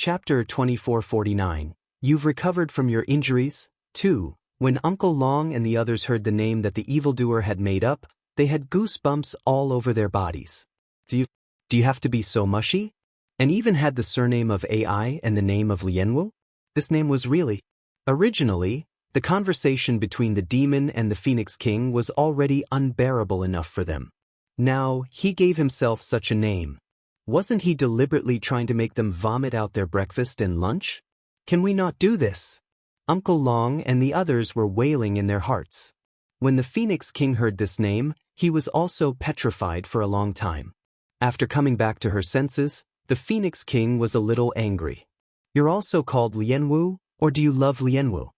Chapter 2449. You've recovered from your injuries? 2. When Uncle Long and the others heard the name that the evildoer had made up, they had goosebumps all over their bodies. Do you have to be so mushy? And even had the surname of AI and the name of Lianwu? This name was really... Originally, the conversation between the demon and the Phoenix King was already unbearable enough for them. Now, he gave himself such a name. Wasn't he deliberately trying to make them vomit out their breakfast and lunch? Can we not do this? Uncle Long and the others were wailing in their hearts. When the Phoenix King heard this name, he was also petrified for a long time. After coming back to her senses, the Phoenix King was a little angry. You're also called Lianwu, or do you love Lianwu?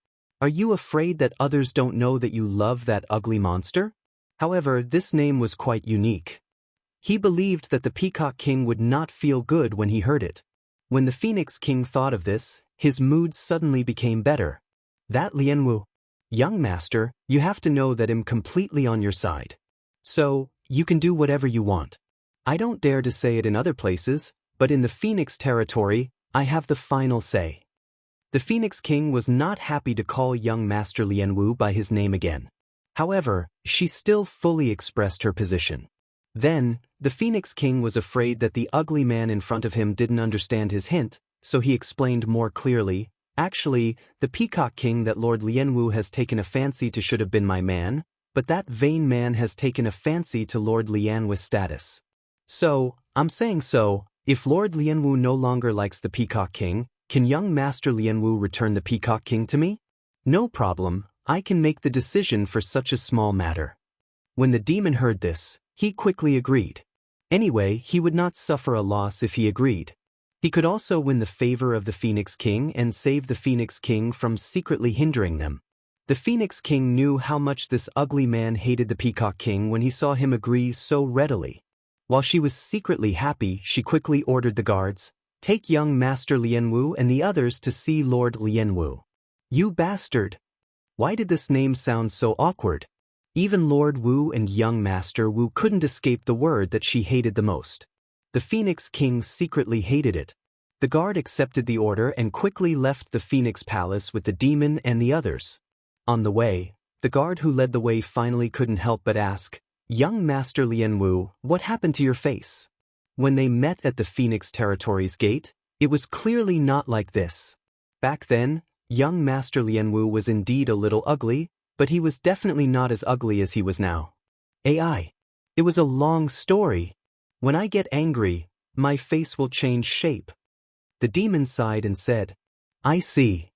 Are you afraid that others don't know that you love that ugly monster? However, this name was quite unique. He believed that the Peacock King would not feel good when he heard it. When the Phoenix King thought of this, his mood suddenly became better. That Lianwu. Young master, you have to know that I'm completely on your side. So, you can do whatever you want. I don't dare to say it in other places, but in the Phoenix territory, I have the final say. The Phoenix King was not happy to call young Master Lianwu by his name again. However, she still fully expressed her position. Then, the Phoenix King was afraid that the ugly man in front of him didn't understand his hint, so he explained more clearly, actually, the Peacock King that Lord Lianwu has taken a fancy to should have been my man, but that vain man has taken a fancy to Lord Lianwu's status. So, I'm saying so, if Lord Lianwu no longer likes the Peacock King, can young Master Lianwu return the Peacock King to me? No problem, I can make the decision for such a small matter. When the demon heard this, he quickly agreed. Anyway, he would not suffer a loss if he agreed. He could also win the favor of the Phoenix King and save the Phoenix King from secretly hindering them. The Phoenix King knew how much this ugly man hated the Peacock King when he saw him agree so readily. While she was secretly happy, she quickly ordered the guards, "Take young Master Lianwu and the others to see Lord Lianwu." You bastard! Why did this name sound so awkward? Even Lord Wu and young Master Wu couldn't escape the word that she hated the most. The Phoenix King secretly hated it. The guard accepted the order and quickly left the Phoenix Palace with the demon and the others. On the way, the guard who led the way finally couldn't help but ask, "Young Master Lianwu, what happened to your face?" When they met at the Phoenix Territory's gate, it was clearly not like this. Back then, young Master Lianwu was indeed a little ugly, but he was definitely not as ugly as he was now. AI. It was a long story. When I get angry, my face will change shape. The demon sighed and said, I see.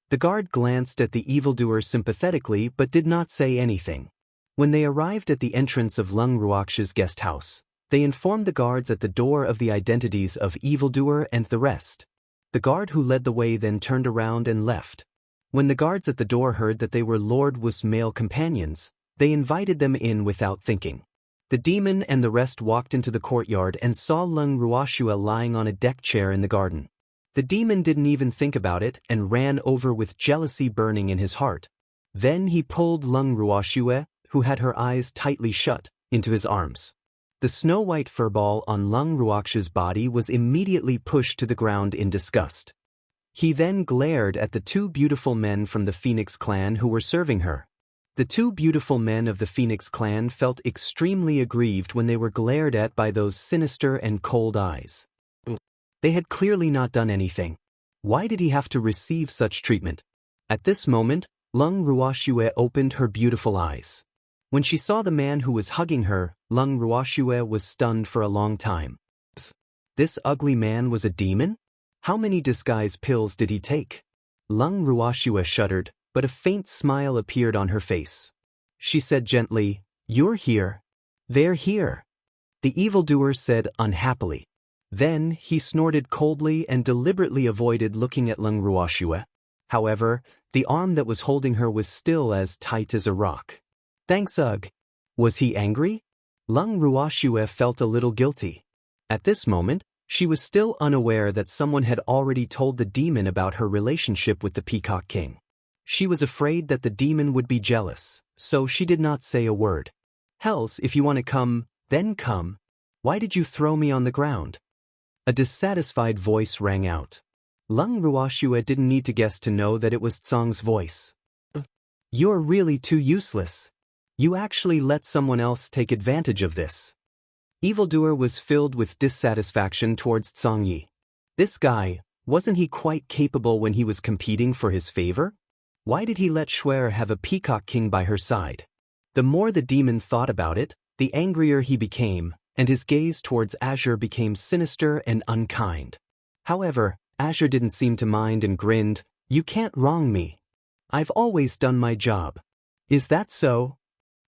The guard glanced at the evildoer sympathetically but did not say anything. When they arrived at the entrance of Lung Ruox's guest house, they informed the guards at the door of the identities of evildoer and the rest. The guard who led the way then turned around and left. When the guards at the door heard that they were Lord Wu's male companions, they invited them in without thinking. The demon and the rest walked into the courtyard and saw Lung Ruoxue lying on a deck chair in the garden. The demon didn't even think about it and ran over with jealousy burning in his heart. Then he pulled Lung Ruoxue, who had her eyes tightly shut, into his arms. The snow-white furball on Lung Ruox's body was immediately pushed to the ground in disgust. He then glared at the two beautiful men from the Phoenix clan who were serving her. The two beautiful men of the Phoenix clan felt extremely aggrieved when they were glared at by those sinister and cold eyes. They had clearly not done anything. Why did he have to receive such treatment? At this moment, Lung Ruoxue opened her beautiful eyes. When she saw the man who was hugging her, Lung Ruoxue was stunned for a long time. This ugly man was a demon? How many disguise pills did he take? Lung Ruoxue shuddered, but a faint smile appeared on her face. She said gently, You're here. They're here. The evildoer said unhappily. Then he snorted coldly and deliberately avoided looking at Lung Ruoxue. However, the arm that was holding her was still as tight as a rock. Thanks, Ugh. Was he angry? Lung Ruoxue felt a little guilty. At this moment, she was still unaware that someone had already told the demon about her relationship with the Peacock King. She was afraid that the demon would be jealous, so she did not say a word. Hells, if you want to come, then come. Why did you throw me on the ground? A dissatisfied voice rang out. Lung Ruoxue didn't need to guess to know that it was Tsang's voice. You're really too useless. You actually let someone else take advantage of this. Evildoer was filled with dissatisfaction towards Tsang Yi. This guy, wasn't he quite capable when he was competing for his favor? Why did he let Shuer have a peacock king by her side? The more the demon thought about it, the angrier he became, and his gaze towards Azure became sinister and unkind. However, Azure didn't seem to mind and grinned. You can't wrong me. I've always done my job. Is that so?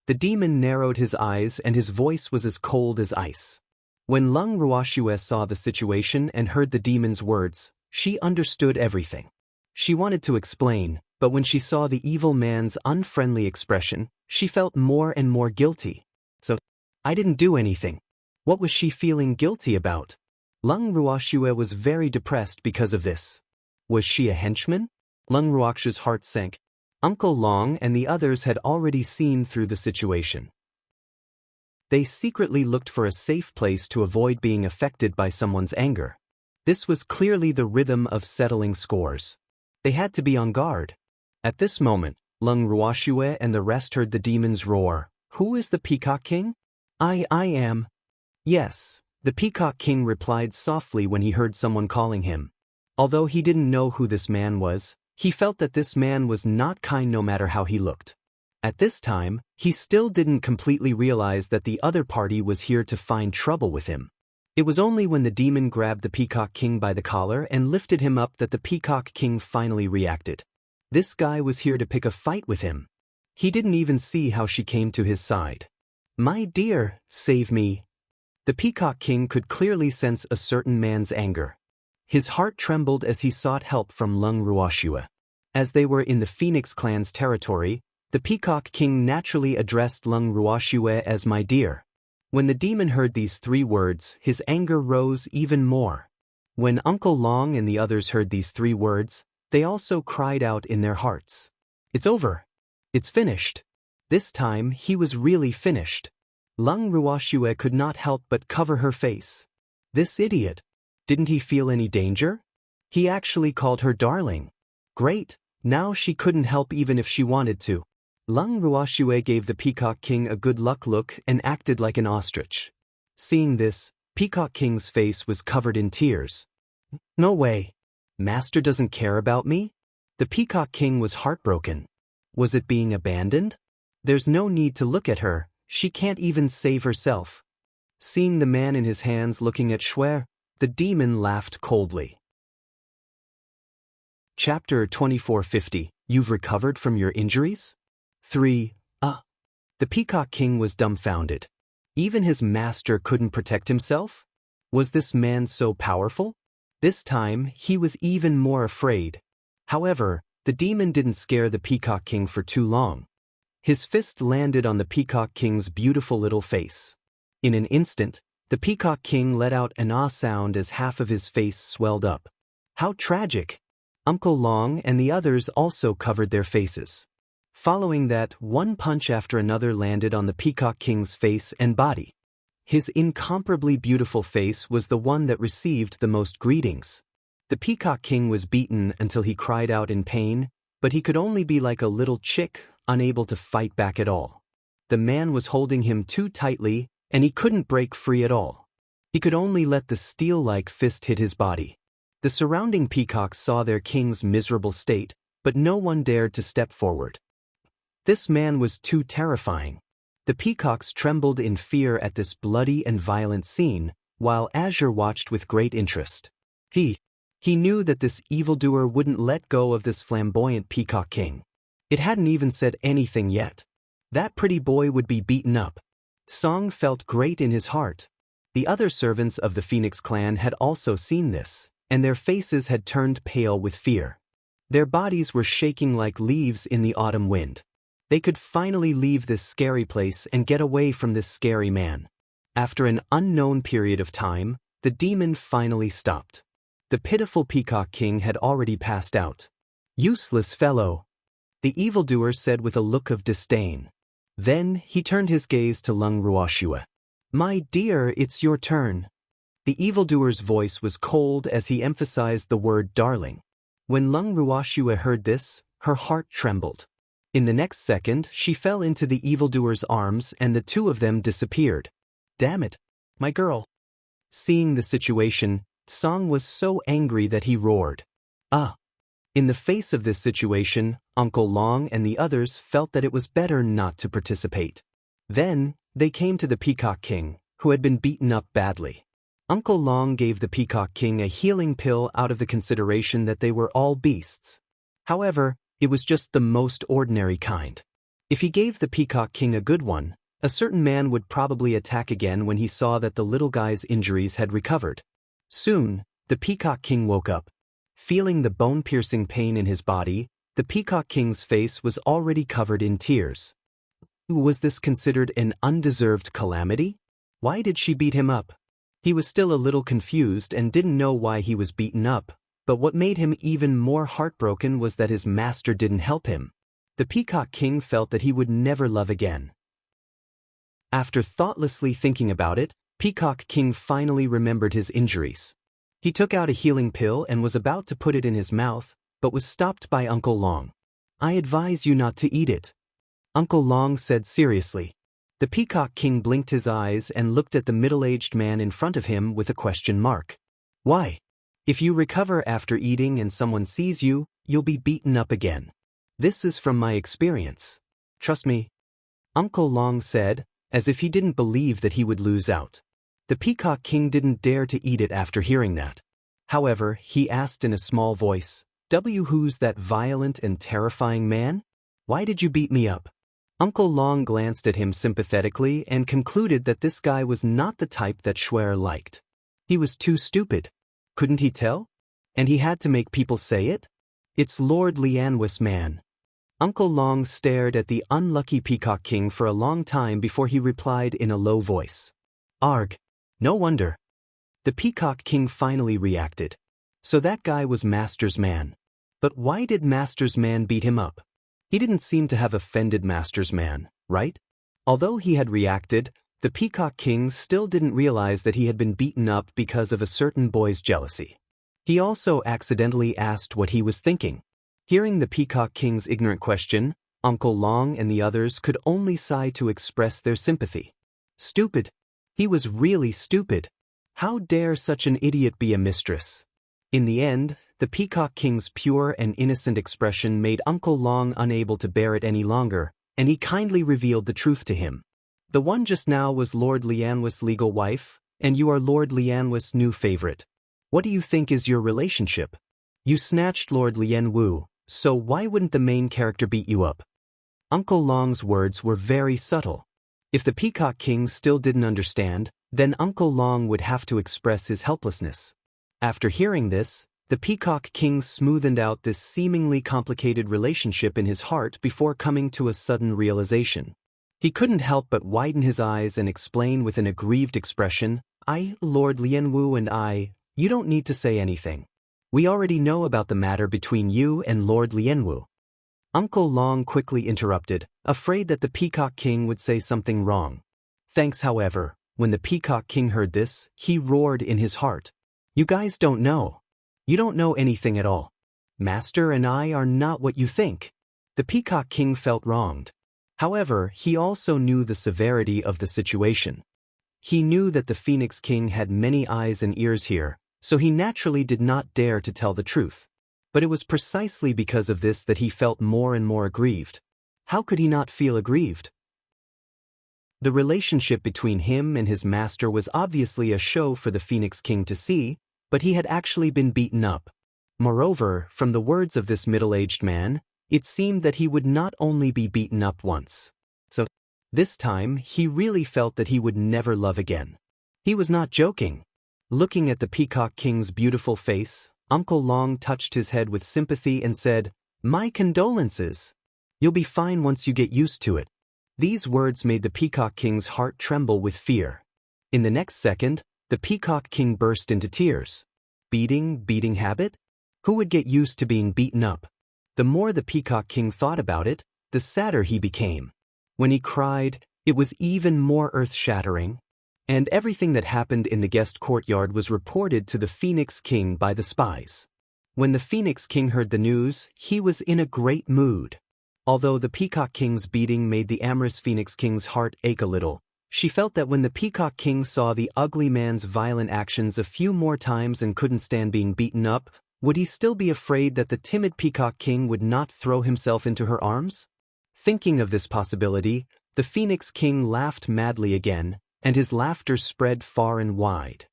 The demon narrowed his eyes and his voice was as cold as ice. When Lung Ruoxue saw the situation and heard the demon's words, she understood everything. She wanted to explain, but when she saw the evil man's unfriendly expression, she felt more and more guilty. So, I didn't do anything. What was she feeling guilty about? Lung Ruoxue was very depressed because of this. Was she a henchman? Lung Ruoxue's heart sank. Uncle Long and the others had already seen through the situation. They secretly looked for a safe place to avoid being affected by someone's anger. This was clearly the rhythm of settling scores. They had to be on guard. At this moment, Lung Ruoxue and the rest heard the demon's roar. Who is the Peacock King? I am. Yes, the Peacock King replied softly when he heard someone calling him. Although he didn't know who this man was, he felt that this man was not kind no matter how he looked. At this time, he still didn't completely realize that the other party was here to find trouble with him. It was only when the demon grabbed the Peacock King by the collar and lifted him up that the Peacock King finally reacted. This guy was here to pick a fight with him. He didn't even see how she came to his side. My dear, save me. The Peacock King could clearly sense a certain man's anger. His heart trembled as he sought help from Lung Ruoxue. As they were in the Phoenix clan's territory, the Peacock King naturally addressed Lung Ruoxue as my dear. When the demon heard these 3 words, his anger rose even more. When Uncle Long and the others heard these 3 words, they also cried out in their hearts. It's over. It's finished. This time he was really finished. Lung Ruoxue could not help but cover her face. This idiot. Didn't he feel any danger? He actually called her darling. Great, now she couldn't help even if she wanted to. Lung Ruoxue gave the Peacock King a good luck look and acted like an ostrich. Seeing this, Peacock King's face was covered in tears. No way. Master doesn't care about me? The Peacock King was heartbroken. Was it being abandoned? There's no need to look at her, she can't even save herself. Seeing the man in his hands looking at Shuer, the demon laughed coldly. Chapter 2450. You've recovered from your injuries? 3. The Peacock King was dumbfounded. Even his master couldn't protect himself? Was this man so powerful? This time, he was even more afraid. However, the demon didn't scare the Peacock King for too long. His fist landed on the Peacock King's beautiful little face. In an instant, the Peacock King let out an ah sound as half of his face swelled up. How tragic! Uncle Long and the others also covered their faces. Following that, one punch after another landed on the Peacock King's face and body. His incomparably beautiful face was the one that received the most greetings. The Peacock King was beaten until he cried out in pain, but he could only be like a little chick, unable to fight back at all. The man was holding him too tightly, and he couldn't break free at all. He could only let the steel-like fist hit his body. The surrounding peacocks saw their king's miserable state, but no one dared to step forward. This man was too terrifying. The peacocks trembled in fear at this bloody and violent scene, while Azure watched with great interest. He knew that this evildoer wouldn't let go of this flamboyant Peacock King. It hadn't even said anything yet. That pretty boy would be beaten up. Song felt great in his heart. The other servants of the Phoenix clan had also seen this, and their faces had turned pale with fear. Their bodies were shaking like leaves in the autumn wind. They could finally leave this scary place and get away from this scary man. After an unknown period of time, the demon finally stopped. The pitiful Peacock King had already passed out. Useless fellow, the evildoer said with a look of disdain. Then he turned his gaze to Lung Ruoxue. My dear, it's your turn. The evildoer's voice was cold as he emphasized the word darling. When Lung Ruoxue heard this, her heart trembled. In the next second, she fell into the evildoer's arms and the two of them disappeared. Damn it, my girl. Seeing the situation, Song was so angry that he roared. Ah! In the face of this situation, Uncle Long and the others felt that it was better not to participate. Then, they came to the Peacock King, who had been beaten up badly. Uncle Long gave the Peacock King a healing pill out of the consideration that they were all beasts. However, it was just the most ordinary kind. If he gave the Peacock King a good one, a certain man would probably attack again when he saw that the little guy's injuries had recovered. Soon, the Peacock King woke up. Feeling the bone-piercing pain in his body, the Peacock King's face was already covered in tears. Was this considered an undeserved calamity? Why did she beat him up? He was still a little confused and didn't know why he was beaten up, but what made him even more heartbroken was that his master didn't help him. The Peacock King felt that he would never love again. After thoughtlessly thinking about it, Peacock King finally remembered his injuries. He took out a healing pill and was about to put it in his mouth, but was stopped by Uncle Long. I advise you not to eat it, Uncle Long said seriously. The Peacock King blinked his eyes and looked at the middle-aged man in front of him with a question mark. Why? If you recover after eating and someone sees you, you'll be beaten up again. This is from my experience. Trust me, Uncle Long said, as if he didn't believe that he would lose out. The Peacock King didn't dare to eat it after hearing that. However, he asked in a small voice, Who's that violent and terrifying man? Why did you beat me up? Uncle Long glanced at him sympathetically and concluded that this guy was not the type that Schwer liked. He was too stupid. Couldn't he tell? And he had to make people say it? It's Lord Lianwis, man. Uncle Long stared at the unlucky Peacock King for a long time before he replied in a low voice. Arg. No wonder. The Peacock King finally reacted. So that guy was Master's man. But why did Master's man beat him up? He didn't seem to have offended Master's man, right? Although he had reacted, the Peacock King still didn't realize that he had been beaten up because of a certain boy's jealousy. He also accidentally asked what he was thinking. Hearing the Peacock King's ignorant question, Uncle Long and the others could only sigh to express their sympathy. Stupid. He was really stupid. How dare such an idiot be a mistress? In the end, the Peacock King's pure and innocent expression made Uncle Long unable to bear it any longer, and he kindly revealed the truth to him. The one just now was Lord Lianwis' legal wife, and you are Lord Lianwis' new favorite. What do you think is your relationship? You snatched Lord Lian Wu, so why wouldn't the main character beat you up? Uncle Long's words were very subtle. If the Peacock King still didn't understand, then Uncle Long would have to express his helplessness. After hearing this, the Peacock King smoothed out this seemingly complicated relationship in his heart before coming to a sudden realization. He couldn't help but widen his eyes and explain with an aggrieved expression, Lord Lianwu and I, you don't need to say anything. We already know about the matter between you and Lord Lianwu. Uncle Long quickly interrupted, afraid that the Peacock King would say something wrong. Thanks, however, when the Peacock King heard this, he roared in his heart. You guys don't know. You don't know anything at all. Master and I are not what you think. The Peacock King felt wronged. However, he also knew the severity of the situation. He knew that the Phoenix King had many eyes and ears here, so he naturally did not dare to tell the truth. But it was precisely because of this that he felt more and more aggrieved. How could he not feel aggrieved? The relationship between him and his master was obviously a show for the Phoenix King to see, but he had actually been beaten up. Moreover, from the words of this middle-aged man, it seemed that he would not only be beaten up once. So, this time, he really felt that he would never love again. He was not joking. Looking at the Peacock King's beautiful face, Uncle Long touched his head with sympathy and said, My condolences. You'll be fine once you get used to it. These words made the Peacock King's heart tremble with fear. In the next second, the Peacock King burst into tears. Beating habit? Who would get used to being beaten up? The more the Peacock King thought about it, the sadder he became. When he cried, it was even more earth-shattering. and everything that happened in the guest courtyard was reported to the Phoenix King by the spies. When the Phoenix King heard the news, he was in a great mood. Although the Peacock King's beating made the amorous Phoenix King's heart ache a little, she felt that when the Peacock King saw the ugly man's violent actions a few more times and couldn't stand being beaten up, would he still be afraid that the timid Peacock King would not throw himself into her arms? Thinking of this possibility, the Phoenix King laughed madly again, and his laughter spread far and wide.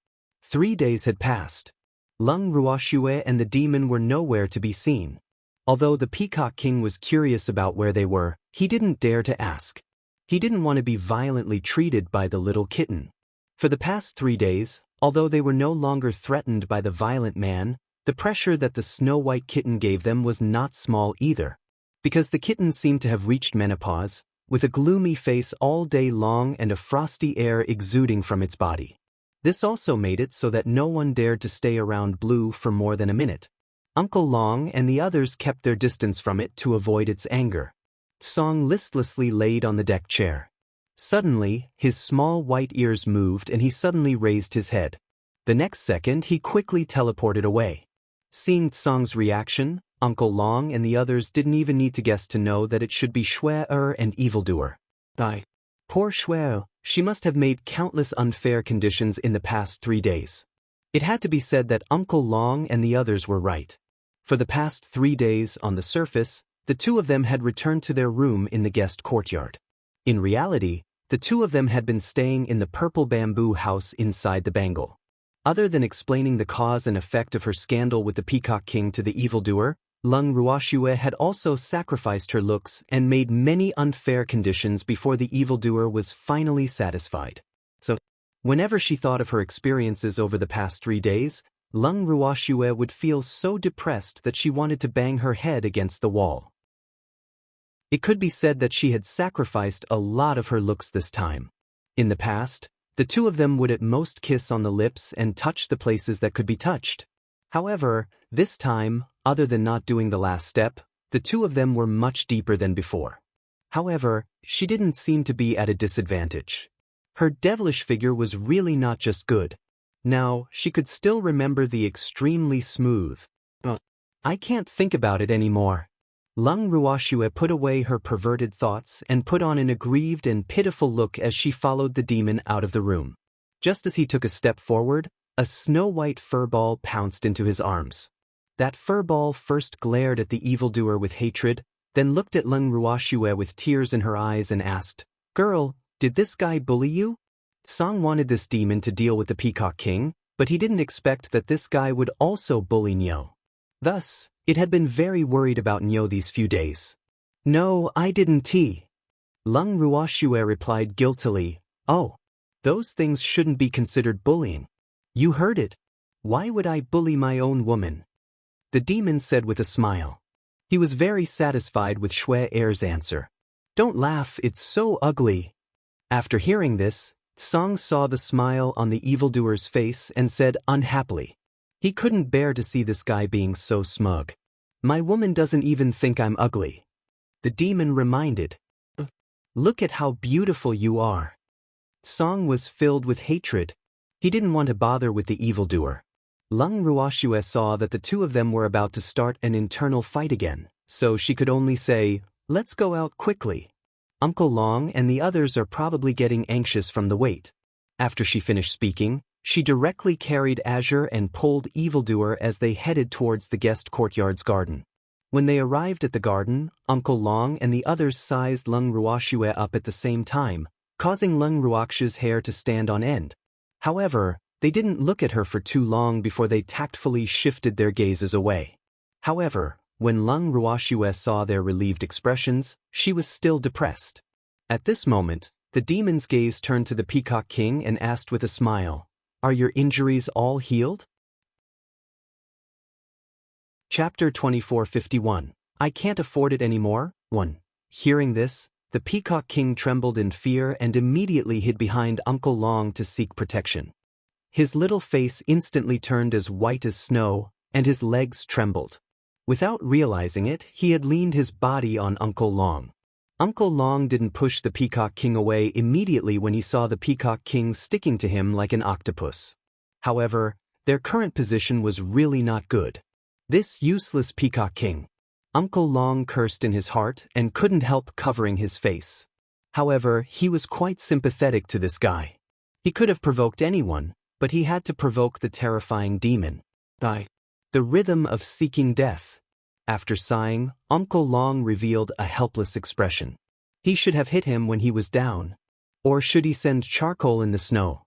3 days had passed. Lung Ruoxue and the demon were nowhere to be seen. Although the Peacock King was curious about where they were, he didn't dare to ask. He didn't want to be violently treated by the little kitten. For the past 3 days, although they were no longer threatened by the violent man, the pressure that the snow-white kitten gave them was not small either. Because the kitten seemed to have reached menopause, with a gloomy face all day long and a frosty air exuding from its body. This also made it so that no one dared to stay around Blue for more than a minute. Uncle Long and the others kept their distance from it to avoid its anger. Song listlessly laid on the deck chair. Suddenly, his small white ears moved and he suddenly raised his head. The next second, he quickly teleported away. Seeing Song's reaction, Uncle Long and the others didn't even need to guess to know that it should be Shui-er and evildoer. Poor Shui-er, she must have made countless unfair conditions in the past 3 days. It had to be said that Uncle Long and the others were right. For the past 3 days, on the surface, the two of them had returned to their room in the guest courtyard. In reality, the two of them had been staying in the purple bamboo house inside the bangle. Other than explaining the cause and effect of her scandal with the Peacock King to the evildoer, Lung Ruoxue had also sacrificed her looks and made many unfair conditions before the evildoer was finally satisfied. So, whenever she thought of her experiences over the past 3 days, Lung Ruoxue would feel so depressed that she wanted to bang her head against the wall. It could be said that she had sacrificed a lot of her looks this time. In the past, the two of them would at most kiss on the lips and touch the places that could be touched. However, this time, other than not doing the last step, the two of them were much deeper than before. However, she didn't seem to be at a disadvantage. Her devilish figure was really not just good. Now, she could still remember the extremely smooth. I can't think about it anymore. Lung Ruoxue put away her perverted thoughts and put on an aggrieved and pitiful look as she followed the demon out of the room. Just as he took a step forward, a snow-white furball pounced into his arms. That furball first glared at the evildoer with hatred, then looked at Lung Ruoxue with tears in her eyes and asked, "Girl, did this guy bully you?" Song wanted this demon to deal with the Peacock King, but he didn't expect that this guy would also bully Nyo. Thus, it had been very worried about Nyo these few days. "No, I didn't." Lung Ruoxue replied guiltily, "Oh, those things shouldn't be considered bullying. You heard it. Why would I bully my own woman?" The demon said with a smile. He was very satisfied with Shui-er's answer. "Don't laugh, it's so ugly." After hearing this, Song saw the smile on the evildoer's face and said unhappily. He couldn't bear to see this guy being so smug. "My woman doesn't even think I'm ugly." The demon reminded. "Look at how beautiful you are." Song was filled with hatred. He didn't want to bother with the evildoer. Lung Ruoxue saw that the two of them were about to start an internal fight again, so she could only say, "Let's go out quickly. Uncle Long and the others are probably getting anxious from the wait." After she finished speaking, she directly carried Azure and pulled evildoer as they headed towards the guest courtyard's garden. When they arrived at the garden, Uncle Long and the others sized Lung Ruoxue up at the same time, causing Lung Ruoxue's hair to stand on end. However, they didn't look at her for too long before they tactfully shifted their gazes away. However, when Lung Ruoxue saw their relieved expressions, she was still depressed. At this moment, the demon's gaze turned to the Peacock King and asked with a smile, "Are your injuries all healed?" Chapter 2451. I Can't Afford It Anymore. 1. Hearing this, the Peacock King trembled in fear and immediately hid behind Uncle Long to seek protection. His little face instantly turned as white as snow, and his legs trembled. Without realizing it, he had leaned his body on Uncle Long. Uncle Long didn't push the Peacock King away immediately when he saw the Peacock King sticking to him like an octopus. However, their current position was really not good. This useless Peacock King. Uncle Long cursed in his heart and couldn't help covering his face. However, he was quite sympathetic to this guy. He could have provoked anyone, but he had to provoke the terrifying demon. The rhythm of seeking death. After sighing, Uncle Long revealed a helpless expression. He should have hit him when he was down. Or should he send charcoal in the snow?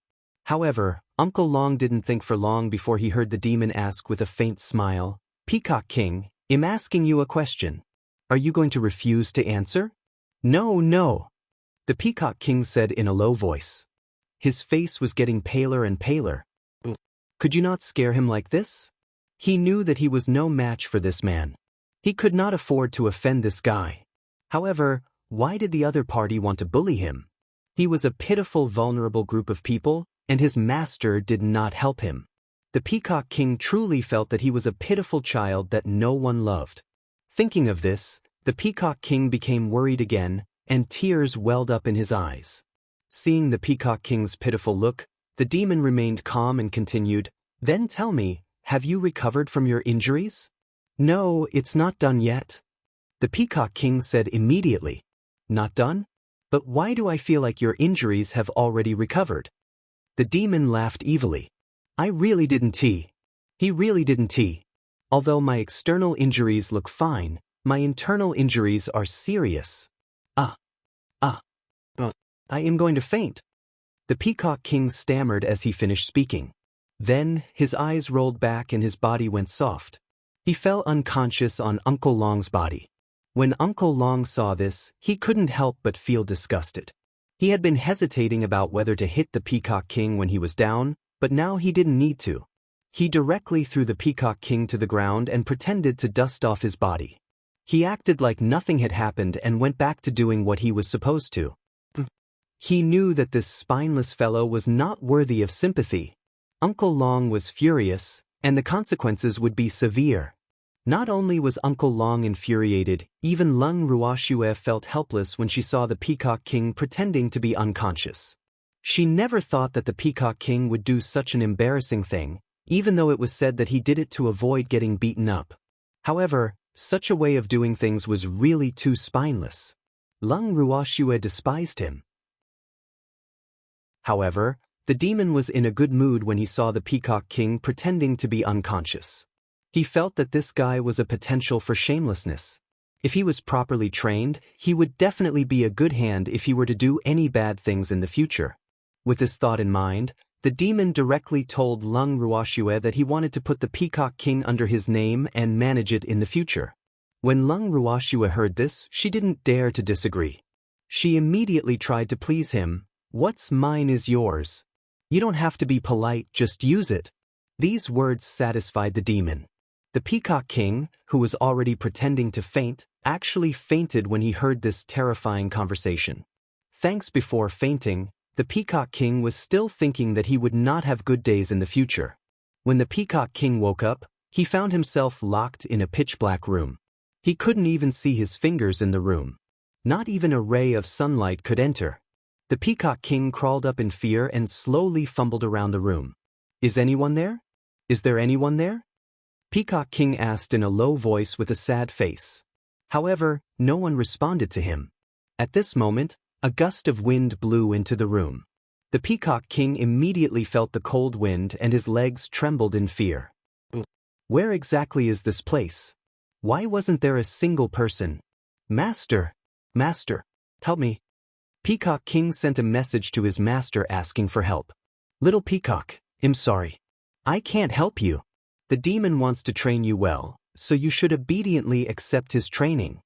However, Uncle Long didn't think for long before he heard the demon ask with a faint smile, "Peacock King, I'm asking you a question. Are you going to refuse to answer?" "No, no," the Peacock King said in a low voice. His face was getting paler and paler. Could you not scare him like this? He knew that he was no match for this man. He could not afford to offend this guy. However, why did the other party want to bully him? He was a pitiful, vulnerable group of people, and his master did not help him. The Peacock King truly felt that he was a pitiful child that no one loved. Thinking of this, the Peacock King became worried again, and tears welled up in his eyes. Seeing the Peacock King's pitiful look, the demon remained calm and continued, "Then tell me, have you recovered from your injuries?" "No, it's not done yet," the Peacock King said immediately. "Not done? But why do I feel like your injuries have already recovered?" The demon laughed evilly. "I really didn't. He really didn't. Although my external injuries look fine, my internal injuries are serious. I am going to faint." The Peacock King stammered as he finished speaking. Then, his eyes rolled back and his body went soft. He fell unconscious on Uncle Long's body. When Uncle Long saw this, he couldn't help but feel disgusted. He had been hesitating about whether to hit the Peacock King when he was down, but now he didn't need to. He directly threw the Peacock King to the ground and pretended to dust off his body. He acted like nothing had happened and went back to doing what he was supposed to. He knew that this spineless fellow was not worthy of sympathy. Uncle Long was furious, and the consequences would be severe. Not only was Uncle Long infuriated, even Lung Ruoxue felt helpless when she saw the Peacock King pretending to be unconscious. She never thought that the Peacock King would do such an embarrassing thing, even though it was said that he did it to avoid getting beaten up. However, such a way of doing things was really too spineless. Lung Ruoxue despised him. However, the demon was in a good mood when he saw the Peacock King pretending to be unconscious. He felt that this guy was a potential for shamelessness. If he was properly trained, he would definitely be a good hand if he were to do any bad things in the future. With this thought in mind, the demon directly told Lung Ruoxue that he wanted to put the Peacock King under his name and manage it in the future. When Lung Ruoxue heard this, she didn't dare to disagree. She immediately tried to please him. "What's mine is yours. You don't have to be polite, just use it." These words satisfied the demon. The Peacock King, who was already pretending to faint, actually fainted when he heard this terrifying conversation. Thanks before fainting, the Peacock King was still thinking that he would not have good days in the future. When the Peacock King woke up, he found himself locked in a pitch-black room. He couldn't even see his fingers in the room. Not even a ray of sunlight could enter. The Peacock King crawled up in fear and slowly fumbled around the room. "Is anyone there? Is there anyone there?" Peacock King asked in a low voice with a sad face. However, no one responded to him. At this moment, a gust of wind blew into the room. The Peacock King immediately felt the cold wind and his legs trembled in fear. Where exactly is this place? Why wasn't there a single person? Master, help me." Peacock King sent a message to his master asking for help. "Little Peacock, I'm sorry. I can't help you. The demon wants to train you well, so you should obediently accept his training,"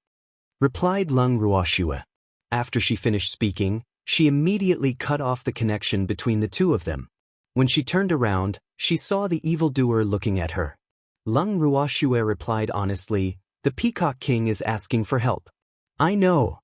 replied Lung Ruoxue. After she finished speaking, she immediately cut off the connection between the two of them. When she turned around, she saw the evildoer looking at her. Lung Ruoxue replied honestly, "The Peacock King is asking for help." "I know,"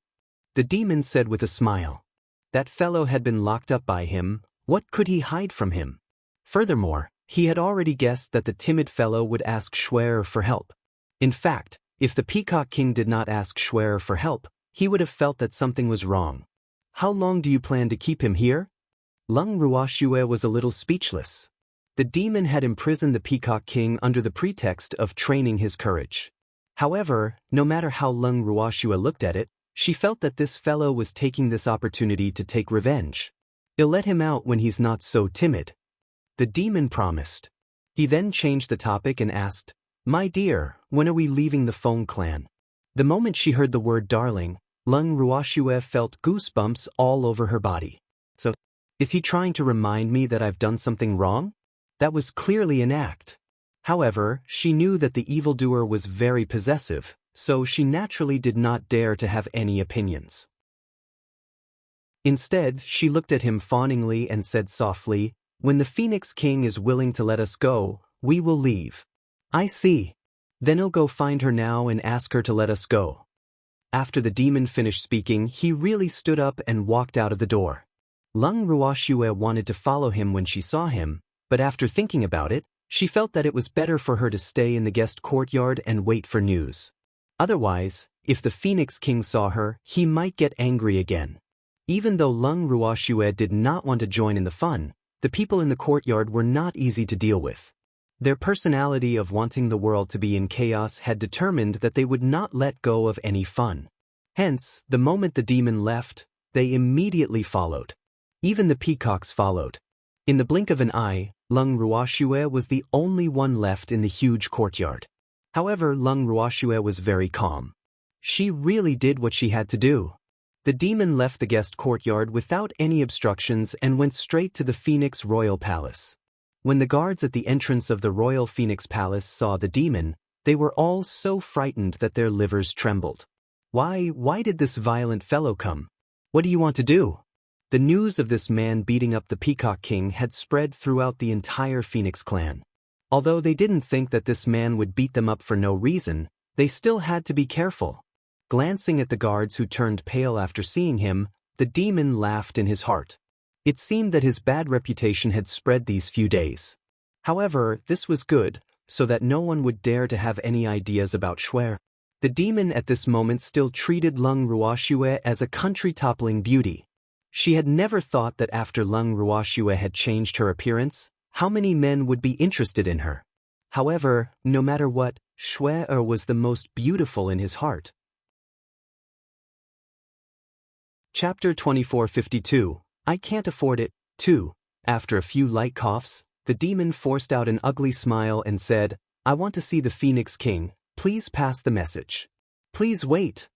the demon said with a smile. That fellow had been locked up by him. What could he hide from him? Furthermore, he had already guessed that the timid fellow would ask Schwer for help. In fact, if the Peacock King did not ask Schwer for help, he would have felt that something was wrong. How long do you plan to keep him here? Lung Ruoxue was a little speechless. The demon had imprisoned the Peacock King under the pretext of training his courage. However, no matter how Lung Ruoxue looked at it, she felt that this fellow was taking this opportunity to take revenge. He'll let him out when he's not so timid. The demon promised. He then changed the topic and asked, "My dear, when are we leaving the Feng clan?" The moment she heard the word darling, Lung Ruoxue felt goosebumps all over her body. So, is he trying to remind me that I've done something wrong? That was clearly an act. However, she knew that the evildoer was very possessive, so she naturally did not dare to have any opinions. Instead, she looked at him fawningly and said softly, "When the Phoenix King is willing to let us go, we will leave." "I see. Then he'll go find her now and ask her to let us go." After the demon finished speaking, he really stood up and walked out of the door. Lung Ruoxue wanted to follow him when she saw him, but after thinking about it, she felt that it was better for her to stay in the guest courtyard and wait for news. Otherwise, if the Phoenix King saw her, he might get angry again. Even though Lung Ruoxue did not want to join in the fun, the people in the courtyard were not easy to deal with. Their personality of wanting the world to be in chaos had determined that they would not let go of any fun. Hence, the moment the demon left, they immediately followed. Even the peacocks followed. In the blink of an eye, Lung Ruoxue was the only one left in the huge courtyard. However, Lung Ruoxue was very calm. She really did what she had to do. The demon left the guest courtyard without any obstructions and went straight to the Phoenix Royal Palace. When the guards at the entrance of the Royal Phoenix Palace saw the demon, they were all so frightened that their livers trembled. Why did this violent fellow come? What do you want to do? The news of this man beating up the Peacock King had spread throughout the entire Phoenix clan. Although they didn't think that this man would beat them up for no reason, they still had to be careful. Glancing at the guards who turned pale after seeing him, the demon laughed in his heart. It seemed that his bad reputation had spread these few days. However, this was good, so that no one would dare to have any ideas about Shuer. The demon at this moment still treated Lung Ruoxue as a country-toppling beauty. She had never thought that after Lung Ruoxue had changed her appearance, how many men would be interested in her. However, no matter what, Shuer was the most beautiful in his heart. Chapter 2452. I can't afford it, too. After a few light coughs, the demon forced out an ugly smile and said, "I want to see the Phoenix King. Please pass the message." "Please wait."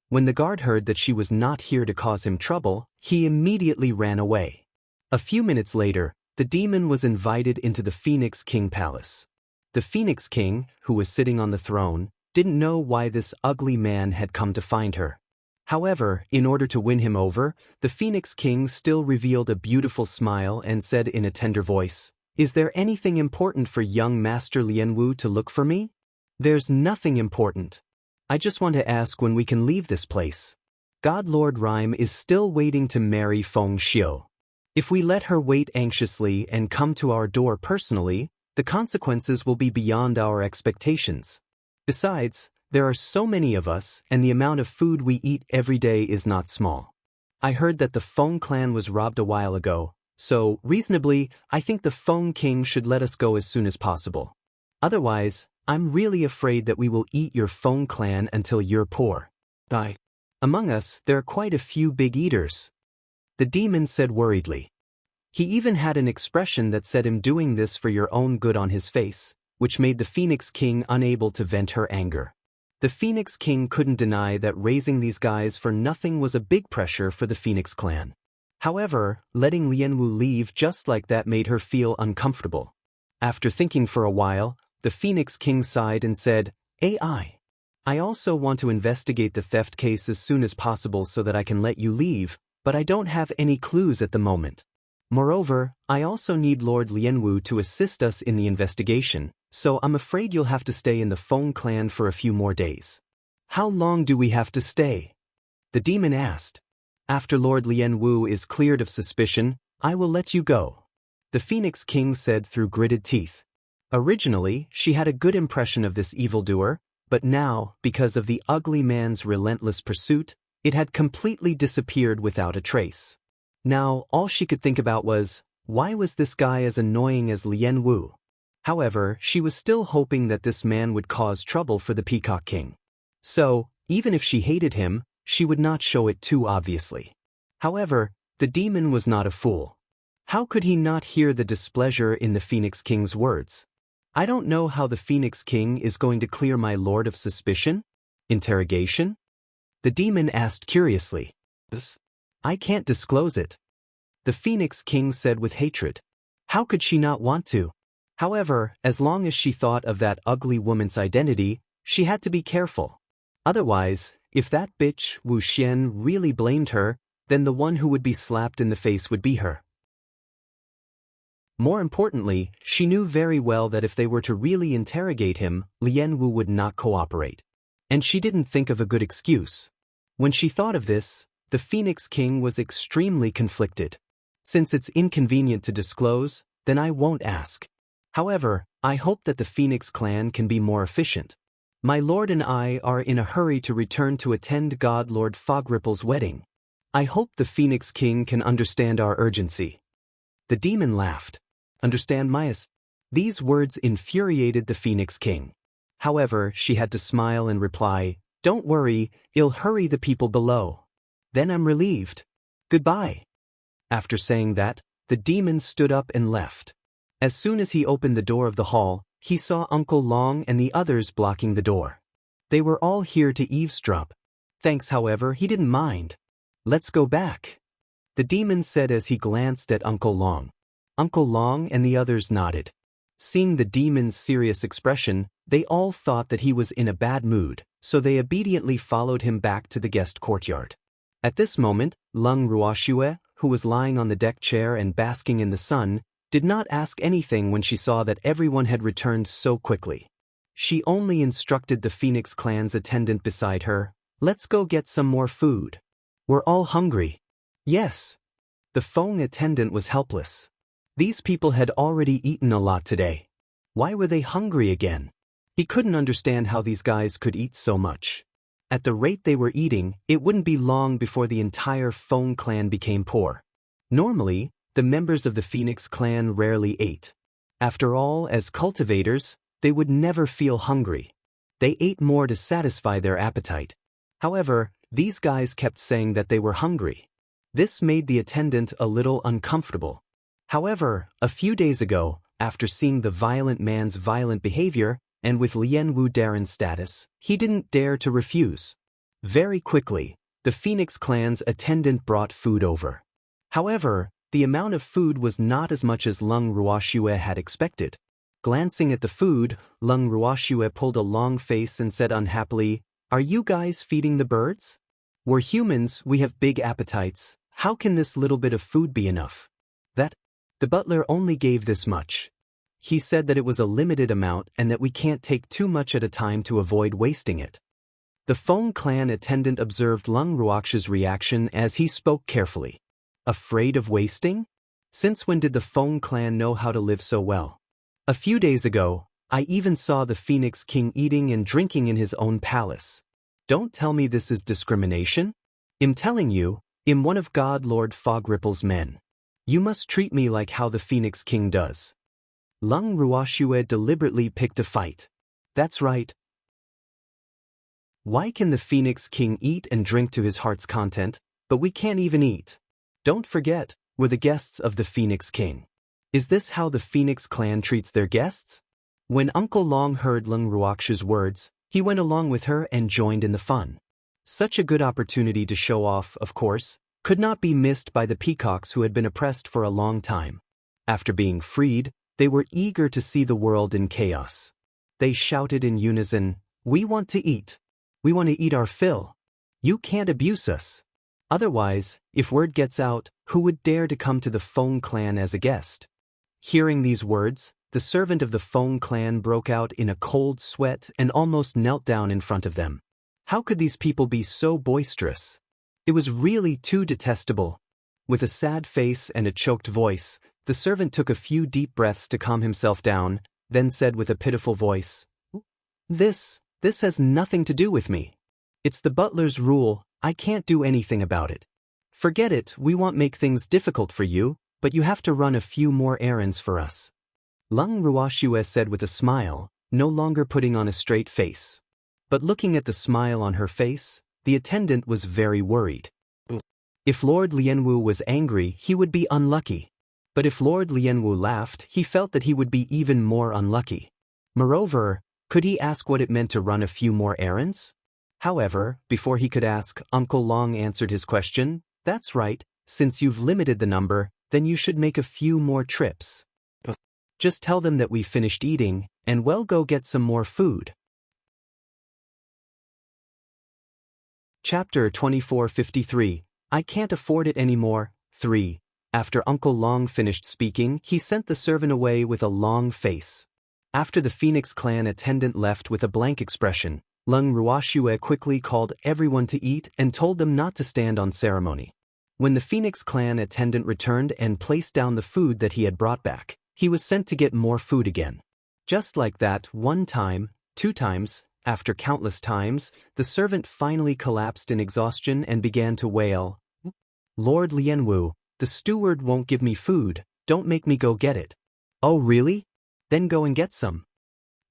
When the guard heard that she was not here to cause him trouble, he immediately ran away. A few minutes later, the demon was invited into the Phoenix King Palace. The Phoenix King, who was sitting on the throne, didn't know why this ugly man had come to find her. However, in order to win him over, the Phoenix King still revealed a beautiful smile and said in a tender voice, "Is there anything important for young Master Lianwu to look for me?" "There's nothing important. I just want to ask when we can leave this place. God Lord Rhyme is still waiting to marry Feng Xiu. If we let her wait anxiously and come to our door personally, the consequences will be beyond our expectations. Besides, there are so many of us, and the amount of food we eat every day is not small. I heard that the Feng clan was robbed a while ago, so, reasonably, I think the Feng King should let us go as soon as possible. Otherwise, I'm really afraid that we will eat your Feng clan until you're poor." Among us, there are quite a few big eaters," the demon said worriedly. He even had an expression that said him doing this for your own good on his face, which made the Phoenix King unable to vent her anger. The Phoenix King couldn't deny that raising these guys for nothing was a big pressure for the Phoenix clan. However, letting Lianwu leave just like that made her feel uncomfortable. After thinking for a while, the Phoenix King sighed and said, I also want to investigate the theft case as soon as possible so that I can let you leave, but I don't have any clues at the moment. Moreover, I also need Lord Lianwu to assist us in the investigation, so I'm afraid you'll have to stay in the Feng clan for a few more days." "How long do we have to stay?" the demon asked. "After Lord Lianwu is cleared of suspicion, I will let you go," the Phoenix King said through gritted teeth. Originally, she had a good impression of this evildoer, but now, because of the ugly man's relentless pursuit, It had completely disappeared without a trace. Now, all she could think about was, why was this guy as annoying as Lien Wu? However, she was still hoping that this man would cause trouble for the Peacock King. So, even if she hated him, she would not show it too obviously. However, the demon was not a fool. How could he not hear the displeasure in the Phoenix King's words? I don't know how the Phoenix King is going to clear my lord of suspicion? Interrogation? The demon asked curiously. I can't disclose it. The Phoenix King said with hatred. How could she not want to? However, as long as she thought of that ugly woman's identity, she had to be careful. Otherwise, if that bitch Wu Xian really blamed her, then the one who would be slapped in the face would be her. More importantly, she knew very well that if they were to really interrogate him, Lien Wu would not cooperate. And she didn't think of a good excuse. When she thought of this, the Phoenix King was extremely conflicted. Since it's inconvenient to disclose, then I won't ask. However, I hope that the Phoenix clan can be more efficient. My lord and I are in a hurry to return to attend God Lord Fogripple's wedding. I hope the Phoenix King can understand our urgency. The demon laughed. Understand Myas? These words infuriated the Phoenix King. However, she had to smile and reply, don't worry, I'll hurry the people below. Then I'm relieved. Goodbye. After saying that, the demon stood up and left. As soon as he opened the door of the hall, he saw Uncle Long and the others blocking the door. They were all here to eavesdrop. Thanks, however, he didn't mind. Let's go back. The demon said as he glanced at Uncle Long. Uncle Long and the others nodded. Seeing the demon's serious expression, they all thought that he was in a bad mood, so they obediently followed him back to the guest courtyard. At this moment, Lung Ruoxue, who was lying on the deck chair and basking in the sun, did not ask anything when she saw that everyone had returned so quickly. She only instructed the Phoenix clan's attendant beside her, let's go get some more food. We're all hungry. Yes. The Feng attendant was helpless. These people had already eaten a lot today. Why were they hungry again? He couldn't understand how these guys could eat so much. At the rate they were eating, it wouldn't be long before the entire Feng clan became poor. Normally, the members of the Phoenix clan rarely ate. After all, as cultivators, they would never feel hungry. They ate more to satisfy their appetite. However, these guys kept saying that they were hungry. This made the attendant a little uncomfortable. However, a few days ago, after seeing the violent man's violent behavior, and with Lien Wu Darren's status, he didn't dare to refuse. Very quickly, the Phoenix clan's attendant brought food over. However, the amount of food was not as much as Lung Ruoxue had expected. Glancing at the food, Lung Ruoxue pulled a long face and said unhappily, "Are you guys feeding the birds? We're humans, we have big appetites. How can this little bit of food be enough?" The butler only gave this much. He said that it was a limited amount and that we can't take too much at a time to avoid wasting it. The Feng clan attendant observed Lung Ruoxue's reaction as he spoke carefully. Afraid of wasting? Since when did the Feng clan know how to live so well? A few days ago, I even saw the Phoenix King eating and drinking in his own palace. Don't tell me this is discrimination. I'm telling you, I'm one of God Lord Fogripple's men. You must treat me like how the Phoenix King does. Lung Ruoxue deliberately picked a fight. That's right. Why can the Phoenix King eat and drink to his heart's content, but we can't even eat? Don't forget, we're the guests of the Phoenix King. Is this how the Phoenix clan treats their guests? When Uncle Long heard Lung Ruoxue's words, he went along with her and joined in the fun. Such a good opportunity to show off, of course, could not be missed by the peacocks who had been oppressed for a long time. After being freed, they were eager to see the world in chaos. They shouted in unison, "We want to eat. We want to eat our fill. You can't abuse us. Otherwise, if word gets out, who would dare to come to the Feng clan as a guest?" Hearing these words, the servant of the Feng clan broke out in a cold sweat and almost knelt down in front of them. How could these people be so boisterous? It was really too detestable. With a sad face and a choked voice, the servant took a few deep breaths to calm himself down, then said with a pitiful voice, This has nothing to do with me. It's the butler's rule, I can't do anything about it. Forget it, we won't make things difficult for you, but you have to run a few more errands for us. Lung Ruoxue said with a smile, no longer putting on a straight face. But looking at the smile on her face, the attendant was very worried. If Lord Lianwu was angry, he would be unlucky. But if Lord Lianwu laughed, he felt that he would be even more unlucky. Moreover, could he ask what it meant to run a few more errands? However, before he could ask, Uncle Long answered his question, "That's right, since you've limited the number, then you should make a few more trips. Just tell them that we finished eating, and we'll go get some more food." Chapter 2453, I Can't Afford It Anymore, 3. After Uncle Long finished speaking, he sent the servant away with a long face. After the Phoenix Clan attendant left with a blank expression, Lung Ruoxue quickly called everyone to eat and told them not to stand on ceremony. When the Phoenix Clan attendant returned and placed down the food that he had brought back, he was sent to get more food again. Just like that, 1 time, 2 times, after countless times, the servant finally collapsed in exhaustion and began to wail, "Lord Lianwu, the steward won't give me food, don't make me go get it." "Oh really? Then go and get some."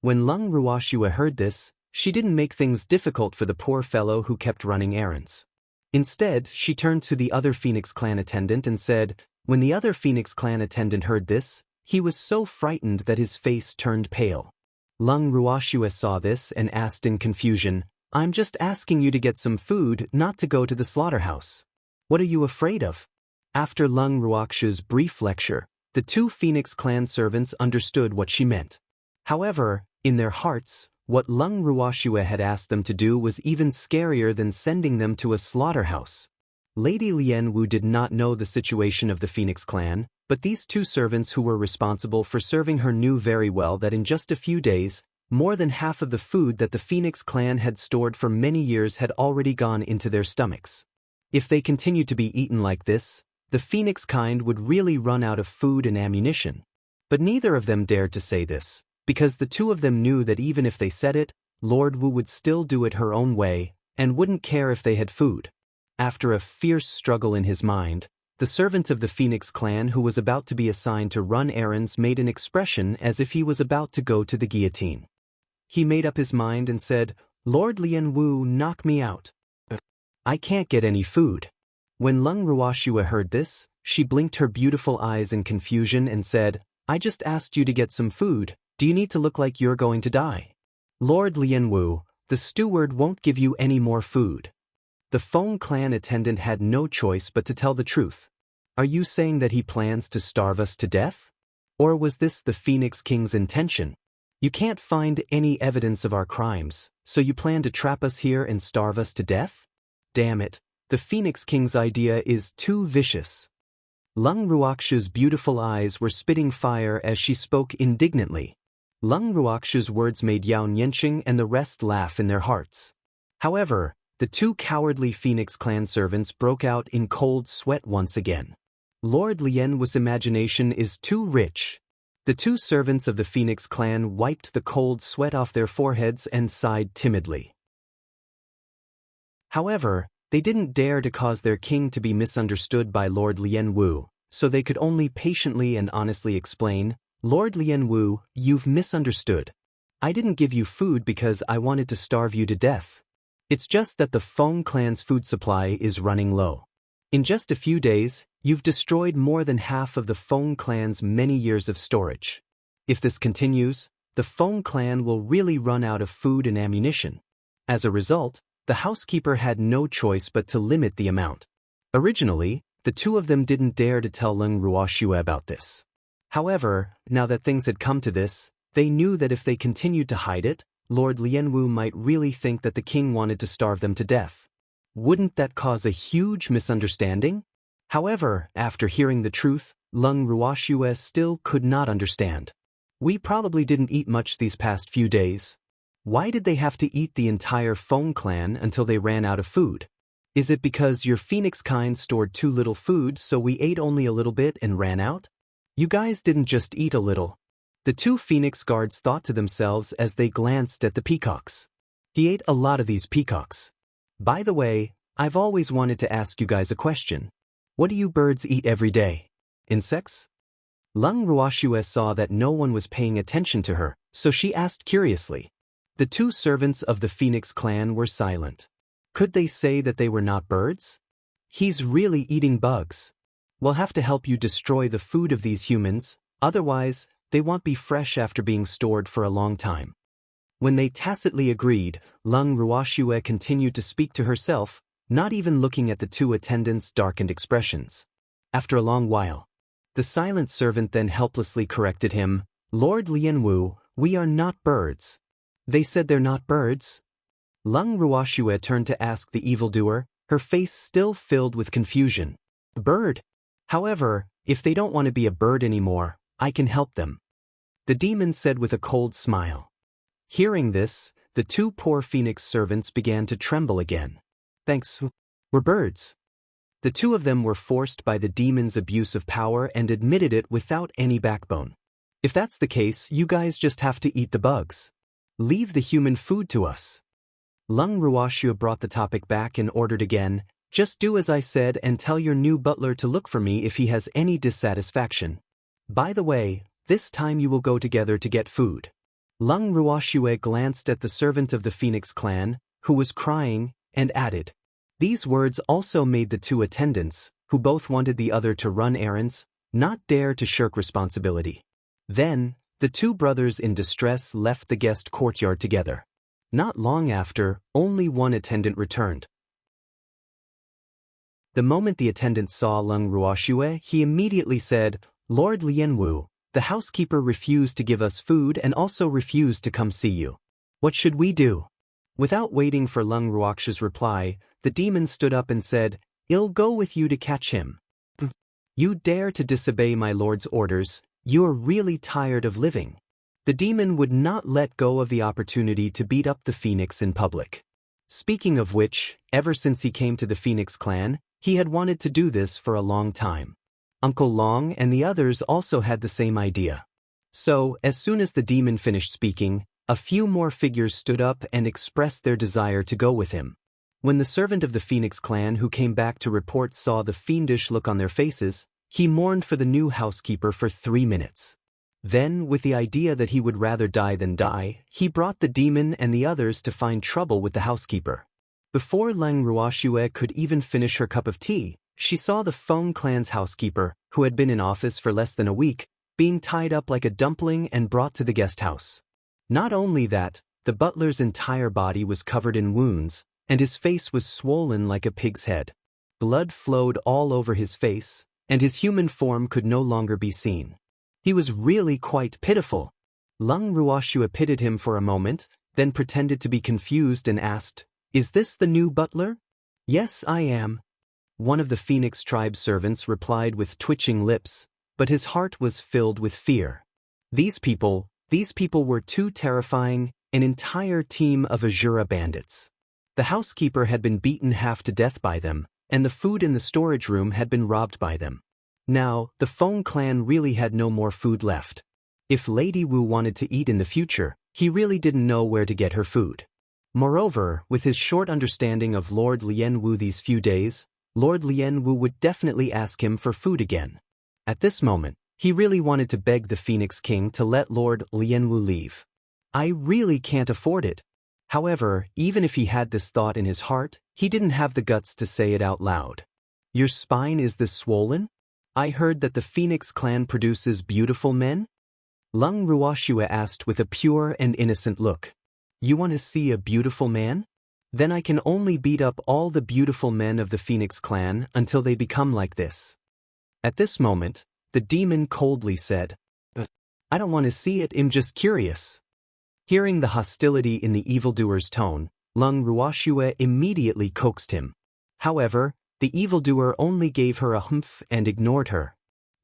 When Lung Ruoxue heard this, she didn't make things difficult for the poor fellow who kept running errands. Instead, she turned to the other Phoenix Clan attendant and said, when the other Phoenix Clan attendant heard this, he was so frightened that his face turned pale. Lung Ruoxue saw this and asked in confusion, "I'm just asking you to get some food, not to go to the slaughterhouse. What are you afraid of?" After Lung Ruoxue's brief lecture, the 2 Phoenix Clan servants understood what she meant. However, in their hearts, what Lung Ruoxue had asked them to do was even scarier than sending them to a slaughterhouse. Lady Lianwu did not know the situation of the Phoenix Clan, but these 2 servants who were responsible for serving her knew very well that in just a few days, more than half of the food that the Phoenix Clan had stored for many years had already gone into their stomachs. If they continued to be eaten like this, the Phoenix kind would really run out of food and ammunition. But neither of them dared to say this, because the 2 of them knew that even if they said it, Lord Wu would still do it her own way, and wouldn't care if they had food. After a fierce struggle in his mind, the servant of the Phoenix Clan who was about to be assigned to run errands made an expression as if he was about to go to the guillotine. He made up his mind and said, "Lord Lianwu, knock me out. I can't get any food." When Lung Ruoxue heard this, she blinked her beautiful eyes in confusion and said, "I just asked you to get some food. Do you need to look like you're going to die?" "Lord Lianwu, the steward won't give you any more food." The Feng Clan attendant had no choice but to tell the truth. "Are you saying that he plans to starve us to death? Or was this the Phoenix King's intention? You can't find any evidence of our crimes, so you plan to trap us here and starve us to death? Damn it, the Phoenix King's idea is too vicious." Lung Ruoxue's beautiful eyes were spitting fire as she spoke indignantly. Lung Ruoxue's words made Yao Nianqing and the rest laugh in their hearts. However, the 2 cowardly Phoenix Clan servants broke out in cold sweat once again. Lord Lianwu's imagination is too rich. The 2 servants of the Phoenix Clan wiped the cold sweat off their foreheads and sighed timidly. However, they didn't dare to cause their king to be misunderstood by Lord Lianwu, so they could only patiently and honestly explain, "Lord Lianwu, you've misunderstood. I didn't give you food because I wanted to starve you to death. It's just that the Feng Clan's food supply is running low. In just a few days, you've destroyed more than half of the Feng Clan's many years of storage. If this continues, the Feng Clan will really run out of food and ammunition. As a result, the housekeeper had no choice but to limit the amount." Originally, the 2 of them didn't dare to tell Lung Ruoxue about this. However, now that things had come to this, they knew that if they continued to hide it, Lord Lianwu might really think that the king wanted to starve them to death. Wouldn't that cause a huge misunderstanding? However, after hearing the truth, Lung Ruoxue still could not understand. "We probably didn't eat much these past few days. Why did they have to eat the entire Feng Clan until they ran out of food? Is it because your Phoenix kind stored too little food so we ate only a little bit and ran out? You guys didn't just eat a little." The 2 Phoenix guards thought to themselves as they glanced at the peacocks. "He ate a lot of these peacocks. By the way, I've always wanted to ask you guys a question. What do you birds eat every day? Insects? Lung Ruoxue saw that no one was paying attention to her, so she asked curiously. The two servants of the Phoenix clan were silent. Could they say that they were not birds? He's really eating bugs. We'll have to help you destroy the food of these humans, otherwise, they won't be fresh after being stored for a long time. When they tacitly agreed, Lung Ruoxue continued to speak to herself, not even looking at the two attendants' darkened expressions. After a long while, the silent servant then helplessly corrected him, Lord Lianwu, we are not birds. They said they're not birds? Lung Ruoxue turned to ask the evildoer, her face still filled with confusion. A bird? However, if they don't want to be a bird anymore, I can help them. The demon said with a cold smile. Hearing this, the two poor Phoenix servants began to tremble again. Thanks, we're birds. The two of them were forced by the demon's abuse of power and admitted it without any backbone. If that's the case, you guys just have to eat the bugs. Leave the human food to us. Lung Ruoxue brought the topic back and ordered again, just do as I said and tell your new butler to look for me if he has any dissatisfaction. By the way, this time you will go together to get food. Lung Ruoxue glanced at the servant of the Phoenix clan, who was crying, and added. These words also made the two attendants, who both wanted the other to run errands, not dare to shirk responsibility. Then, the two brothers in distress left the guest courtyard together. Not long after, only one attendant returned. The moment the attendant saw Lung Ruoxue, he immediately said, Lord Lianwu, the housekeeper refused to give us food and also refused to come see you. What should we do? Without waiting for Lung Ruoxue's reply, the demon stood up and said, I'll go with you to catch him. You dare to disobey my lord's orders, you're really tired of living. The demon would not let go of the opportunity to beat up the Phoenix in public. Speaking of which, ever since he came to the Phoenix clan, he had wanted to do this for a long time. Uncle Long and the others also had the same idea. So, as soon as the demon finished speaking, a few more figures stood up and expressed their desire to go with him. When the servant of the Phoenix clan who came back to report saw the fiendish look on their faces, he mourned for the new housekeeper for 3 minutes. Then, with the idea that he would rather die than die, he brought the demon and the others to find trouble with the housekeeper. Before Lung Ruoxue could even finish her cup of tea, she saw the Feng clan's housekeeper, who had been in office for less than a week, being tied up like a dumpling and brought to the guest house. Not only that, the butler's entire body was covered in wounds, and his face was swollen like a pig's head. Blood flowed all over his face, and his human form could no longer be seen. He was really quite pitiful. Lung Ruoxue pitied him for a moment, then pretended to be confused and asked, Is this the new butler? Yes, I am. One of the Phoenix tribe servants replied with twitching lips, but his heart was filled with fear. These people were too terrifying, an entire team of Azura bandits. The housekeeper had been beaten half to death by them, and the food in the storage room had been robbed by them. Now, the Feng clan really had no more food left. If Lady Wu wanted to eat in the future, he really didn't know where to get her food. Moreover, with his short understanding of Lord Lianwu these few days, Lord Lianwu would definitely ask him for food again. At this moment, he really wanted to beg the Phoenix King to let Lord Lianwu leave. I really can't afford it. However, even if he had this thought in his heart, he didn't have the guts to say it out loud. Your spine is this swollen? I heard that the Phoenix clan produces beautiful men? Lung Ruoxue asked with a pure and innocent look. You want to see a beautiful man? Then I can only beat up all the beautiful men of the Phoenix clan until they become like this. At this moment, the demon coldly said, I don't want to see it, I'm just curious. Hearing the hostility in the evildoer's tone, Lung Ruoxue immediately coaxed him. However, the evildoer only gave her a humph and ignored her.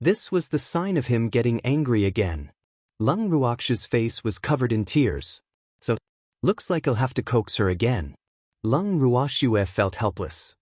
This was the sign of him getting angry again. Lung Ruoxue's face was covered in tears. So, looks like I'll have to coax her again. Lung Ruoxue felt helpless.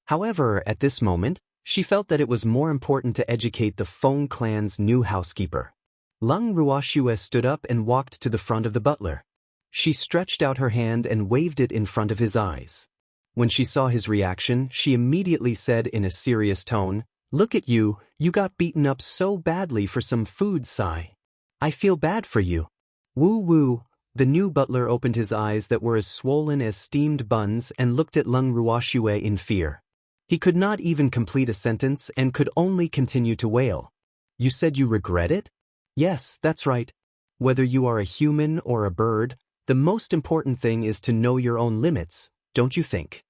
However, at this moment, she felt that it was more important to educate the Feng clan's new housekeeper. Lung Ruoxue stood up and walked to the front of the butler. She stretched out her hand and waved it in front of his eyes. When she saw his reaction, she immediately said in a serious tone, "Look at you, you got beaten up so badly for some food, Sai. I feel bad for you." Woo woo. The new butler opened his eyes that were as swollen as steamed buns and looked at Lung Ruoxue in fear. He could not even complete a sentence and could only continue to wail. "You said you regret it?" "Yes, that's right. Whether you are a human or a bird, the most important thing is to know your own limits, don't you think?"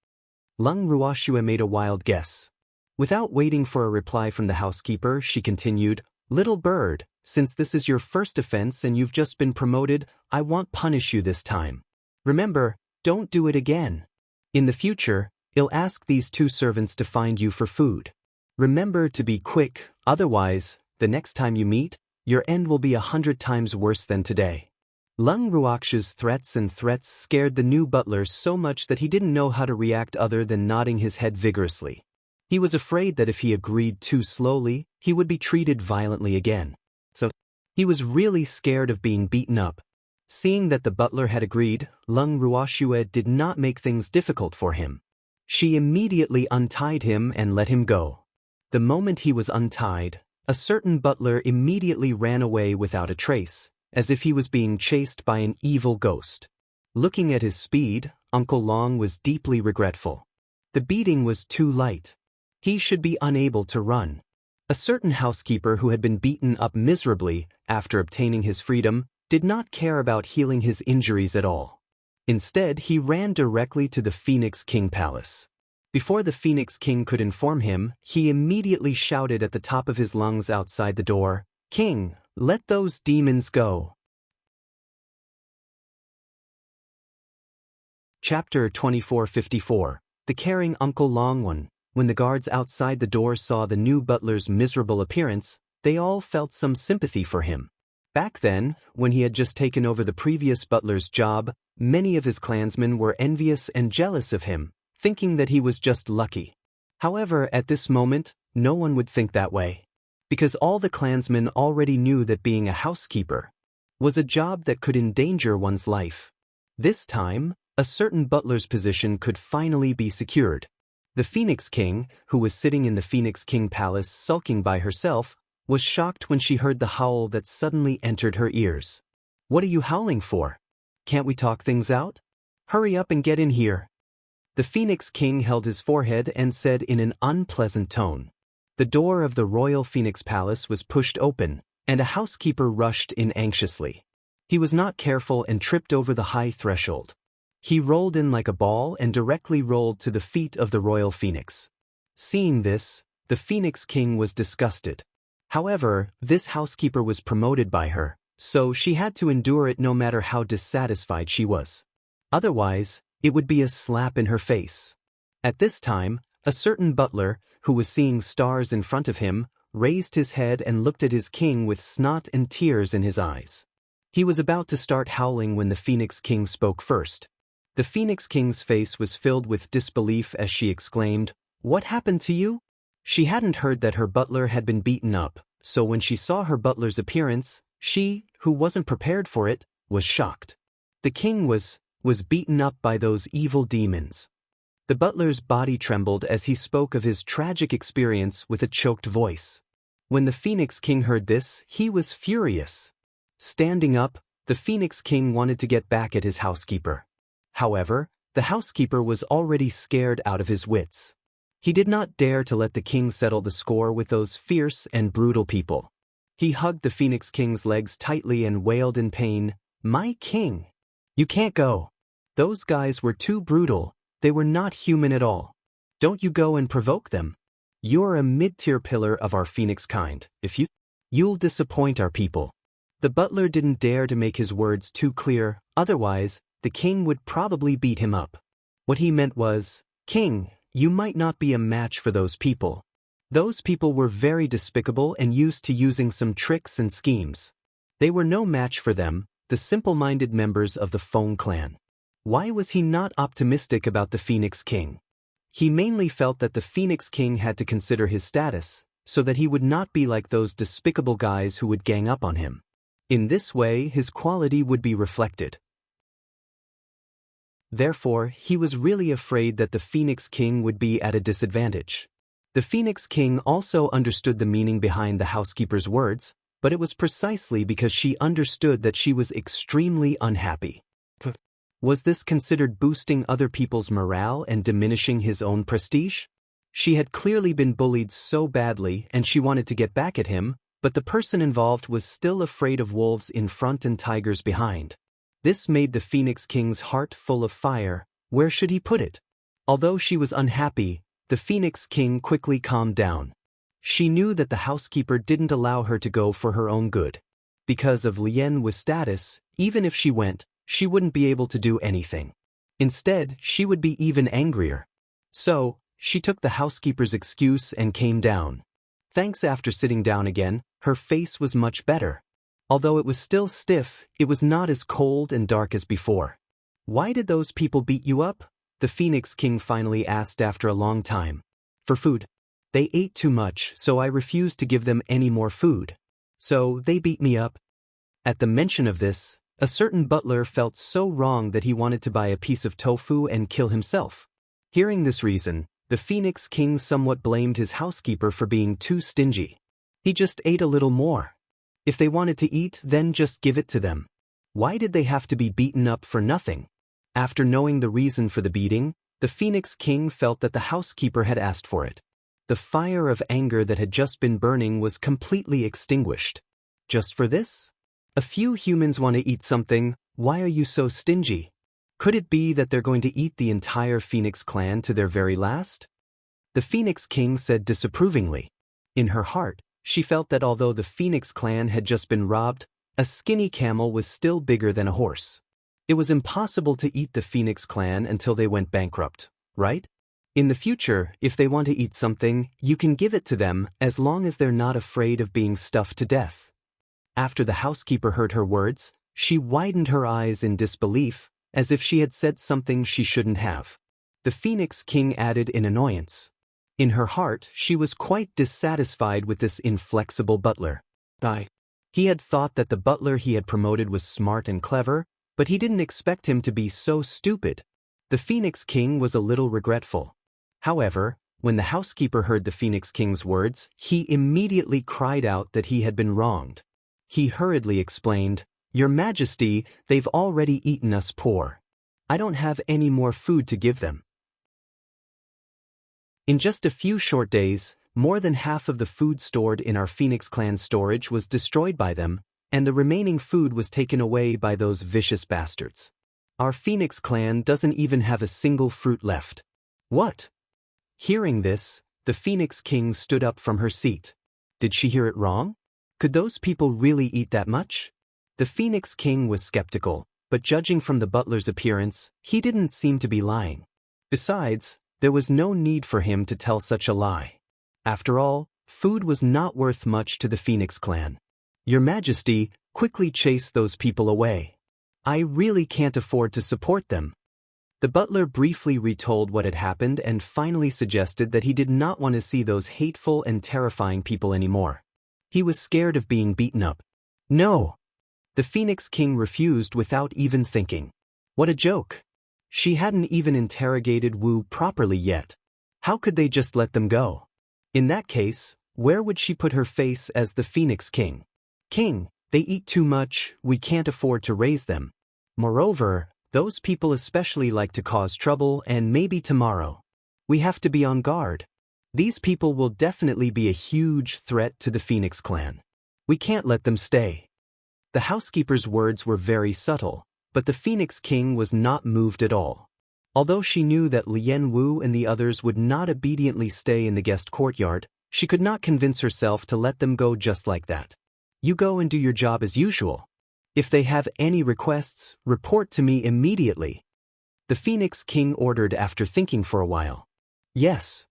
Lung Ruoxue made a wild guess. Without waiting for a reply from the housekeeper, she continued, "Little bird, since this is your first offense and you've just been promoted, I won't punish you this time. Remember, don't do it again. In the future, I'll ask these two servants to find you for food. Remember to be quick, otherwise, the next time you meet, your end will be 100 times worse than today." Lung Ruoxue's threats scared the new butler so much that he didn't know how to react other than nodding his head vigorously. He was afraid that if he agreed too slowly, he would be treated violently again. So, he was really scared of being beaten up. Seeing that the butler had agreed, Lung Ruoxue did not make things difficult for him. She immediately untied him and let him go. The moment he was untied, a certain butler immediately ran away without a trace, as if he was being chased by an evil ghost. Looking at his speed, Uncle Long was deeply regretful. The beating was too light. He should be unable to run. A certain housekeeper who had been beaten up miserably after obtaining his freedom did not care about healing his injuries at all. Instead, he ran directly to the Phoenix King Palace. Before the Phoenix King could inform him, he immediately shouted at the top of his lungs outside the door, "King, let those demons go." Chapter 2454. The Caring Uncle Long One. When the guards outside the door saw the new butler's miserable appearance, they all felt some sympathy for him. Back then, when he had just taken over the previous butler's job, many of his clansmen were envious and jealous of him, thinking that he was just lucky. However, at this moment, no one would think that way. Because all the clansmen already knew that being a housekeeper was a job that could endanger one's life. This time, a certain butler's position could finally be secured. The Phoenix King, who was sitting in the Phoenix King Palace sulking by herself, was shocked when she heard the howl that suddenly entered her ears. "What are you howling for? Can't we talk things out? Hurry up and get in here." The Phoenix King held his forehead and said in an unpleasant tone. The door of the Royal Phoenix Palace was pushed open, and a housekeeper rushed in anxiously. He was not careful and tripped over the high threshold. He rolled in like a ball and directly rolled to the feet of the Royal Phoenix. Seeing this, the Phoenix King was disgusted. However, this housekeeper was promoted by her, so she had to endure it no matter how dissatisfied she was. Otherwise, it would be a slap in her face. At this time, a certain butler, who was seeing stars in front of him, raised his head and looked at his king with snot and tears in his eyes. He was about to start howling when the Phoenix King spoke first. The Phoenix King's face was filled with disbelief as she exclaimed, "What happened to you?" She hadn't heard that her butler had been beaten up, so when she saw her butler's appearance, she, who wasn't prepared for it, was shocked. The king was beaten up by those evil demons. The butler's body trembled as he spoke of his tragic experience with a choked voice. When the Phoenix King heard this, he was furious. Standing up, the Phoenix King wanted to get back at his housekeeper. However, the housekeeper was already scared out of his wits. He did not dare to let the king settle the score with those fierce and brutal people. He hugged the Phoenix King's legs tightly and wailed in pain, "My king! You can't go. Those guys were too brutal, they were not human at all. Don't you go and provoke them. You're a mid-tier pillar of our Phoenix kind. If you'll disappoint our people." The butler didn't dare to make his words too clear, otherwise, the king would probably beat him up. What he meant was, "King, you might not be a match for those people. Those people were very despicable and used to using some tricks and schemes. They were no match for them, the simple-minded members of the Feng clan." Why was he not optimistic about the Phoenix King? He mainly felt that the Phoenix King had to consider his status, so that he would not be like those despicable guys who would gang up on him. In this way, his quality would be reflected. Therefore, he was really afraid that the Phoenix King would be at a disadvantage. The Phoenix King also understood the meaning behind the housekeeper's words, but it was precisely because she understood that she was extremely unhappy. Was this considered boosting other people's morale and diminishing his own prestige? She had clearly been bullied so badly and she wanted to get back at him, but the person involved was still afraid of wolves in front and tigers behind. This made the Phoenix King's heart full of fire. Where should he put it? Although she was unhappy, the Phoenix King quickly calmed down. She knew that the housekeeper didn't allow her to go for her own good. Because of Lien Wu's status, even if she went, she wouldn't be able to do anything. Instead, she would be even angrier. So, she took the housekeeper's excuse and came down. Thanks. After sitting down again, her face was much better. Although it was still stiff, it was not as cold and dark as before. Why did those people beat you up? The Phoenix King finally asked after a long time. For food. They ate too much, so I refused to give them any more food. So, they beat me up. At the mention of this, a certain butler felt so wrong that he wanted to buy a piece of tofu and kill himself. Hearing this reason, the Phoenix King somewhat blamed his housekeeper for being too stingy. He just ate a little more. If they wanted to eat, then just give it to them. Why did they have to be beaten up for nothing? After knowing the reason for the beating, the Phoenix King felt that the housekeeper had asked for it. The fire of anger that had just been burning was completely extinguished. Just for this? A few humans want to eat something. Why are you so stingy? Could it be that they're going to eat the entire Phoenix clan to their very last? The Phoenix King said disapprovingly. In her heart, she felt that although the Phoenix clan had just been robbed, a skinny camel was still bigger than a horse. It was impossible to eat the Phoenix clan until they went bankrupt, right? In the future, if they want to eat something, you can give it to them as long as they're not afraid of being stuffed to death. After the housekeeper heard her words, she widened her eyes in disbelief, as if she had said something she shouldn't have. The Phoenix King added in annoyance. In her heart, she was quite dissatisfied with this inflexible butler. He had thought that the butler he had promoted was smart and clever, but he didn't expect him to be so stupid. The Phoenix King was a little regretful. However, when the housekeeper heard the Phoenix King's words, he immediately cried out that he had been wronged. He hurriedly explained, "Your Majesty, they've already eaten us poor. I don't have any more food to give them." In just a few short days, more than half of the food stored in our Phoenix clan storage was destroyed by them, and the remaining food was taken away by those vicious bastards. Our Phoenix clan doesn't even have a single fruit left. What? Hearing this, the Phoenix King stood up from her seat. Did she hear it wrong? Could those people really eat that much? The Phoenix King was skeptical, but judging from the butler's appearance, he didn't seem to be lying. Besides, there was no need for him to tell such a lie. After all, food was not worth much to the Phoenix clan. Your Majesty, quickly chase those people away. I really can't afford to support them. The butler briefly retold what had happened and finally suggested that he did not want to see those hateful and terrifying people anymore. He was scared of being beaten up. No! The Phoenix King refused without even thinking. What a joke! She hadn't even interrogated Wu properly yet. How could they just let them go? In that case, where would she put her face as the Phoenix King? King, they eat too much, we can't afford to raise them. Moreover, those people especially like to cause trouble, and maybe tomorrow. We have to be on guard. These people will definitely be a huge threat to the Phoenix clan. We can't let them stay. The housekeeper's words were very subtle, but the Phoenix King was not moved at all. Although she knew that Lien Wu and the others would not obediently stay in the guest courtyard, she could not convince herself to let them go just like that. You go and do your job as usual. If they have any requests, report to me immediately. The Phoenix King ordered after thinking for a while. Yes.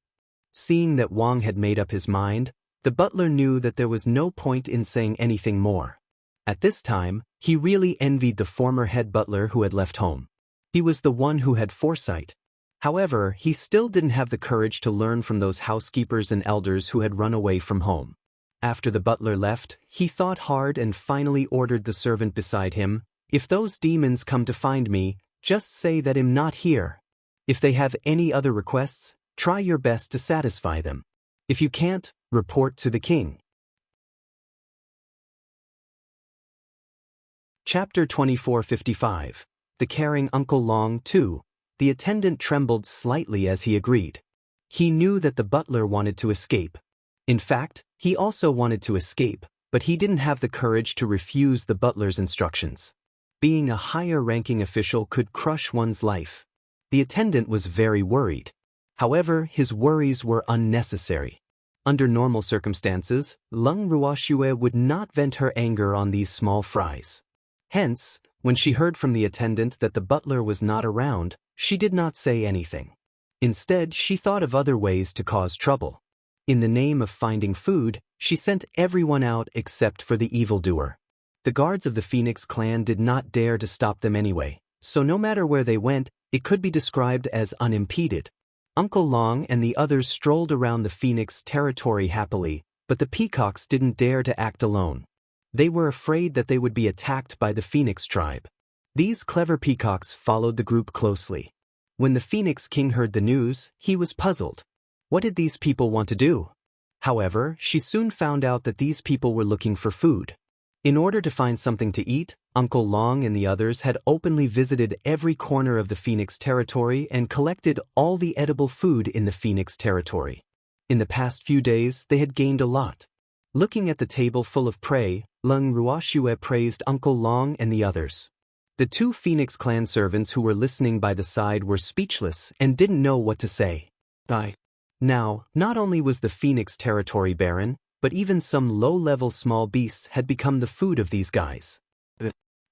Seeing that Wang had made up his mind, the butler knew that there was no point in saying anything more. At this time, he really envied the former head butler who had left home. He was the one who had foresight. However, he still didn't have the courage to learn from those housekeepers and elders who had run away from home. After the butler left, he thought hard and finally ordered the servant beside him, "If those demons come to find me, Just say that I'm not here. If they have any other requests, try your best to satisfy them. If you can't, report to the king. Chapter 2455. The Caring Uncle Long 2. The attendant trembled slightly as he agreed. He knew that the butler wanted to escape. In fact, he also wanted to escape, but he didn't have the courage to refuse the butler's instructions. Being a higher-ranking official could crush one's life. The attendant was very worried. However, his worries were unnecessary. Under normal circumstances, Lung Ruoxue would not vent her anger on these small fries. Hence, when she heard from the attendant that the butler was not around, she did not say anything. Instead, she thought of other ways to cause trouble. In the name of finding food, she sent everyone out except for the evildoer. The guards of the Phoenix clan did not dare to stop them anyway, so no matter where they went, it could be described as unimpeded. Uncle Long and the others strolled around the Phoenix territory happily, but the peacocks didn't dare to act alone. They were afraid that they would be attacked by the Phoenix tribe. These clever peacocks followed the group closely. When the Phoenix king heard the news, he was puzzled. What did these people want to do? However, she soon found out that these people were looking for food. In order to find something to eat, Uncle Long and the others had openly visited every corner of the Phoenix territory and collected all the edible food in the Phoenix territory. In the past few days, they had gained a lot. Looking at the table full of prey, Lung Ruoxue praised Uncle Long and the others. The two Phoenix clan servants who were listening by the side were speechless and didn't know what to say. Now, not only was the Phoenix territory barren, but even some low-level small beasts had become the food of these guys.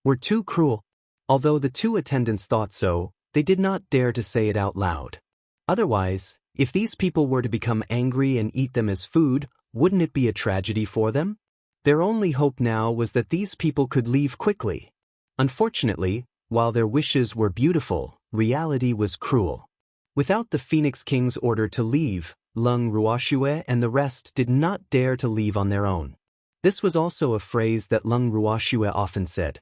Were too cruel. Although the two attendants thought so, they did not dare to say it out loud. Otherwise, if these people were to become angry and eat them as food, wouldn't it be a tragedy for them? Their only hope now was that these people could leave quickly. Unfortunately, while their wishes were beautiful, reality was cruel. Without the Phoenix King's order to leave, Lung Ruoxue and the rest did not dare to leave on their own. This was also a phrase that Lung Ruoxue often said.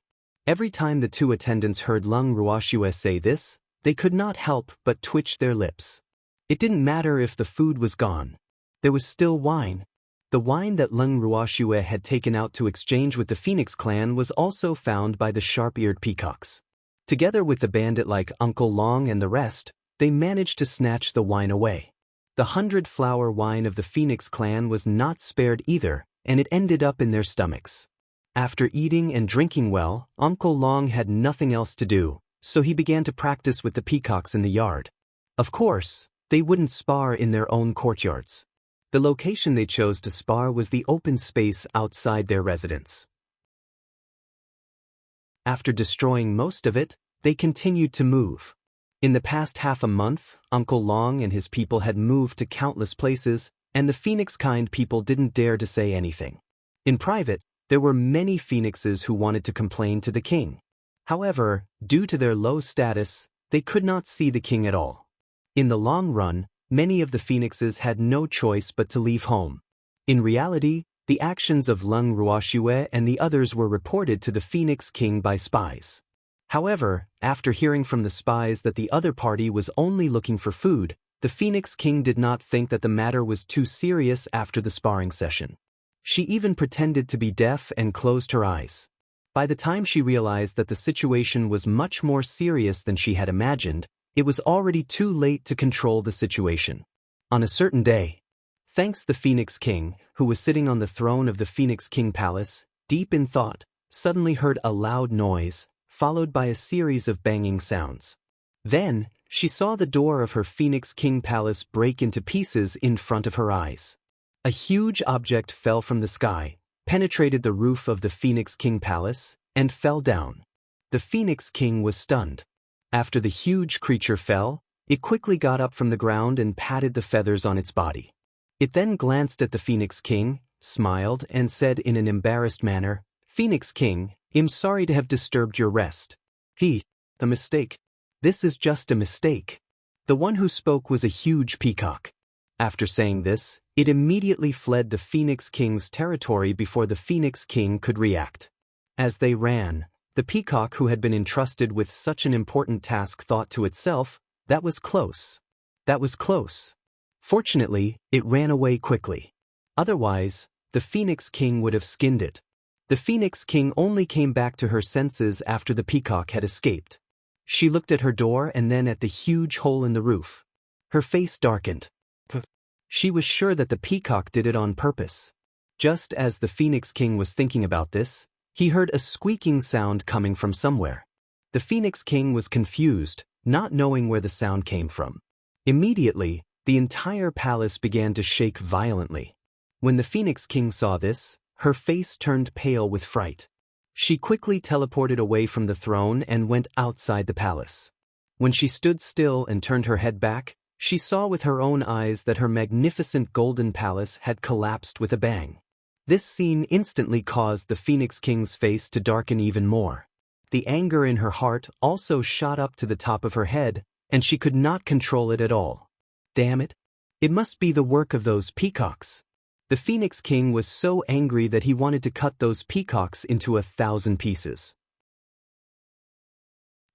Every time the two attendants heard Lung Ruoxue say this, they could not help but twitch their lips. It didn't matter if the food was gone. There was still wine. The wine that Lung Ruoxue had taken out to exchange with the Phoenix clan was also found by the sharp-eared peacocks. Together with the bandit-like Uncle Long and the rest, they managed to snatch the wine away. The 100-flower wine of the Phoenix clan was not spared either, and it ended up in their stomachs. After eating and drinking well, Uncle Long had nothing else to do, so he began to practice with the peacocks in the yard. Of course, they wouldn't spar in their own courtyards. The location they chose to spar was the open space outside their residence. After destroying most of it, they continued to move. In the past half a month, Uncle Long and his people had moved to countless places, and the Phoenix-kind people didn't dare to say anything. In private, there were many Phoenixes who wanted to complain to the king. However, due to their low status, they could not see the king at all. In the long run, many of the Phoenixes had no choice but to leave home. In reality, the actions of Lung Ruoxue and the others were reported to the Phoenix king by spies. However, after hearing from the spies that the other party was only looking for food, the Phoenix king did not think that the matter was too serious after the sparring session. She even pretended to be deaf and closed her eyes. By the time she realized that the situation was much more serious than she had imagined, it was already too late to control the situation. On a certain day, thanks the Phoenix king, who was sitting on the throne of the Phoenix King Palace, deep in thought, suddenly heard a loud noise, followed by a series of banging sounds. Then, she saw the door of her Phoenix King Palace break into pieces in front of her eyes. A huge object fell from the sky, penetrated the roof of the Phoenix King Palace, and fell down. The Phoenix King was stunned. After the huge creature fell, it quickly got up from the ground and patted the feathers on its body. It then glanced at the Phoenix King, smiled, and said in an embarrassed manner, "Phoenix King, I'm sorry to have disturbed your rest." A mistake. This is just a mistake. The one who spoke was a huge peacock. After saying this, it immediately fled the Phoenix King's territory before the Phoenix King could react. As they ran, The peacock who had been entrusted with such an important task thought to itself, that was close. That was close. Fortunately, it ran away quickly. Otherwise, the Phoenix King would have skinned it. The Phoenix King only came back to her senses after the peacock had escaped. She looked at her door and then at the huge hole in the roof. Her face darkened. She was sure that the peacock did it on purpose. Just as the Phoenix King was thinking about this, he heard a squeaking sound coming from somewhere. The Phoenix King was confused, not knowing where the sound came from. Immediately, the entire palace began to shake violently. When the Phoenix King saw this, her face turned pale with fright. She quickly teleported away from the throne and went outside the palace. When she stood still and turned her head back, she saw with her own eyes that her magnificent golden palace had collapsed with a bang. This scene instantly caused the Phoenix King's face to darken even more. The anger in her heart also shot up to the top of her head, and she could not control it at all. Damn it! It must be the work of those peacocks. The Phoenix King was so angry that he wanted to cut those peacocks into 1,000 pieces.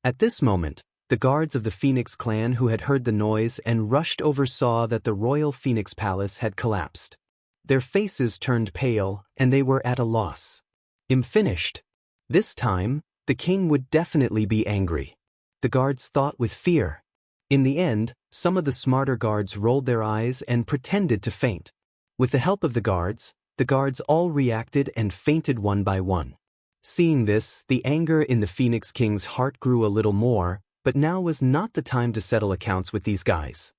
At this moment, the guards of the Phoenix clan who had heard the noise and rushed over saw that the royal Phoenix Palace had collapsed. Their faces turned pale, and they were at a loss. Finished. This time, the king would definitely be angry. The guards thought with fear. In the end, some of the smarter guards rolled their eyes and pretended to faint. With the help of the guards all reacted and fainted one by one. Seeing this, the anger in the Phoenix King's heart grew a little more, but now was not the time to settle accounts with these guys.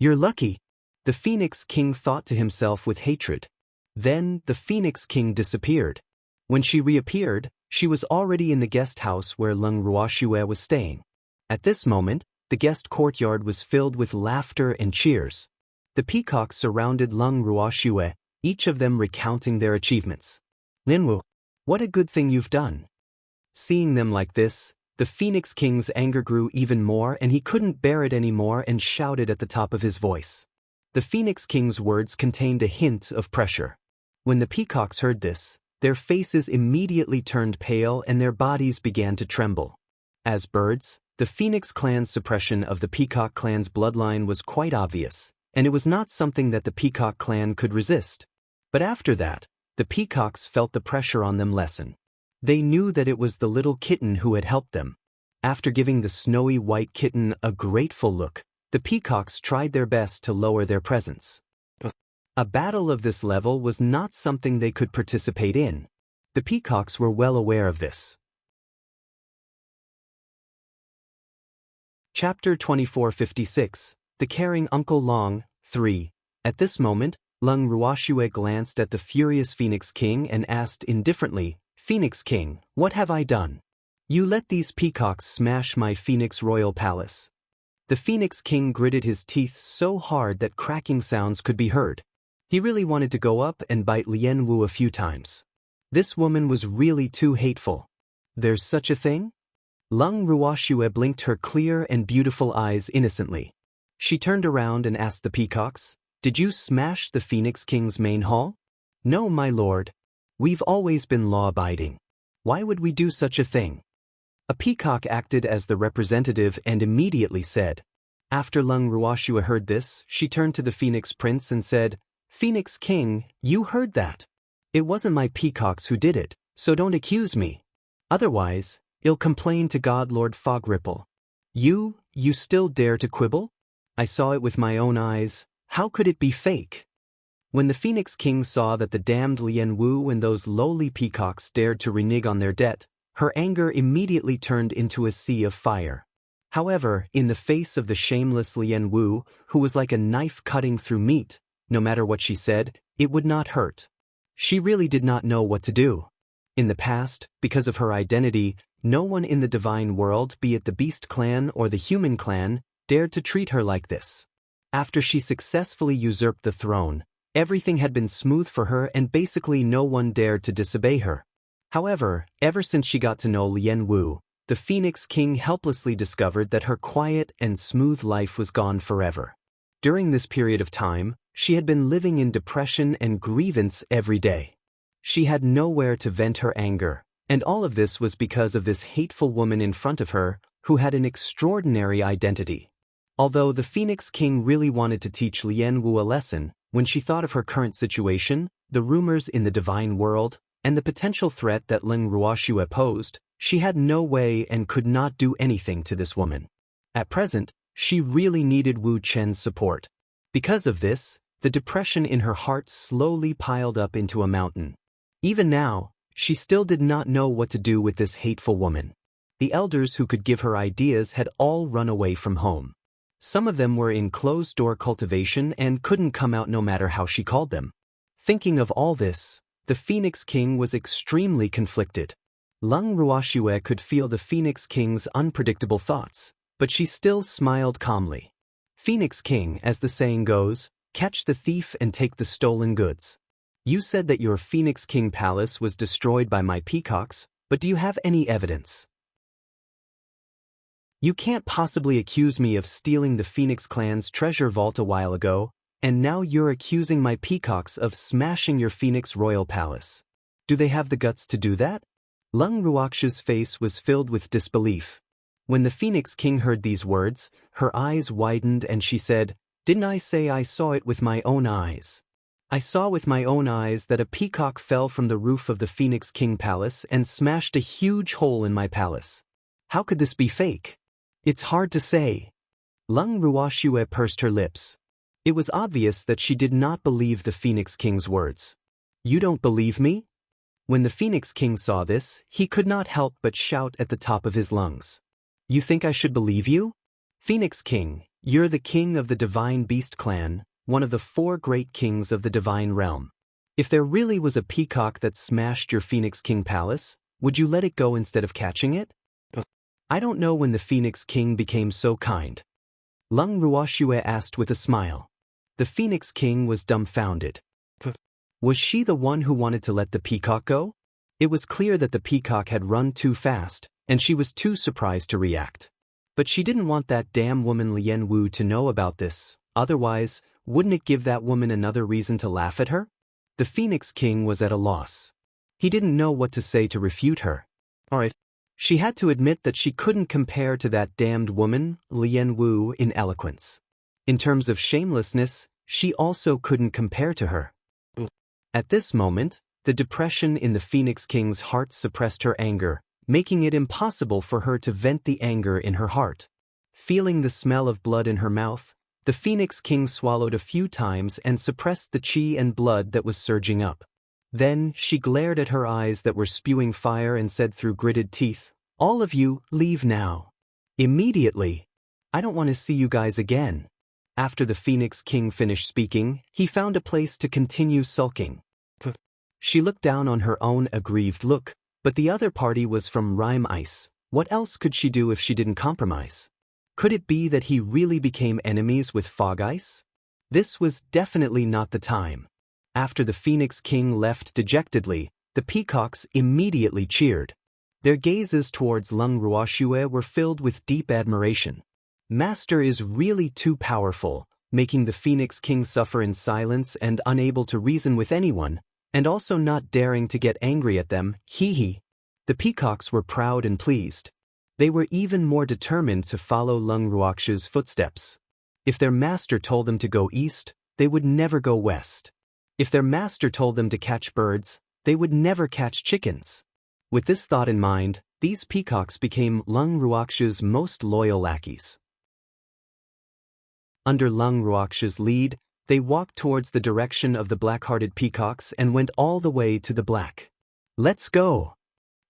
You're lucky. The Phoenix King thought to himself with hatred. Then, the Phoenix King disappeared. When she reappeared, she was already in the guest house where Lung Ruoxue was staying. At this moment, the guest courtyard was filled with laughter and cheers. The peacocks surrounded Lung Ruoxue, each of them recounting their achievements. Linwu, what a good thing you've done. Seeing them like this, the Phoenix King's anger grew even more and he couldn't bear it anymore and shouted at the top of his voice. The Phoenix King's words contained a hint of pressure. When the peacocks heard this, their faces immediately turned pale and their bodies began to tremble. As birds, the Phoenix clan's suppression of the Peacock clan's bloodline was quite obvious, and it was not something that the Peacock clan could resist. But after that, the peacocks felt the pressure on them lessen. They knew that it was the little kitten who had helped them. After giving the snowy white kitten a grateful look, the peacocks tried their best to lower their presence. A battle of this level was not something they could participate in. The peacocks were well aware of this. Chapter 2456, The Caring Uncle Long, 3. At this moment, Lung Ruoxue glanced at the furious Phoenix King and asked indifferently, Phoenix King, what have I done? You let these peacocks smash my Phoenix royal palace. The Phoenix King gritted his teeth so hard that cracking sounds could be heard. He really wanted to go up and bite Lien Wu a few times. This woman was really too hateful. There's such a thing? Lung Ruoxue blinked her clear and beautiful eyes innocently. She turned around and asked the peacocks, Did you smash the Phoenix King's main hall? No, my lord. We've always been law-abiding. Why would we do such a thing? A peacock acted as the representative and immediately said. After Lung Ruoxue heard this, she turned to the Phoenix Prince and said, Phoenix King, you heard that. It wasn't my peacocks who did it, so don't accuse me. Otherwise, I'll complain to God Lord Fogripple. You still dare to quibble? I saw it with my own eyes. How could it be fake? When the Phoenix King saw that the damned Lien Wu and those lowly peacocks dared to renege on their debt, her anger immediately turned into a sea of fire. However, in the face of the shameless Lien Wu, who was like a knife cutting through meat, no matter what she said, it would not hurt. She really did not know what to do. In the past, because of her identity, no one in the divine world, be it the Beast Clan or the Human Clan, dared to treat her like this. After she successfully usurped the throne, everything had been smooth for her and basically no one dared to disobey her. However, ever since she got to know Lien Wu, the Phoenix King helplessly discovered that her quiet and smooth life was gone forever. During this period of time, she had been living in depression and grievance every day. She had nowhere to vent her anger, And all of this was because of this hateful woman in front of her, who had an extraordinary identity. Although the Phoenix King really wanted to teach Lien Wu a lesson, when she thought of her current situation, the rumors in the divine world, and the potential threat that Leng Ruoxue posed, she had no way and could not do anything to this woman. At present, she really needed Wu Chen's support. Because of this, the depression in her heart slowly piled up into a mountain. Even now, she still did not know what to do with this hateful woman. The elders who could give her ideas had all run away from home. Some of them were in closed-door cultivation and couldn't come out no matter how she called them. Thinking of all this, the Phoenix King was extremely conflicted. Leng Ruoxue could feel the Phoenix King's unpredictable thoughts, but she still smiled calmly. Phoenix King, as the saying goes, catch the thief and take the stolen goods. You said that your Phoenix King palace was destroyed by my peacocks, but do you have any evidence? You can't possibly accuse me of stealing the Phoenix clan's treasure vault a while ago, and now you're accusing my peacocks of smashing your Phoenix royal palace. Do they have the guts to do that? Leng Ruoxue's face was filled with disbelief. When the Phoenix King heard these words, her eyes widened and she said, "Didn't I say I saw it with my own eyes? I saw with my own eyes that a peacock fell from the roof of the Phoenix King palace and smashed a huge hole in my palace. How could this be fake? It's hard to say." Leng Ruoxue pursed her lips. It was obvious that she did not believe the Phoenix King's words. "You don't believe me?" When the Phoenix King saw this, he could not help but shout at the top of his lungs. "You think I should believe you? Phoenix King, you're the king of the Divine Beast clan, one of the 4 great kings of the divine realm. If there really was a peacock that smashed your Phoenix King palace, would you let it go instead of catching it?" "I don't know when the Phoenix King became so kind," Leng Ruoxue asked with a smile. The Phoenix King was dumbfounded. Was she the one who wanted to let the peacock go? It was clear that the peacock had run too fast, and she was too surprised to react. But she didn't want that damn woman Lien Wu to know about this, otherwise, wouldn't it give that woman another reason to laugh at her? The Phoenix King was at a loss. He didn't know what to say to refute her. Alright. She had to admit that she couldn't compare to that damned woman, Lien Wu, in eloquence. In terms of shamelessness, she also couldn't compare to her. At this moment, the depression in the Phoenix King's heart suppressed her anger, making it impossible for her to vent the anger in her heart. Feeling the smell of blood in her mouth, the Phoenix King swallowed a few times and suppressed the qi and blood that was surging up. Then, she glared at her eyes that were spewing fire and said through gritted teeth, "All of you, leave now. Immediately. I don't want to see you guys again." After the Phoenix King finished speaking, he found a place to continue sulking. She looked down on her own aggrieved look, but the other party was from Rime Ice. What else could she do if she didn't compromise? Could it be that he really became enemies with Fog Ice? This was definitely not the time. After the Phoenix King left dejectedly, the peacocks immediately cheered. Their gazes towards Leng Ruoxue were filled with deep admiration. Master is really too powerful, making the Phoenix King suffer in silence and unable to reason with anyone, and also not daring to get angry at them, hee. The peacocks were proud and pleased. They were even more determined to follow Leng Ruoxue's footsteps. If their master told them to go east, they would never go west. If their master told them to catch birds, they would never catch chickens. With this thought in mind, these peacocks became Leng Ruoxue's most loyal lackeys. Under Leng Ruoxue's lead, they walked towards the direction of the black-hearted peacocks and went all the way to the black. "Let's go!"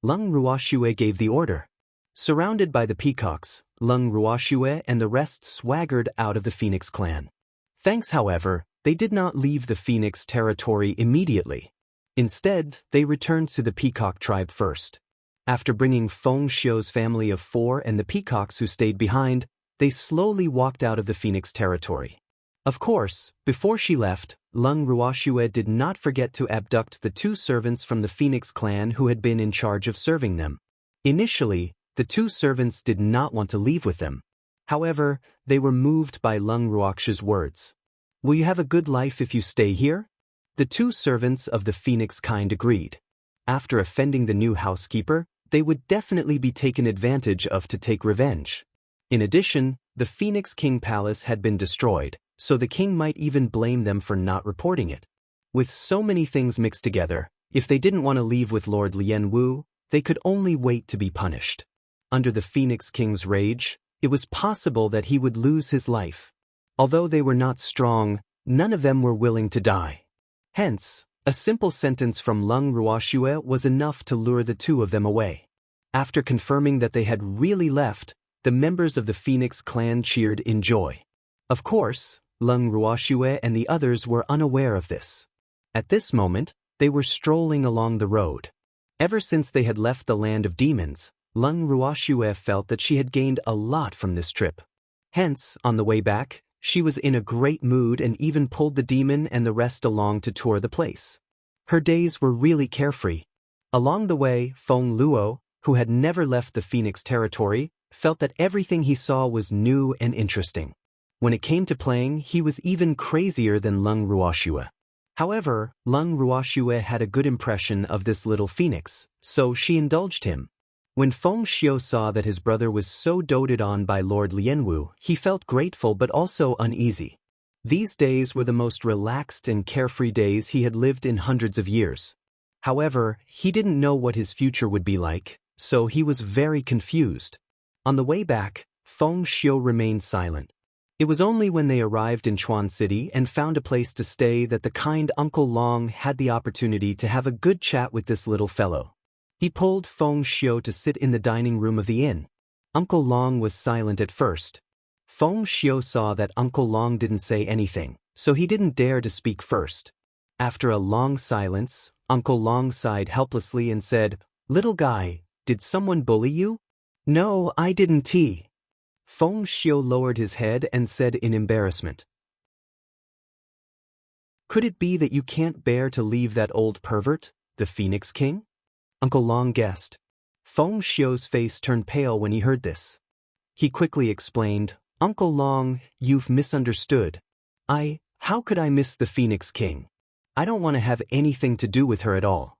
Leng Ruoxue gave the order. Surrounded by the peacocks, Leng Ruoxue and the rest swaggered out of the Phoenix clan. Thanks, however, they did not leave the Phoenix territory immediately. Instead, they returned to the peacock tribe first. After bringing Feng Xiu's family of 4 and the peacocks who stayed behind, they slowly walked out of the Phoenix territory. Of course, before she left, Leng Ruoxue did not forget to abduct the 2 servants from the Phoenix clan who had been in charge of serving them. Initially, the 2 servants did not want to leave with them. However, they were moved by Leng Ruoxue's words. "Will you have a good life if you stay here?" The 2 servants of the Phoenix kind agreed. After offending the new housekeeper, they would definitely be taken advantage of to take revenge. In addition, the Phoenix King Palace had been destroyed, so the king might even blame them for not reporting it. With so many things mixed together, if they didn't want to leave with Lord Lian Wu, they could only wait to be punished. Under the Phoenix King's rage, it was possible that he would lose his life. Although they were not strong, none of them were willing to die. Hence, a simple sentence from Lung Ruoxue was enough to lure the two of them away. After confirming that they had really left, the members of the Phoenix clan cheered in joy. Of course, Lung Ruoxue and the others were unaware of this. At this moment, they were strolling along the road. Ever since they had left the land of demons, Lung Ruoxue felt that she had gained a lot from this trip. Hence, on the way back, she was in a great mood and even pulled the demon and the rest along to tour the place. Her days were really carefree. Along the way, Feng Luo, who had never left the Phoenix territory, felt that everything he saw was new and interesting. When it came to playing, he was even crazier than Lung Ruoxue. However, Lung Ruoxue had a good impression of this little phoenix, so she indulged him. When Feng Xiu saw that his brother was so doted on by Lord Lianwu, he felt grateful but also uneasy. These days were the most relaxed and carefree days he had lived in hundreds of years. However, he didn't know what his future would be like, so he was very confused. On the way back, Feng Xiu remained silent. It was only when they arrived in Chuan City and found a place to stay that the kind Uncle Long had the opportunity to have a good chat with this little fellow. He pulled Feng Xiu to sit in the dining room of the inn. Uncle Long was silent at first. Feng Xiu saw that Uncle Long didn't say anything, so he didn't dare to speak first. After a long silence, Uncle Long sighed helplessly and said, "Little guy, did someone bully you?" "No, I didn't." Feng Xiu lowered his head and said in embarrassment, "Could it be that you can't bear to leave that old pervert, the Phoenix King?" Uncle Long guessed. Feng Xiu's face turned pale when he heard this. He quickly explained, "Uncle Long, you've misunderstood. How could I miss the Phoenix King? I don't want to have anything to do with her at all."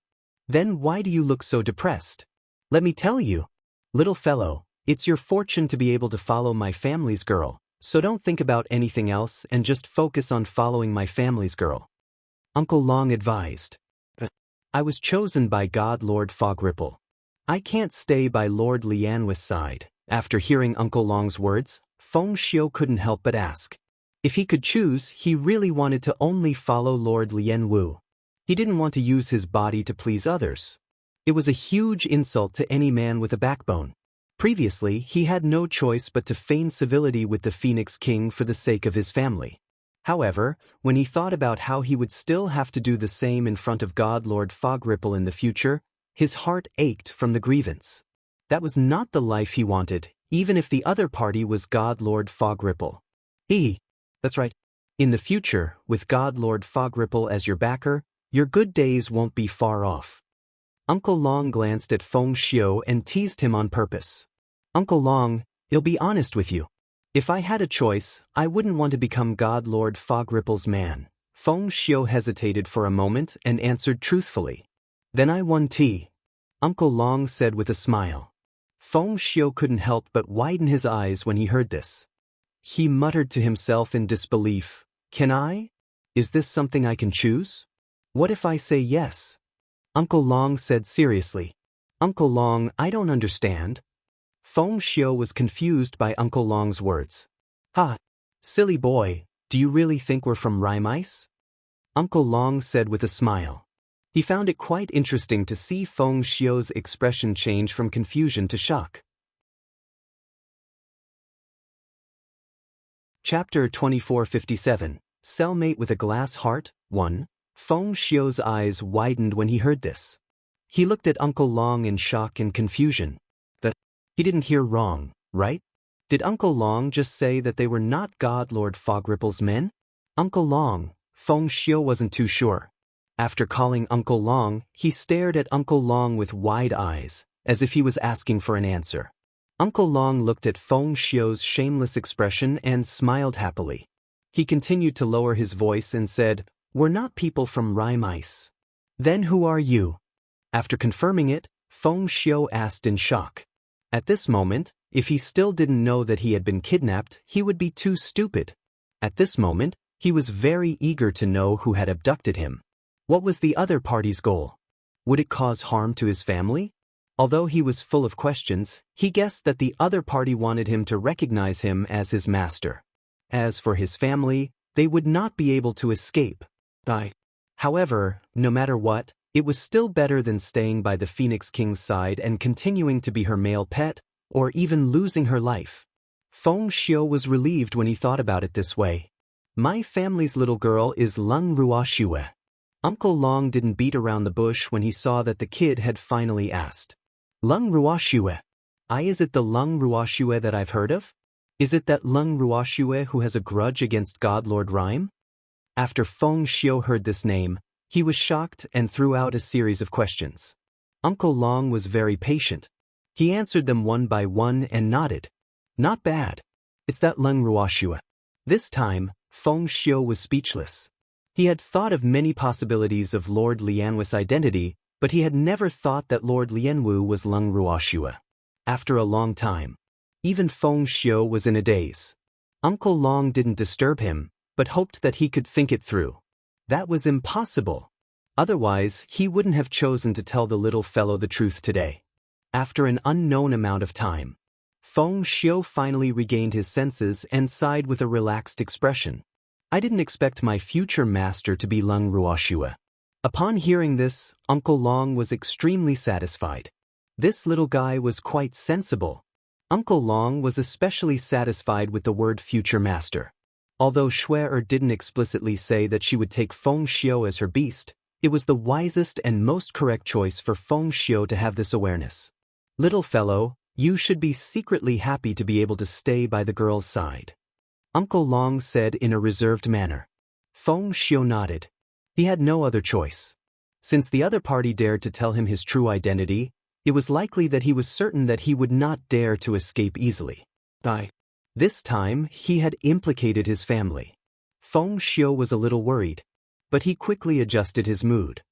"Then why do you look so depressed?" "Let me tell you. Little fellow, it's your fortune to be able to follow my family's girl, so don't think about anything else and just focus on following my family's girl," Uncle Long advised. "I was chosen by God Lord Fog Ripple. I can't stay by Lord Lianwu's side." After hearing Uncle Long's words, Feng Xiu couldn't help but ask. If he could choose, he really wanted to only follow Lord Lianwu. He didn't want to use his body to please others. It was a huge insult to any man with a backbone. Previously, he had no choice but to feign civility with the Phoenix King for the sake of his family. However, when he thought about how he would still have to do the same in front of God Lord Fog Ripple in the future, his heart ached from the grievance. That was not the life he wanted, even if the other party was God Lord Fog Ripple. That's right. In the future, with God Lord Fog Ripple as your backer, your good days won't be far off. Uncle Long glanced at Feng Xiu and teased him on purpose. "Uncle Long, I'll be honest with you. If I had a choice, I wouldn't want to become God Lord Fog Ripple's man." Feng Xiu hesitated for a moment and answered truthfully. "Then I won tea," Uncle Long said with a smile. Feng Xiu couldn't help but widen his eyes when he heard this. He muttered to himself in disbelief, "Can I? Is this something I can choose? What if I say yes?" Uncle Long said seriously. "Uncle Long, I don't understand." Feng Xiu was confused by Uncle Long's words. "Ha! Silly boy, do you really think we're from Rime Ice?" Uncle Long said with a smile. He found it quite interesting to see Feng Xiu's expression change from confusion to shock. Chapter 2457, Cellmate with a Glass Heart, 1. Feng Xiu's eyes widened when he heard this. He looked at Uncle Long in shock and confusion. He didn't hear wrong, right? Did Uncle Long just say that they were not God Lord Fog Ripple's men? Uncle Long, Feng Xiu wasn't too sure. After calling Uncle Long, he stared at Uncle Long with wide eyes, as if he was asking for an answer. Uncle Long looked at Feng Xiu's shameless expression and smiled happily. He continued to lower his voice and said, "We're not people from Rime Ice." "Then who are you?" After confirming it, Feng Xiu asked in shock. At this moment, if he still didn't know that he had been kidnapped, he would be too stupid. At this moment, he was very eager to know who had abducted him. What was the other party's goal? Would it cause harm to his family? Although he was full of questions, he guessed that the other party wanted him to recognize him as his master. As for his family, they would not be able to escape. However, no matter what, it was still better than staying by the Phoenix King's side and continuing to be her male pet, or even losing her life. Feng Xiu was relieved when he thought about it this way. My family's little girl is Leng Ruoxue. Uncle Long didn't beat around the bush when he saw that the kid had finally asked. Leng Ruoxue. Is it the Leng Ruoxue that I've heard of? Is it that Leng Ruoxue who has a grudge against God Lord Rhyme? After Feng Xiu heard this name, he was shocked and threw out a series of questions. Uncle Long was very patient. He answered them one by one and nodded. Not bad. It's that Leng Ruoxue. This time, Feng Xiu was speechless. He had thought of many possibilities of Lord Lianwu's identity, but he had never thought that Lord Lianwu was Leng Ruoxue. After a long time, even Feng Xiu was in a daze. Uncle Long didn't disturb him, but hoped that he could think it through. That was impossible. Otherwise, he wouldn't have chosen to tell the little fellow the truth today. After an unknown amount of time, Feng Xiu finally regained his senses and sighed with a relaxed expression. I didn't expect my future master to be Leng Ruoxue. Upon hearing this, Uncle Long was extremely satisfied. This little guy was quite sensible. Uncle Long was especially satisfied with the word future master. Although Shuer didn't explicitly say that she would take Feng Xiu as her beast, it was the wisest and most correct choice for Feng Xiu to have this awareness. Little fellow, you should be secretly happy to be able to stay by the girl's side. Uncle Long said in a reserved manner. Feng Xiu nodded. He had no other choice. Since the other party dared to tell him his true identity, it was likely that he was certain that he would not dare to escape easily. This time, he had implicated his family. Feng Xiu was a little worried, but he quickly adjusted his mood.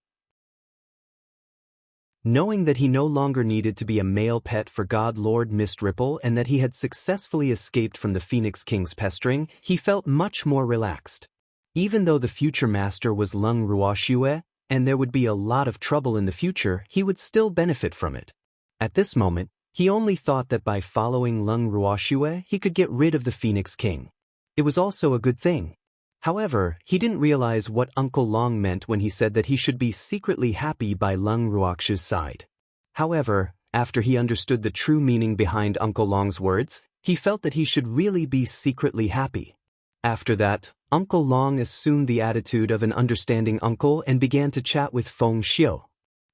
Knowing that he no longer needed to be a male pet for God Lord Mist Ripple and that he had successfully escaped from the Phoenix King's pestering, he felt much more relaxed. Even though the future master was Leng Ruoxue, and there would be a lot of trouble in the future, he would still benefit from it. At this moment, he only thought that by following Leng Ruoxue, he could get rid of the Phoenix King. It was also a good thing. However, he didn't realize what Uncle Long meant when he said that he should be secretly happy by Leng Ruoxue's side. However, after he understood the true meaning behind Uncle Long's words, he felt that he should really be secretly happy. After that, Uncle Long assumed the attitude of an understanding uncle and began to chat with Feng Xiu.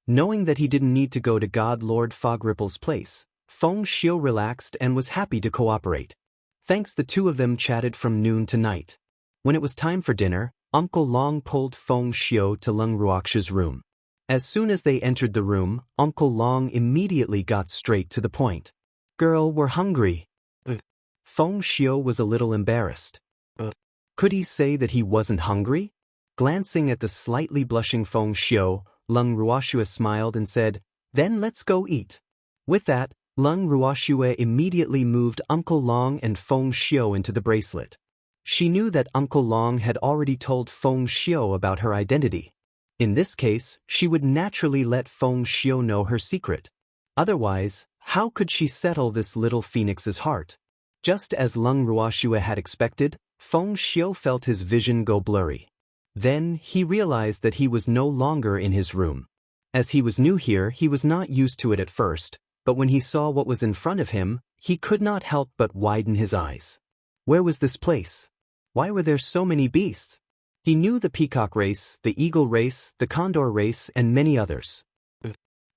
Knowing that he didn't need to go to God Lord Fogripple's place, Feng Xiu relaxed and was happy to cooperate. Thanks, the two of them chatted from noon to night. When it was time for dinner, Uncle Long pulled Feng Xiu to Leng Ruoxue's room. As soon as they entered the room, Uncle Long immediately got straight to the point. Girl, we're hungry. Feng Xiu was a little embarrassed. Could he say that he wasn't hungry? Glancing at the slightly blushing Feng Xiu, Leng Ruoxue smiled and said, Then let's go eat. With that, Leng Ruoxue immediately moved Uncle Long and Feng Xiu into the bracelet. She knew that Uncle Long had already told Feng Xiu about her identity. In this case, she would naturally let Feng Xiu know her secret. Otherwise, how could she settle this little phoenix's heart? Just as Leng Ruoxue had expected, Feng Xiu felt his vision go blurry. Then, he realized that he was no longer in his room. As he was new here, he was not used to it at first, but when he saw what was in front of him, he could not help but widen his eyes. Where was this place? Why were there so many beasts? He knew the peacock race, the eagle race, the condor race, and many others.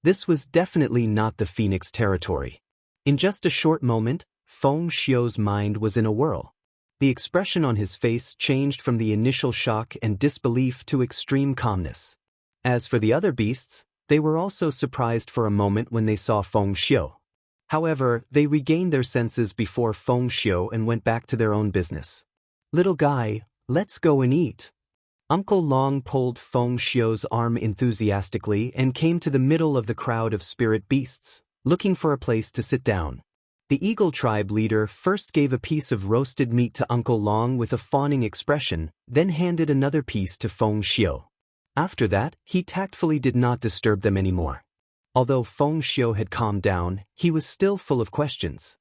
This was definitely not the phoenix territory. In just a short moment, Feng Xiu's mind was in a whirl. The expression on his face changed from the initial shock and disbelief to extreme calmness. As for the other beasts, they were also surprised for a moment when they saw Feng Xiu. However, they regained their senses before Feng Xiu and went back to their own business. Little guy, let's go and eat. Uncle Long pulled Feng Xiu's arm enthusiastically and came to the middle of the crowd of spirit beasts, looking for a place to sit down. The Eagle tribe leader first gave a piece of roasted meat to Uncle Long with a fawning expression, then handed another piece to Feng Xiu. After that, he tactfully did not disturb them anymore. Although Feng Xiu had calmed down, he was still full of questions.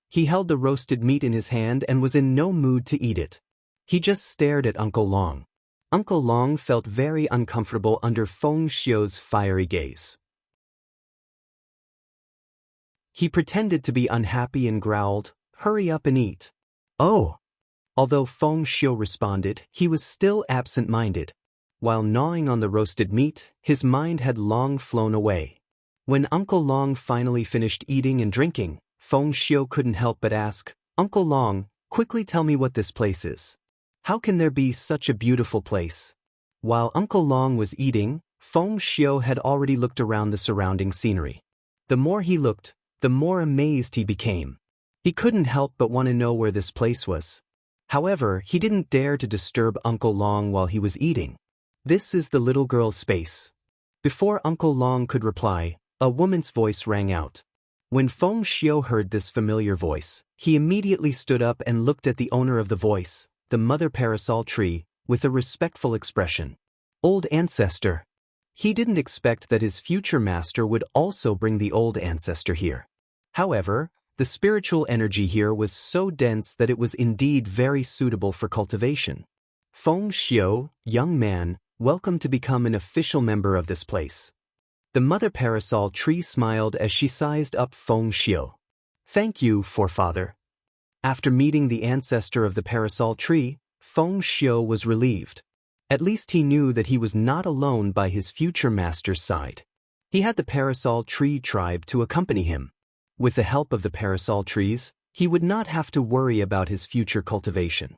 He held the roasted meat in his hand and was in no mood to eat it. He just stared at Uncle Long. Uncle Long felt very uncomfortable under Feng Xiu's fiery gaze. He pretended to be unhappy and growled, "Hurry up and eat." "Oh." Although Feng Xiu responded, he was still absent-minded. While gnawing on the roasted meat, his mind had long flown away. When Uncle Long finally finished eating and drinking, Feng Xiu couldn't help but ask, "Uncle Long, quickly tell me what this place is. How can there be such a beautiful place?" While Uncle Long was eating, Feng Xiu had already looked around the surrounding scenery. The more he looked, the more amazed he became. He couldn't help but want to know where this place was. However, he didn't dare to disturb Uncle Long while he was eating. "This is the little girl's space." Before Uncle Long could reply, a woman's voice rang out. When Feng Xiu heard this familiar voice, he immediately stood up and looked at the owner of the voice, the mother parasol tree, with a respectful expression. "Old ancestor." He didn't expect that his future master would also bring the old ancestor here. However, the spiritual energy here was so dense that it was indeed very suitable for cultivation. "Feng Xiu, young man, welcome to become an official member of this place." The mother parasol tree smiled as she sized up Feng Xiu. "Thank you, forefather." After meeting the ancestor of the parasol tree, Feng Xiu was relieved. At least he knew that he was not alone by his future master's side. He had the parasol tree tribe to accompany him. With the help of the parasol trees, he would not have to worry about his future cultivation.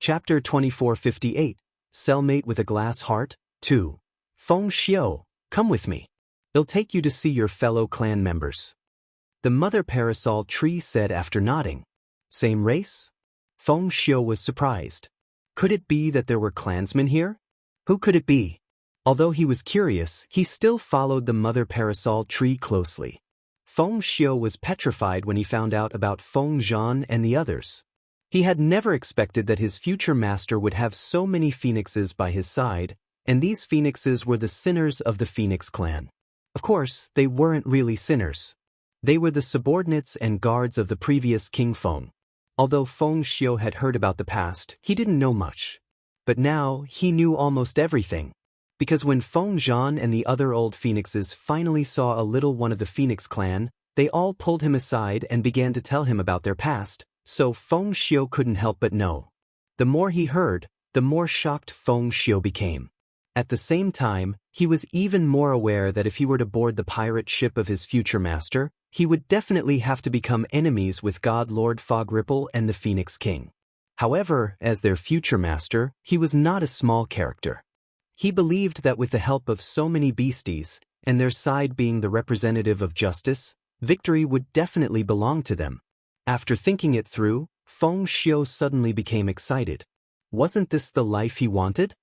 Chapter 2458, Cellmate with a Glass Heart, 2. "Feng Xiu, come with me. I'll take you to see your fellow clan members." The mother parasol tree said after nodding. "Same race?" Feng Xiu was surprised. Could it be that there were clansmen here? Who could it be? Although he was curious, he still followed the mother parasol tree closely. Feng Xiu was petrified when he found out about Feng Zhan and the others. He had never expected that his future master would have so many phoenixes by his side, and these phoenixes were the sinners of the Phoenix clan. Of course, they weren't really sinners. They were the subordinates and guards of the previous King Feng. Although Feng Xiu had heard about the past, he didn't know much. But now, he knew almost everything. Because when Feng Zhan and the other old phoenixes finally saw a little one of the Phoenix clan, they all pulled him aside and began to tell him about their past, so Feng Xiu couldn't help but know. The more he heard, the more shocked Feng Xiu became. At the same time, he was even more aware that if he were to board the pirate ship of his future master, he would definitely have to become enemies with God Lord Fogripple and the Phoenix King. However, as their future master, he was not a small character. He believed that with the help of so many beasties, and their side being the representative of justice, victory would definitely belong to them. After thinking it through, Feng Xiu suddenly became excited. Wasn't this the life he wanted?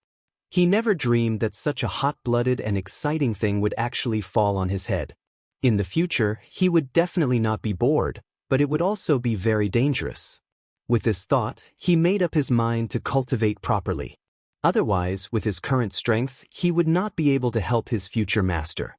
He never dreamed that such a hot-blooded and exciting thing would actually fall on his head. In the future, he would definitely not be bored, but it would also be very dangerous. With this thought, he made up his mind to cultivate properly. Otherwise, with his current strength, he would not be able to help his future master.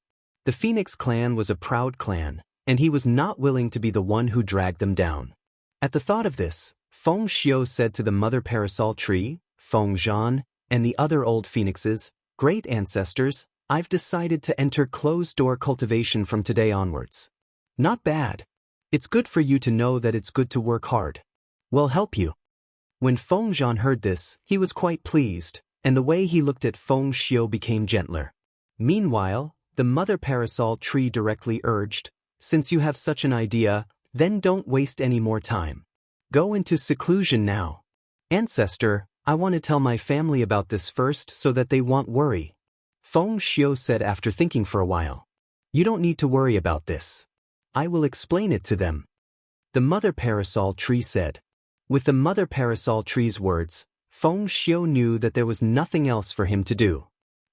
The Phoenix clan was a proud clan, and he was not willing to be the one who dragged them down. At the thought of this, Feng Xiu said to the mother parasol tree, Feng Zhan, and the other old phoenixes, "Great ancestors, I've decided to enter closed-door cultivation from today onwards." "Not bad. It's good for you to know that it's good to work hard. We'll help you." When Feng Zhan heard this, he was quite pleased, and the way he looked at Feng Xiu became gentler. Meanwhile, the mother parasol tree directly urged, "Since you have such an idea, then don't waste any more time. Go into seclusion now. Ancestor, I want to tell my family about this first so that they won't worry." Feng Xiu said after thinking for a while. "You don't need to worry about this. I will explain it to them." The mother parasol tree said. With the mother parasol tree's words, Feng Xiu knew that there was nothing else for him to do.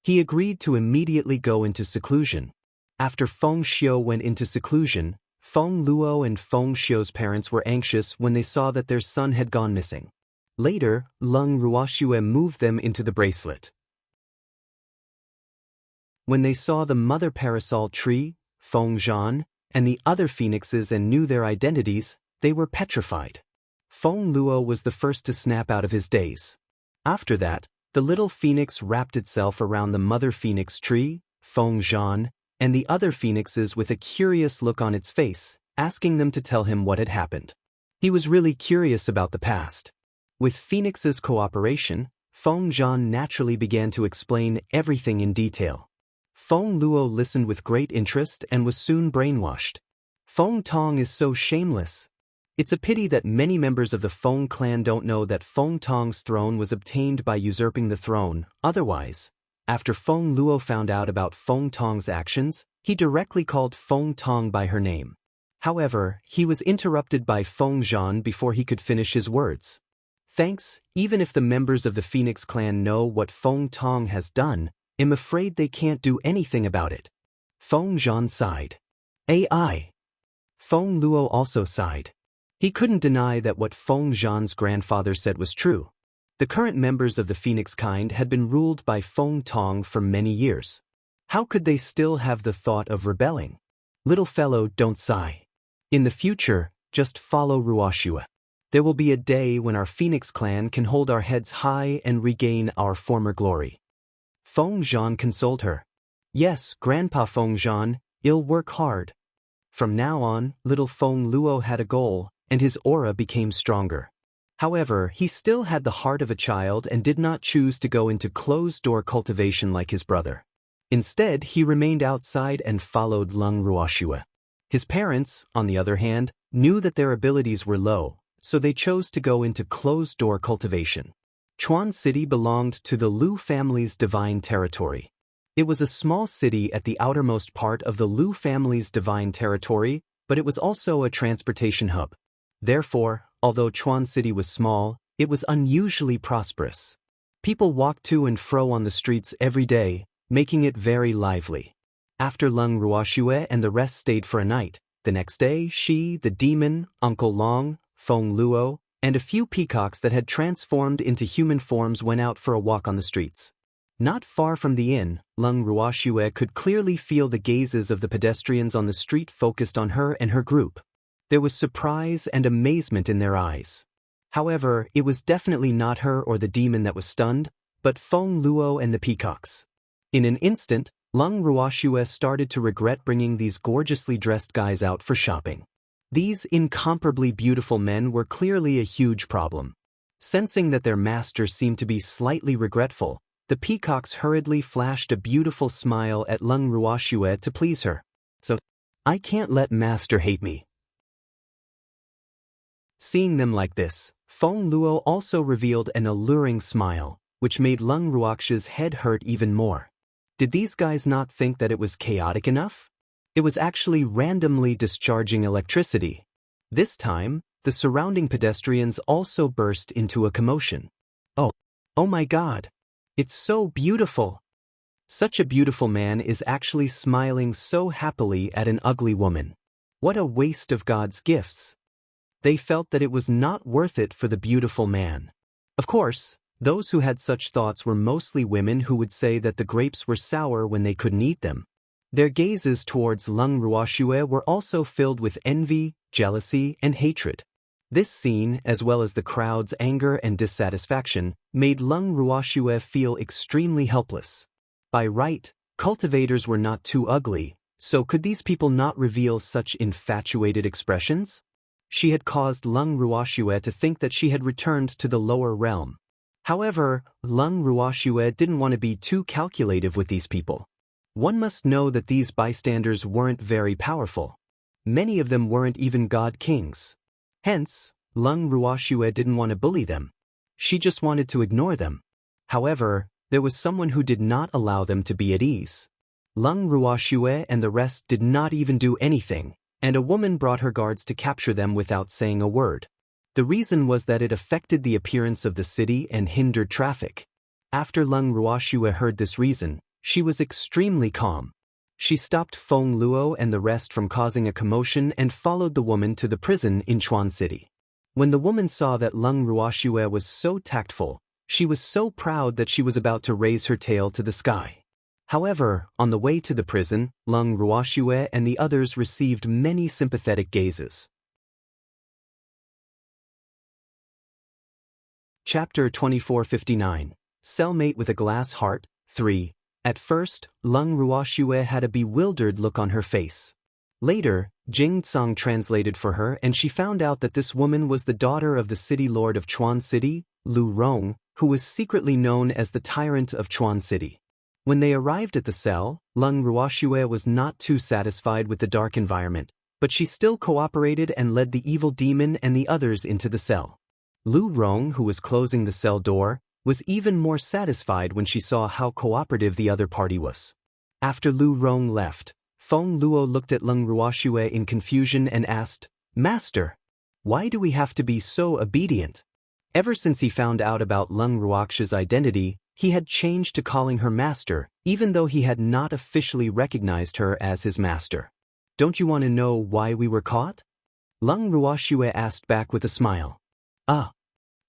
He agreed to immediately go into seclusion. After Feng Xiu went into seclusion, Feng Luo and Feng Xiu's parents were anxious when they saw that their son had gone missing. Later, Leng Ruoxue moved them into the bracelet. When they saw the mother parasol tree, Feng Zhan, and the other phoenixes and knew their identities, they were petrified. Feng Luo was the first to snap out of his daze. After that, the little phoenix wrapped itself around the mother phoenix tree, Feng Zhan, and the other phoenixes with a curious look on its face, asking them to tell him what had happened. He was really curious about the past. With Phoenix's cooperation, Feng Zhan naturally began to explain everything in detail. Feng Luo listened with great interest and was soon brainwashed. Feng Tong is so shameless. It's a pity that many members of the Feng clan don't know that Feng Tong's throne was obtained by usurping the throne. Otherwise, after Feng Luo found out about Feng Tong's actions, he directly called Feng Tong by her name. However, he was interrupted by Feng Zhan before he could finish his words. Thanks, even if the members of the Phoenix clan know what Feng Tong has done, I'm afraid they can't do anything about it. Feng Zhan sighed. AI. Feng Luo also sighed. He couldn't deny that what Feng Zhan's grandfather said was true. The current members of the Phoenix kind had been ruled by Feng Tong for many years. How could they still have the thought of rebelling? Little fellow, don't sigh. In the future, just follow Ruoxue. There will be a day when our Phoenix clan can hold our heads high and regain our former glory. Feng Zhan consoled her. Yes, Grandpa Feng Zhan, you'll work hard. From now on, little Feng Luo had a goal, and his aura became stronger. However, he still had the heart of a child and did not choose to go into closed-door cultivation like his brother. Instead, he remained outside and followed Leng Ruoxue. His parents, on the other hand, knew that their abilities were low, so they chose to go into closed-door cultivation. Chuan City belonged to the Lu family's divine territory. It was a small city at the outermost part of the Lu family's divine territory, but it was also a transportation hub. Therefore, although Chuan City was small, it was unusually prosperous. People walked to and fro on the streets every day, making it very lively. After Leng Ruoxue and the rest stayed for a night, the next day she, the demon, Uncle Long, Feng Luo, and a few peacocks that had transformed into human forms went out for a walk on the streets. Not far from the inn, Leng Ruoxue could clearly feel the gazes of the pedestrians on the street focused on her and her group. There was surprise and amazement in their eyes. However, it was definitely not her or the demon that was stunned, but Feng Luo and the peacocks. In an instant, Leng Ruoxue started to regret bringing these gorgeously dressed guys out for shopping. These incomparably beautiful men were clearly a huge problem. Sensing that their master seemed to be slightly regretful, the peacocks hurriedly flashed a beautiful smile at Leng Ruoxue to please her. So, I can't let master hate me. Seeing them like this, Feng Luo also revealed an alluring smile, which made Leng Ruoxue's head hurt even more. Did these guys not think that it was chaotic enough? It was actually randomly discharging electricity. This time, the surrounding pedestrians also burst into a commotion. Oh my God! It's so beautiful! Such a beautiful man is actually smiling so happily at an ugly woman. What a waste of God's gifts! They felt that it was not worth it for the beautiful man. Of course, those who had such thoughts were mostly women who would say that the grapes were sour when they couldn't eat them. Their gazes towards Leng Ruoxue were also filled with envy, jealousy, and hatred. This scene, as well as the crowd's anger and dissatisfaction, made Leng Ruoxue feel extremely helpless. By right, cultivators were not too ugly, so could these people not reveal such infatuated expressions? She had caused Leng Ruoxue to think that she had returned to the lower realm. However, Leng Ruoxue didn't want to be too calculative with these people. One must know that these bystanders weren't very powerful. Many of them weren't even god kings. Hence, Leng Ruoxue didn't want to bully them. She just wanted to ignore them. However, there was someone who did not allow them to be at ease. Leng Ruoxue and the rest did not even do anything, and a woman brought her guards to capture them without saying a word. The reason was that it affected the appearance of the city and hindered traffic. After Leng Ruoxue heard this reason, she was extremely calm. She stopped Feng Luo and the rest from causing a commotion and followed the woman to the prison in Chuan City. When the woman saw that Leng Ruoxue was so tactful, she was so proud that she was about to raise her tail to the sky. However, on the way to the prison, Leng Ruoxue and the others received many sympathetic gazes. Chapter 2459. Cellmate with a Glass Heart, 3. At first, Leng Ruoxue had a bewildered look on her face. Later, Jing Tsang translated for her and she found out that this woman was the daughter of the city lord of Chuan City, Lu Rong, who was secretly known as the tyrant of Chuan City. When they arrived at the cell, Leng Ruoxue was not too satisfied with the dark environment, but she still cooperated and led the evil demon and the others into the cell. Lu Rong, who was closing the cell door, was even more satisfied when she saw how cooperative the other party was. After Lu Rong left, Feng Luo looked at Leng Ruoxue in confusion and asked, "Master, why do we have to be so obedient?" Ever since he found out about Leng Ruoxue's identity, he had changed to calling her master, even though he had not officially recognized her as his master. "Don't you want to know why we were caught?" Leng Ruoxue asked back with a smile.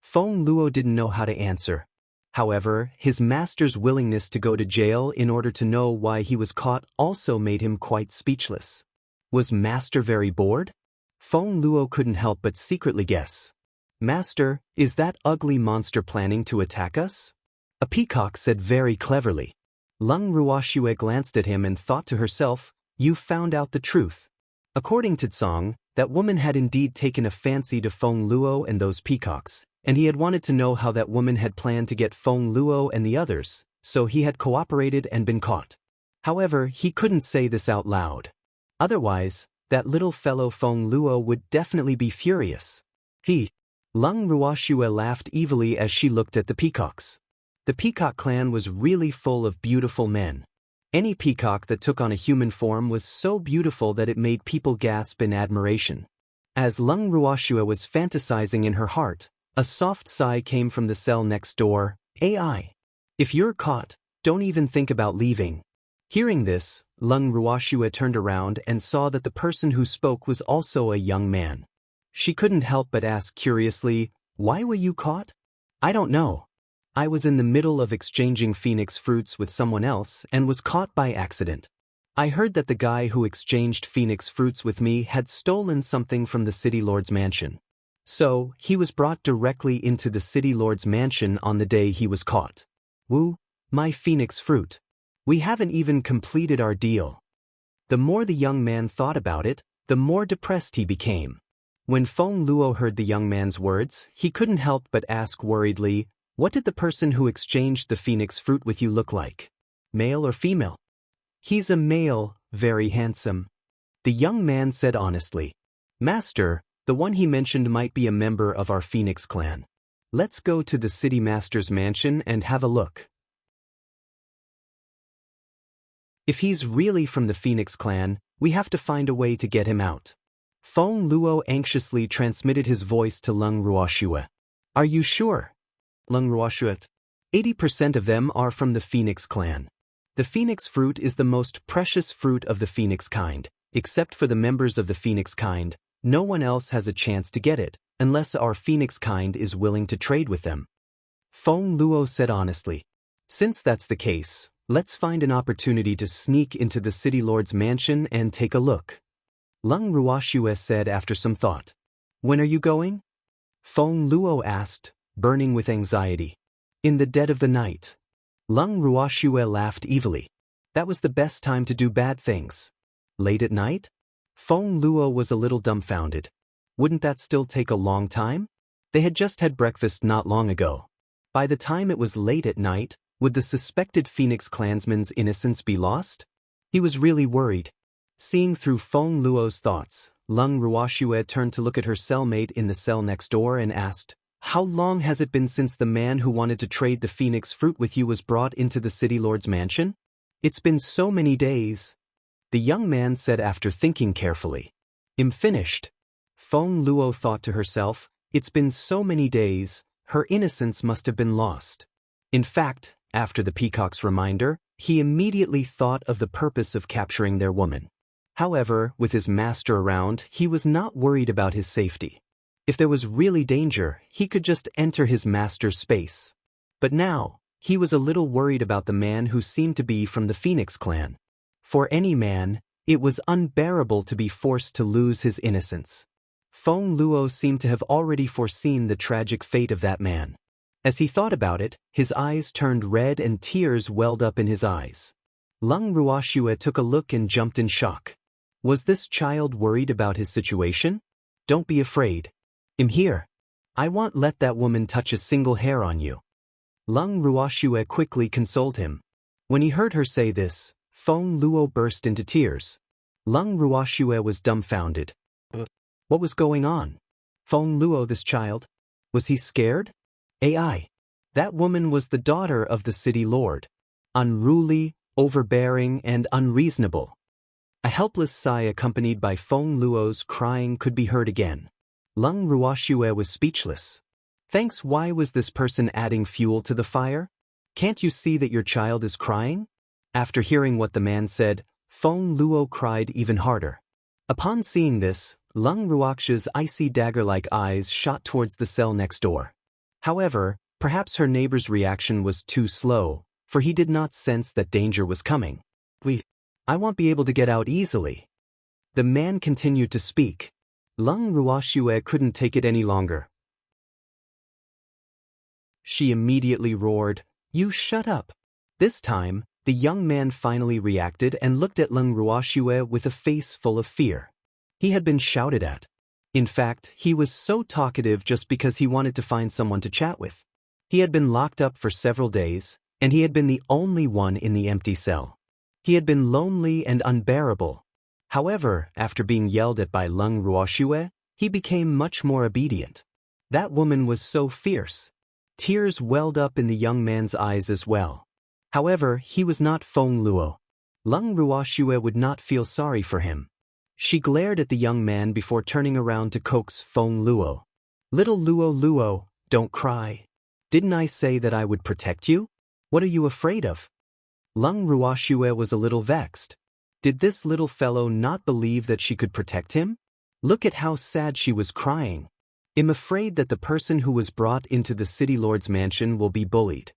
Feng Luo didn't know how to answer. However, his master's willingness to go to jail in order to know why he was caught also made him quite speechless. Was Master very bored? Feng Luo couldn't help but secretly guess. "Master, is that ugly monster planning to attack us?" A peacock said very cleverly. Leng Ruoxue glanced at him and thought to herself, "You've found out the truth." According to Tsang, that woman had indeed taken a fancy to Feng Luo and those peacocks, and he had wanted to know how that woman had planned to get Feng Luo and the others, so he had cooperated and been caught. However, he couldn't say this out loud. Otherwise, that little fellow Feng Luo would definitely be furious. Leng Ruoxue laughed evilly as she looked at the peacocks. The peacock clan was really full of beautiful men. Any peacock that took on a human form was so beautiful that it made people gasp in admiration. As Leng Ruoxue was fantasizing in her heart, a soft sigh came from the cell next door. "AI. If you're caught, don't even think about leaving." Hearing this, Leng Ruoxue turned around and saw that the person who spoke was also a young man. She couldn't help but ask curiously, "Why were you caught?" "I don't know. I was in the middle of exchanging phoenix fruits with someone else and was caught by accident. I heard that the guy who exchanged phoenix fruits with me had stolen something from the city lord's mansion. So, he was brought directly into the city lord's mansion on the day he was caught. Woo, my phoenix fruit. We haven't even completed our deal." The more the young man thought about it, the more depressed he became. When Feng Luo heard the young man's words, he couldn't help but ask worriedly, "What did the person who exchanged the phoenix fruit with you look like? Male or female?" "He's a male, very handsome." The young man said honestly. "Master, the one he mentioned might be a member of our Phoenix clan. Let's go to the city master's mansion and have a look. If he's really from the Phoenix clan, we have to find a way to get him out." Feng Luo anxiously transmitted his voice to Leng Ruoxue. "Are you sure?" Leng Ruoxue. 80% of them are from the Phoenix clan. The Phoenix fruit is the most precious fruit of the Phoenix kind. Except for the members of the Phoenix kind, no one else has a chance to get it, unless our Phoenix kind is willing to trade with them. Feng Luo said honestly. "Since that's the case, let's find an opportunity to sneak into the city lord's mansion and take a look." Leng Ruoxue said after some thought. "When are you going?" Feng Luo asked, burning with anxiety. "In the dead of the night." Leng Ruoxue laughed evilly. "That was the best time to do bad things. Late at night?" Feng Luo was a little dumbfounded. Wouldn't that still take a long time? They had just had breakfast not long ago. By the time it was late at night, would the suspected Phoenix clansman's innocence be lost? He was really worried. Seeing through Feng Luo's thoughts, Leng Ruoxue turned to look at her cellmate in the cell next door and asked, "How long has it been since the man who wanted to trade the Phoenix fruit with you was brought into the city lord's mansion?" "It's been so many days." The young man said after thinking carefully. "I'm finished." Feng Luo thought to herself, It's been so many days, her innocence must have been lost. In fact, after the peacock's reminder, he immediately thought of the purpose of capturing their woman. However, with his master around, he was not worried about his safety. If there was really danger, he could just enter his master's space. But now, he was a little worried about the man who seemed to be from the Phoenix clan. For any man, it was unbearable to be forced to lose his innocence. Feng Luo seemed to have already foreseen the tragic fate of that man. As he thought about it, his eyes turned red and tears welled up in his eyes. Leng Ruoxue took a look and jumped in shock. Was this child worried about his situation? Don't be afraid. I'm here. I won't let that woman touch a single hair on you. Leng Ruoxue quickly consoled him. When he heard her say this, Feng Luo burst into tears. Leng Ruoxue was dumbfounded. What was going on? Feng Luo, this child? Was he scared? AI. That woman was the daughter of the city lord. Unruly, overbearing, and unreasonable. A helpless sigh accompanied by Feng Luo's crying could be heard again. Leng Ruoxue was speechless. Thanks. Why was this person adding fuel to the fire? Can't you see that your child is crying? After hearing what the man said, Feng Luo cried even harder. Upon seeing this, Leng Ruoxue's icy dagger-like eyes shot towards the cell next door. However, perhaps her neighbor's reaction was too slow, for he did not sense that danger was coming. I won't be able to get out easily. The man continued to speak. Leng Ruoxue couldn't take it any longer. She immediately roared, "You shut up!" This time, the young man finally reacted and looked at Leng Ruoxue with a face full of fear. He had been shouted at. In fact, he was so talkative just because he wanted to find someone to chat with. He had been locked up for several days, and he had been the only one in the empty cell. He had been lonely and unbearable. However, after being yelled at by Leng Ruoxue, he became much more obedient. That woman was so fierce. Tears welled up in the young man's eyes as well. However, he was not Feng Luo. Leng Ruoxue would not feel sorry for him. She glared at the young man before turning around to coax Feng Luo. "Little Luo, don't cry. Didn't I say that I would protect you? What are you afraid of?" Leng Ruoxue was a little vexed. Did this little fellow not believe that she could protect him? Look at how sad she was crying. I'm afraid that the person who was brought into the city lord's mansion will be bullied.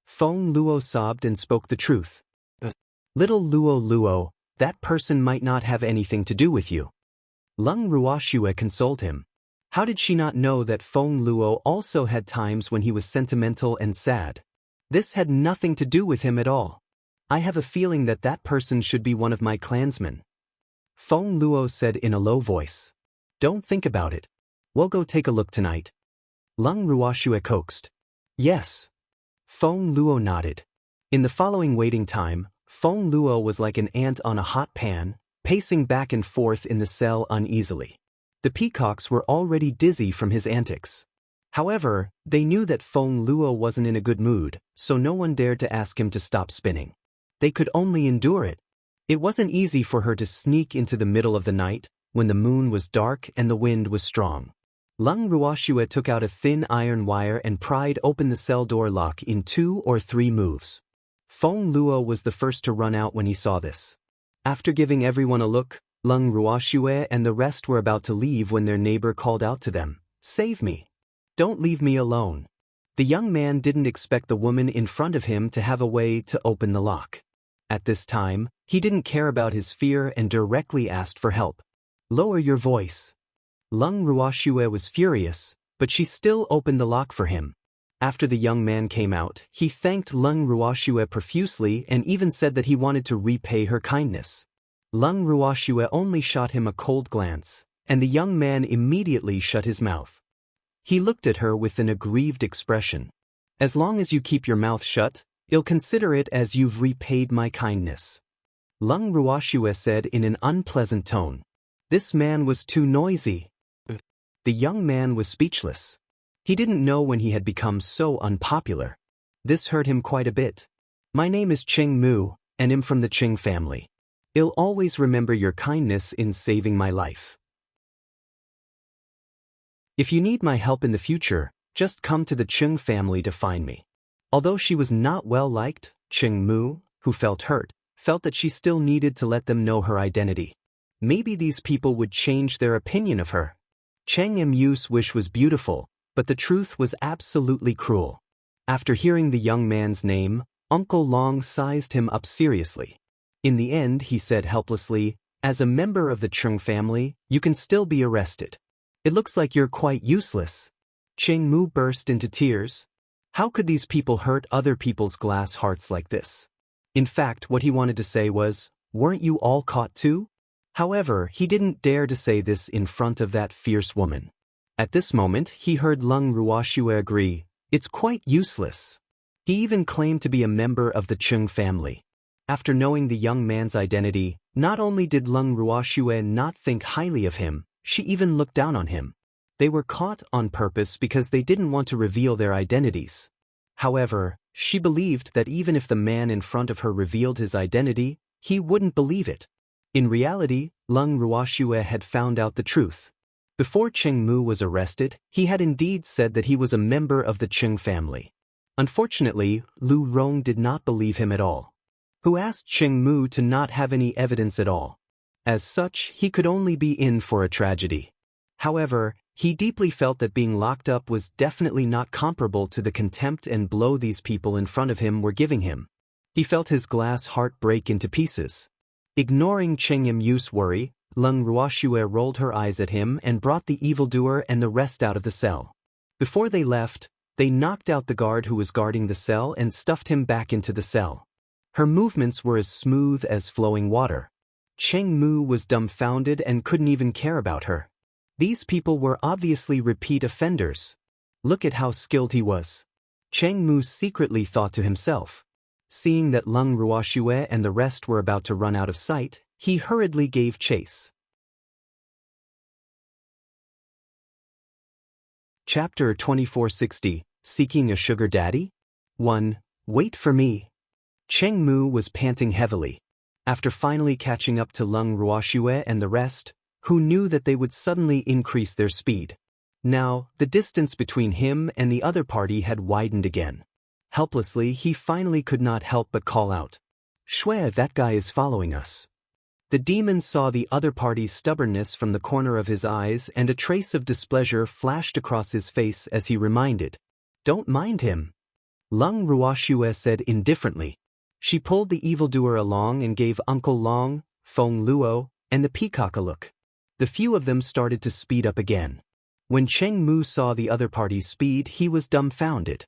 Feng Luo sobbed and spoke the truth. Little Luo, that person might not have anything to do with you. Leng Ruoxue consoled him. How did she not know that Feng Luo also had times when he was sentimental and sad? This had nothing to do with him at all. I have a feeling that that person should be one of my clansmen. Feng Luo said in a low voice. Don't think about it. We'll go take a look tonight. Leng Ruoxue coaxed. Yes. Feng Luo nodded. In the following waiting time, Feng Luo was like an ant on a hot pan, pacing back and forth in the cell uneasily. The peacocks were already dizzy from his antics. However, they knew that Feng Luo wasn't in a good mood, so no one dared to ask him to stop spinning. They could only endure it. It wasn't easy for her to sneak into the middle of the night, when the moon was dark and the wind was strong. Leng Ruoxue took out a thin iron wire and pried open the cell door lock in 2 or 3 moves. Feng Luo was the first to run out when he saw this. After giving everyone a look, Leng Ruoxue and the rest were about to leave when their neighbor called out to them, "Save me! Don't leave me alone." The young man didn't expect the woman in front of him to have a way to open the lock. At this time, he didn't care about his fear and directly asked for help. "Lower your voice." Leng Ruoxue was furious, but she still opened the lock for him. After the young man came out, he thanked Leng Ruoxue profusely and even said that he wanted to repay her kindness. Leng Ruoxue only shot him a cold glance, and the young man immediately shut his mouth. He looked at her with an aggrieved expression. "As long as you keep your mouth shut, I'll consider it as you've repaid my kindness." Leng Ruoxue said in an unpleasant tone. This man was too noisy. The young man was speechless. He didn't know when he had become so unpopular. This hurt him quite a bit. "My name is Cheng Mu, and I'm from the Cheng family. I'll always remember your kindness in saving my life." If you need my help in the future, just come to the Chung family to find me. Although she was not well liked, Cheng Mu, who felt hurt, felt that she still needed to let them know her identity. Maybe these people would change their opinion of her. Cheng Mu's wish was beautiful, but the truth was absolutely cruel. After hearing the young man's name, Uncle Long sized him up seriously. In the end, he said helplessly, "As a member of the Chung family, you can still be arrested. It looks like you're quite useless." Cheng Mu burst into tears. How could these people hurt other people's glass hearts like this? In fact, what he wanted to say was, "Weren't you all caught too?" However, he didn't dare to say this in front of that fierce woman. At this moment, he heard Lung Ruoxue agree, "It's quite useless." He even claimed to be a member of the Chung family. After knowing the young man's identity, not only did Lung Ruoxue not think highly of him, she even looked down on him. They were caught on purpose because they didn't want to reveal their identities. However, she believed that even if the man in front of her revealed his identity, he wouldn't believe it. In reality, Lung Ruoxue had found out the truth. Before Cheng Mu was arrested, he had indeed said that he was a member of the Chung family. Unfortunately, Lu Rong did not believe him at all, who asked Cheng Mu to not have any evidence at all. As such, he could only be in for a tragedy. However, he deeply felt that being locked up was definitely not comparable to the contempt and blow these people in front of him were giving him. He felt his glass heart break into pieces. Ignoring Cheng Mu's worry, Lung Ruoxue rolled her eyes at him and brought the evildoer and the rest out of the cell. Before they left, they knocked out the guard who was guarding the cell and stuffed him back into the cell. Her movements were as smooth as flowing water. Cheng Mu was dumbfounded and couldn't even care about her. These people were obviously repeat offenders. Look at how skilled he was. Cheng Mu secretly thought to himself. Seeing that Lung Ruoxue and the rest were about to run out of sight, he hurriedly gave chase. Chapter 2460, Seeking a Sugar Daddy? 1. Wait for me. Cheng Mu was panting heavily. After finally catching up to Lung Ruoxue and the rest, who knew that they would suddenly increase their speed. Now, the distance between him and the other party had widened again. Helplessly, he finally could not help but call out, "Shui, that guy is following us." The demon saw the other party's stubbornness from the corner of his eyes, and a trace of displeasure flashed across his face as he reminded, "Don't mind him." Lung Ruoxue said indifferently. She pulled the evildoer along and gave Uncle Long, Feng Luo, and the peacock a look. The few of them started to speed up again. When Cheng Mu saw the other party's speed, he was dumbfounded.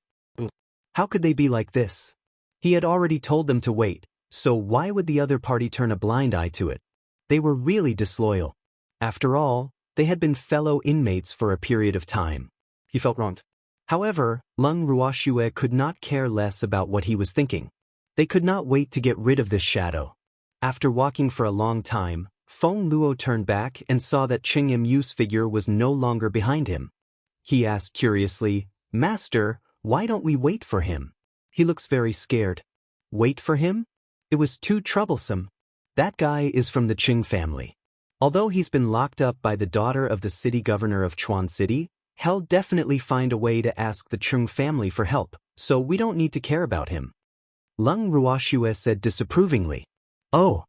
How could they be like this? He had already told them to wait, so why would the other party turn a blind eye to it? They were really disloyal. After all, they had been fellow inmates for a period of time. He felt wronged. However, Lung Ruoxue could not care less about what he was thinking. They could not wait to get rid of this shadow. After walking for a long time, Feng Luo turned back and saw that Cheng Mu's figure was no longer behind him. He asked curiously, "Master, why don't we wait for him? He looks very scared." Wait for him? It was too troublesome. That guy is from the Chung family. Although he's been locked up by the daughter of the city governor of Chuan City, he'll definitely find a way to ask the Chung family for help, so we don't need to care about him. Lung Ruoxue said disapprovingly. "Oh.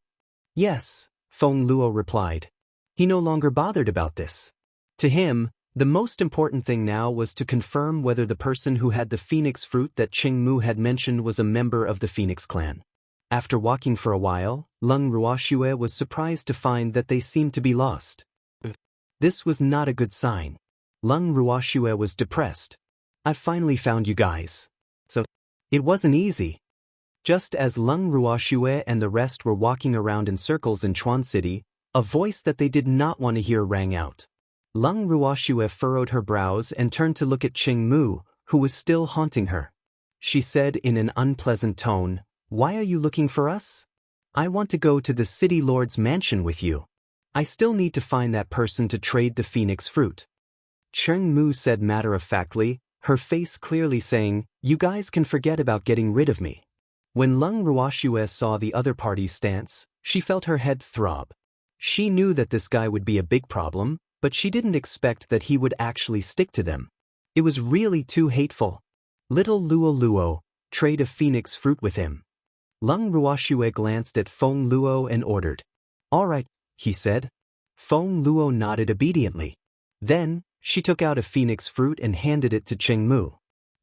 Yes," Feng Luo replied. He no longer bothered about this. To him, the most important thing now was to confirm whether the person who had the phoenix fruit that Cheng Mu had mentioned was a member of the Phoenix clan. After walking for a while, Lung Ruoxue was surprised to find that they seemed to be lost. This was not a good sign. Lung Ruoxue was depressed. "I've finally found you guys." So, it wasn't easy. Just as Lung Ruoxue and the rest were walking around in circles in Chuan City, a voice that they did not want to hear rang out. Lung Ruoxue furrowed her brows and turned to look at Cheng Mu, who was still haunting her. She said in an unpleasant tone, "Why are you looking for us?" "I want to go to the city lord's mansion with you. I still need to find that person to trade the phoenix fruit." Cheng Mu said matter-of-factly, her face clearly saying, "You guys can forget about getting rid of me." When Lung Ruoxue saw the other party's stance, she felt her head throb. She knew that this guy would be a big problem, but she didn't expect that he would actually stick to them. It was really too hateful. Little Luo Luo, trade a phoenix fruit with him. Lung Ruoxue glanced at Feng Luo and ordered. All right, he said. Feng Luo nodded obediently. Then, she took out a phoenix fruit and handed it to Cheng Mu.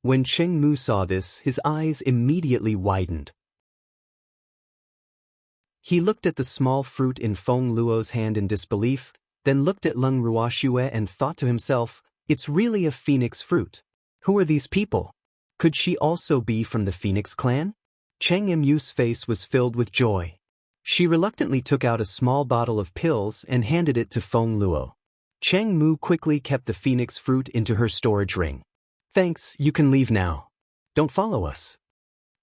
When Cheng Mu saw this, his eyes immediately widened. He looked at the small fruit in Feng Luo's hand in disbelief, then looked at Lung Ruoxue and thought to himself, it's really a phoenix fruit. Who are these people? Could she also be from the Phoenix clan? Cheng Mu's face was filled with joy. She reluctantly took out a small bottle of pills and handed it to Feng Luo. Cheng Mu quickly kept the phoenix fruit into her storage ring. Thanks, you can leave now. Don't follow us.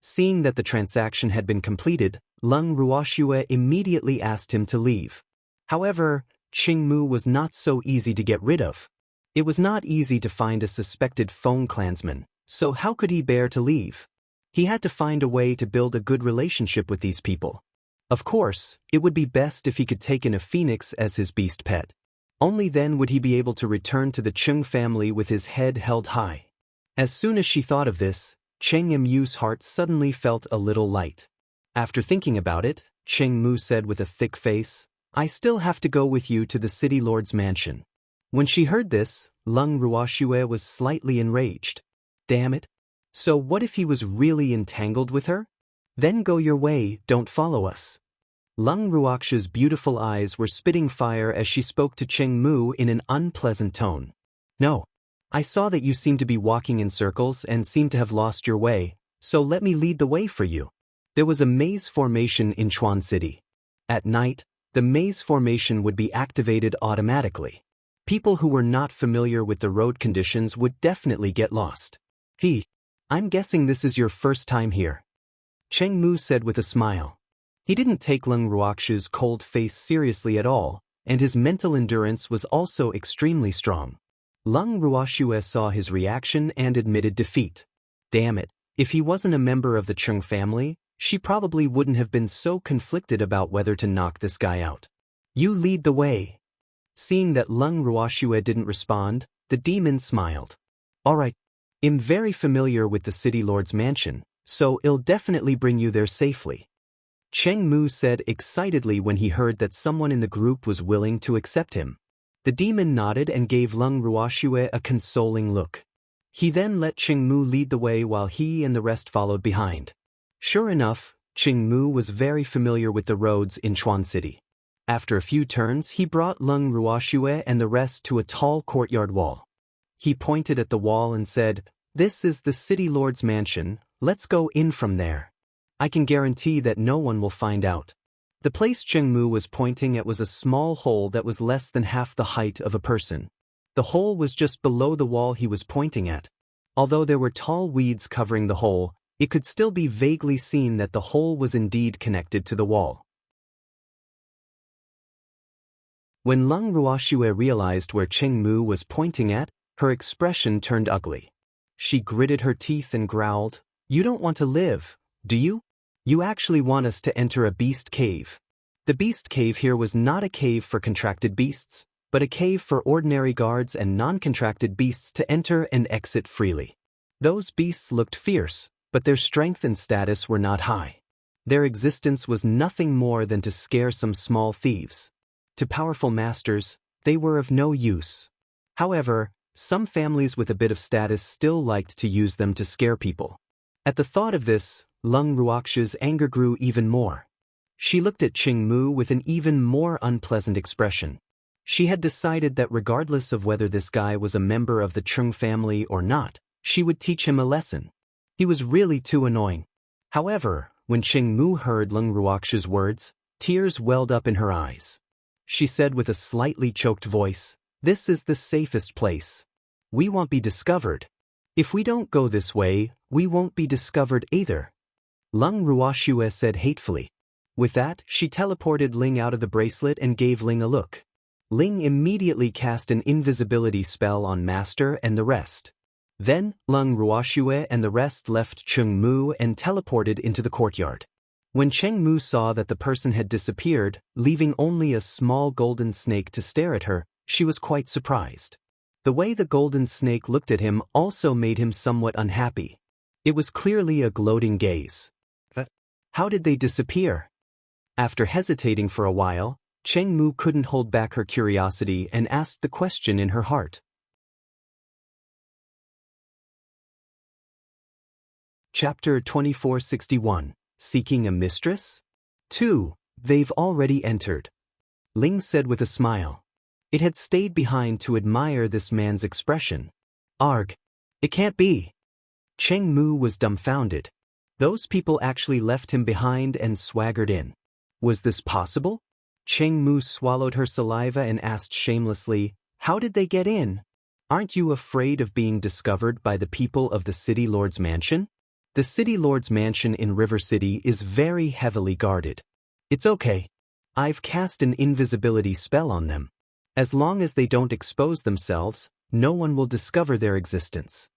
Seeing that the transaction had been completed, Lung Ruoxue immediately asked him to leave. However, Cheng Mu was not so easy to get rid of. It was not easy to find a suspected Feng clansman, so how could he bear to leave? He had to find a way to build a good relationship with these people. Of course, it would be best if he could take in a phoenix as his beast pet. Only then would he be able to return to the Chung family with his head held high. As soon as she thought of this, Cheng Mu's heart suddenly felt a little light. After thinking about it, Cheng Mu said with a thick face, I still have to go with you to the city lord's mansion. When she heard this, Lung Ruoxue was slightly enraged. Damn it. So what if he was really entangled with her? Then go your way, don't follow us. Lung Ruoxue's beautiful eyes were spitting fire as she spoke to Cheng Mu in an unpleasant tone. No. I saw that you seem to be walking in circles and seem to have lost your way, so let me lead the way for you. There was a maze formation in Chuan City. At night, the maze formation would be activated automatically. People who were not familiar with the road conditions would definitely get lost. I'm guessing this is your first time here. Cheng Mu said with a smile. He didn't take Lung Ruoxue's cold face seriously at all, and his mental endurance was also extremely strong. Lung Ruoxue saw his reaction and admitted defeat. Damn it, if he wasn't a member of the Chung family, she probably wouldn't have been so conflicted about whether to knock this guy out. You lead the way. Seeing that Lung Ruoxue didn't respond, the demon smiled. All right. I'm very familiar with the city lord's mansion, so I'll definitely bring you there safely. Cheng Mu said excitedly when he heard that someone in the group was willing to accept him. The demon nodded and gave Lung Ruoxue a consoling look. He then let Cheng Mu lead the way while he and the rest followed behind. Sure enough, Cheng Mu was very familiar with the roads in Chuan City. After a few turns, he brought Lung Ruoxue and the rest to a tall courtyard wall. He pointed at the wall and said, This is the city lord's mansion, let's go in from there. I can guarantee that no one will find out. The place Cheng Mu was pointing at was a small hole that was less than half the height of a person. The hole was just below the wall he was pointing at. Although there were tall weeds covering the hole, it could still be vaguely seen that the hole was indeed connected to the wall. When Lung Ruoxue realized where Cheng Mu was pointing at, her expression turned ugly. She gritted her teeth and growled, You don't want to live, do you? You actually want us to enter a beast cave. The beast cave here was not a cave for contracted beasts, but a cave for ordinary guards and non-contracted beasts to enter and exit freely. Those beasts looked fierce, but their strength and status were not high. Their existence was nothing more than to scare some small thieves. To powerful masters, they were of no use. However, some families with a bit of status still liked to use them to scare people. At the thought of this, Lung Ruoxue's anger grew even more. She looked at Cheng Mu with an even more unpleasant expression. She had decided that regardless of whether this guy was a member of the Chung family or not, she would teach him a lesson. He was really too annoying. However, when Cheng Mu heard Lung Ruoxue's words, tears welled up in her eyes. She said with a slightly choked voice, This is the safest place. We won't be discovered. If we don't go this way, we won't be discovered either. Lung Ruoxue said hatefully. With that, she teleported Ling out of the bracelet and gave Ling a look. Ling immediately cast an invisibility spell on Master and the rest. Then, Lung Ruoxue and the rest left Cheng Mu and teleported into the courtyard. When Cheng Mu saw that the person had disappeared, leaving only a small golden snake to stare at her, She was quite surprised. The way the golden snake looked at him also made him somewhat unhappy. It was clearly a gloating gaze. How did they disappear? After hesitating for a while, Cheng Mu couldn't hold back her curiosity and asked the question in her heart. Chapter 2461, Seeking a Mistress? 2. They've already entered. Ling said with a smile. It had stayed behind to admire this man's expression. Arg! It can't be! Cheng Mu was dumbfounded. Those people actually left him behind and swaggered in. Was this possible? Cheng Mu swallowed her saliva and asked shamelessly, how did they get in? Aren't you afraid of being discovered by the people of the City Lord's mansion? The City Lord's mansion in River City is very heavily guarded. It's okay. I've cast an invisibility spell on them. As long as they don't expose themselves, no one will discover their existence.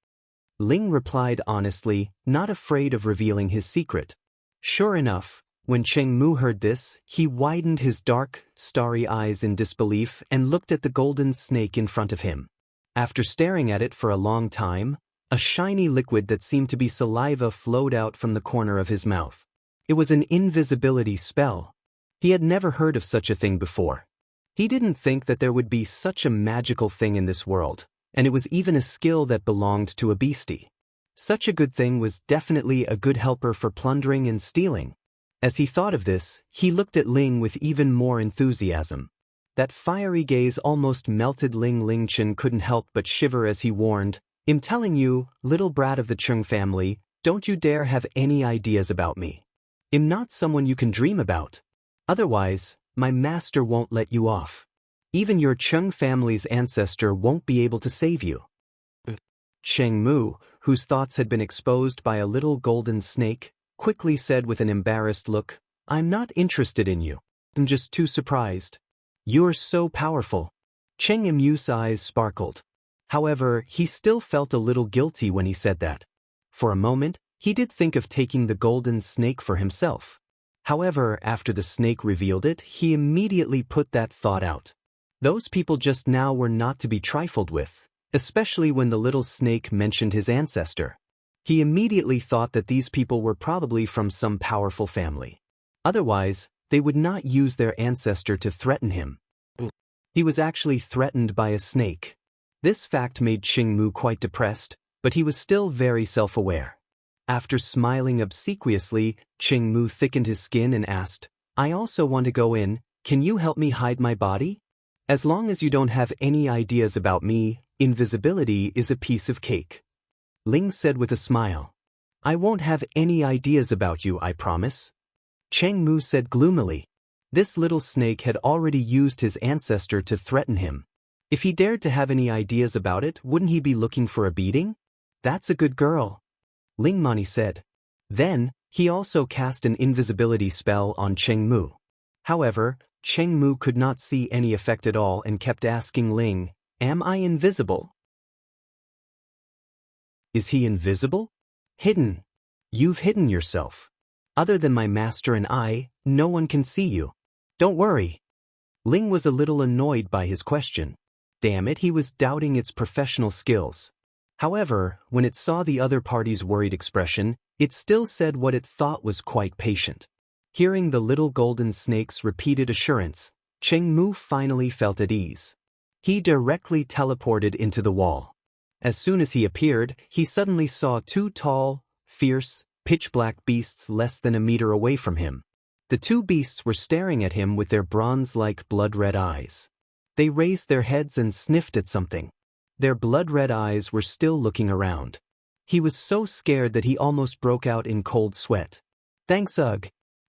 Ling replied honestly, not afraid of revealing his secret. Sure enough, when Cheng Mu heard this, he widened his dark, starry eyes in disbelief and looked at the golden snake in front of him. After staring at it for a long time, a shiny liquid that seemed to be saliva flowed out from the corner of his mouth. It was an invisibility spell. He had never heard of such a thing before. He didn't think that there would be such a magical thing in this world, and it was even a skill that belonged to a beastie. Such a good thing was definitely a good helper for plundering and stealing. As he thought of this, he looked at Ling with even more enthusiasm. That fiery gaze almost melted Ling. Ling Chen couldn't help but shiver as he warned, I'm telling you, little brat of the Chung family, don't you dare have any ideas about me. I'm not someone you can dream about. Otherwise, my master won't let you off. Even your Chung family's ancestor won't be able to save you. Cheng Mu, whose thoughts had been exposed by a little golden snake, quickly said with an embarrassed look, I'm not interested in you. I'm just too surprised. You're so powerful. Cheng Mu's eyes sparkled. However, he still felt a little guilty when he said that. For a moment, he did think of taking the golden snake for himself. However, after the snake revealed it, he immediately put that thought out. Those people just now were not to be trifled with, especially when the little snake mentioned his ancestor. He immediately thought that these people were probably from some powerful family. Otherwise, they would not use their ancestor to threaten him. He was actually threatened by a snake. This fact made Cheng Mu quite depressed, but he was still very self-aware. After smiling obsequiously, Cheng Mu thickened his skin and asked, I also want to go in, can you help me hide my body? As long as you don't have any ideas about me, invisibility is a piece of cake. Ling said with a smile. I won't have any ideas about you, I promise. Cheng Mu said gloomily. This little snake had already used his ancestor to threaten him. If he dared to have any ideas about it, wouldn't he be looking for a beating? That's a good girl. Ling Mani said. Then, he also cast an invisibility spell on Cheng Mu. However, Cheng Mu could not see any effect at all and kept asking Ling, am I invisible? Is he invisible? Hidden. You've hidden yourself. Other than my master and I, no one can see you. Don't worry. Ling was a little annoyed by his question. Damn it, he was doubting its professional skills. However, when it saw the other party's worried expression, it still said what it thought was quite patient. Hearing the little golden snake's repeated assurance, Cheng Mu finally felt at ease. He directly teleported into the wall. As soon as he appeared, he suddenly saw two tall, fierce, pitch-black beasts less than a meter away from him. The two beasts were staring at him with their bronze-like blood-red eyes. They raised their heads and sniffed at something. Their blood-red eyes were still looking around. He was so scared that he almost broke out in cold sweat. Thanks, Ugh.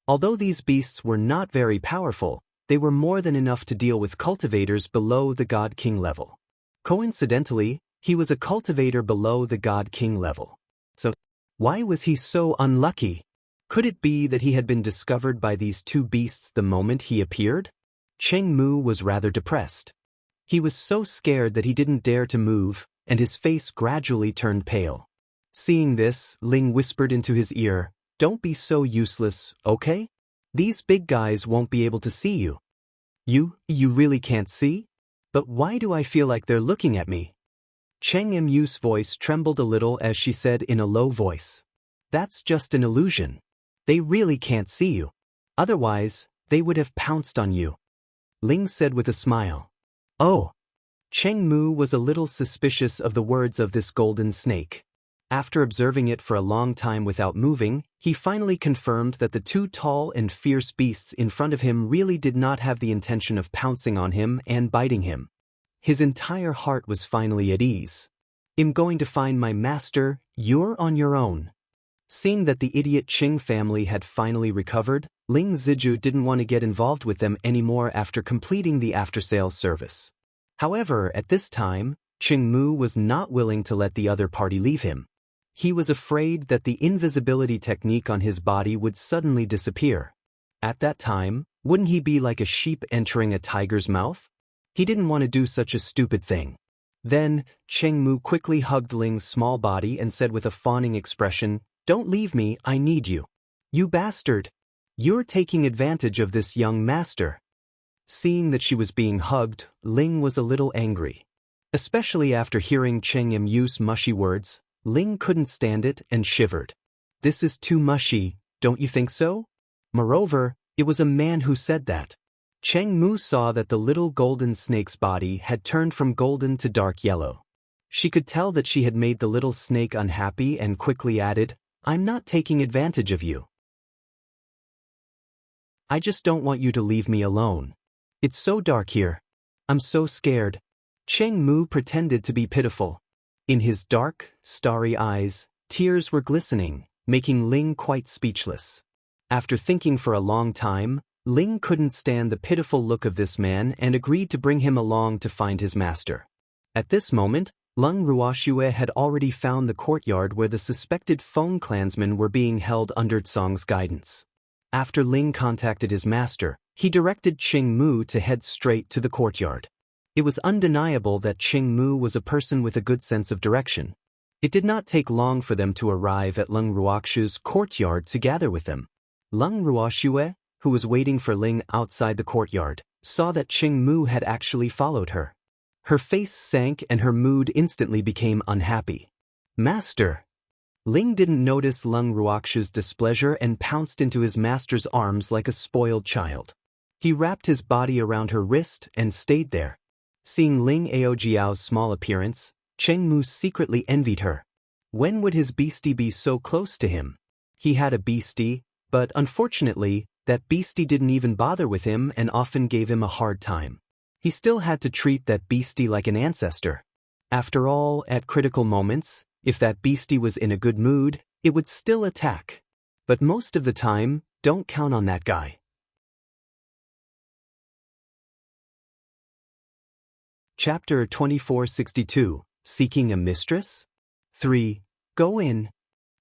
Although these beasts were not very powerful, they were more than enough to deal with cultivators below the God King level. Coincidentally, he was a cultivator below the God King level. So, why was he so unlucky? Could it be that he had been discovered by these two beasts the moment he appeared? Cheng Mu was rather depressed. He was so scared that he didn't dare to move, and his face gradually turned pale. Seeing this, Ling whispered into his ear, Don't be so useless, okay? These big guys won't be able to see you. You really can't see? But why do I feel like they're looking at me? Cheng Mu's voice trembled a little as she said in a low voice. That's just an illusion. They really can't see you. Otherwise, they would have pounced on you. Ling said with a smile. Oh. Cheng Mu was a little suspicious of the words of this golden snake. After observing it for a long time without moving, he finally confirmed that the two tall and fierce beasts in front of him really did not have the intention of pouncing on him and biting him. His entire heart was finally at ease. I'm going to find my master, you're on your own. Seeing that the idiot Qing family had finally recovered, Ling Ziju didn't want to get involved with them anymore after completing the after-sales service. However, at this time, Qing Mu was not willing to let the other party leave him. He was afraid that the invisibility technique on his body would suddenly disappear. At that time, wouldn't he be like a sheep entering a tiger's mouth? He didn't want to do such a stupid thing. Then, Cheng Mu quickly hugged Ling's small body and said with a fawning expression, "Don't leave me, I need you. You bastard. You're taking advantage of this young master." Seeing that she was being hugged, Ling was a little angry. Especially after hearing Cheng Mu's mushy words, Ling couldn't stand it and shivered. This is too mushy, don't you think so? Moreover, it was a man who said that. Cheng Mu saw that the little golden snake's body had turned from golden to dark yellow. She could tell that she had made the little snake unhappy and quickly added, "I'm not taking advantage of you. I just don't want you to leave me alone. It's so dark here. I'm so scared." Cheng Mu pretended to be pitiful. In his dark, starry eyes, tears were glistening, making Ling quite speechless. After thinking for a long time, Ling couldn't stand the pitiful look of this man and agreed to bring him along to find his master. At this moment, Lung Ruoxue had already found the courtyard where the suspected Feng clansmen were being held under Tsong's guidance. After Ling contacted his master, he directed Qing Mu to head straight to the courtyard. It was undeniable that Qing Mu was a person with a good sense of direction. It did not take long for them to arrive at Lung Ruoxue's courtyard to gather with them. Lung Ruoxue, who was waiting for Ling outside the courtyard, saw that Qing Mu had actually followed her. Her face sank and her mood instantly became unhappy. "Master!" Ling didn't notice Lung Ruoxue's displeasure and pounced into his master's arms like a spoiled child. He wrapped his body around her wrist and stayed there. Seeing Ling Aojiao's small appearance, Cheng Mu secretly envied her. When would his beastie be so close to him? He had a beastie, but unfortunately, that beastie didn't even bother with him and often gave him a hard time. He still had to treat that beastie like an ancestor. After all, at critical moments, if that beastie was in a good mood, it would still attack. But most of the time, don't count on that guy. Chapter 2462, Seeking a Mistress? 3. Go in.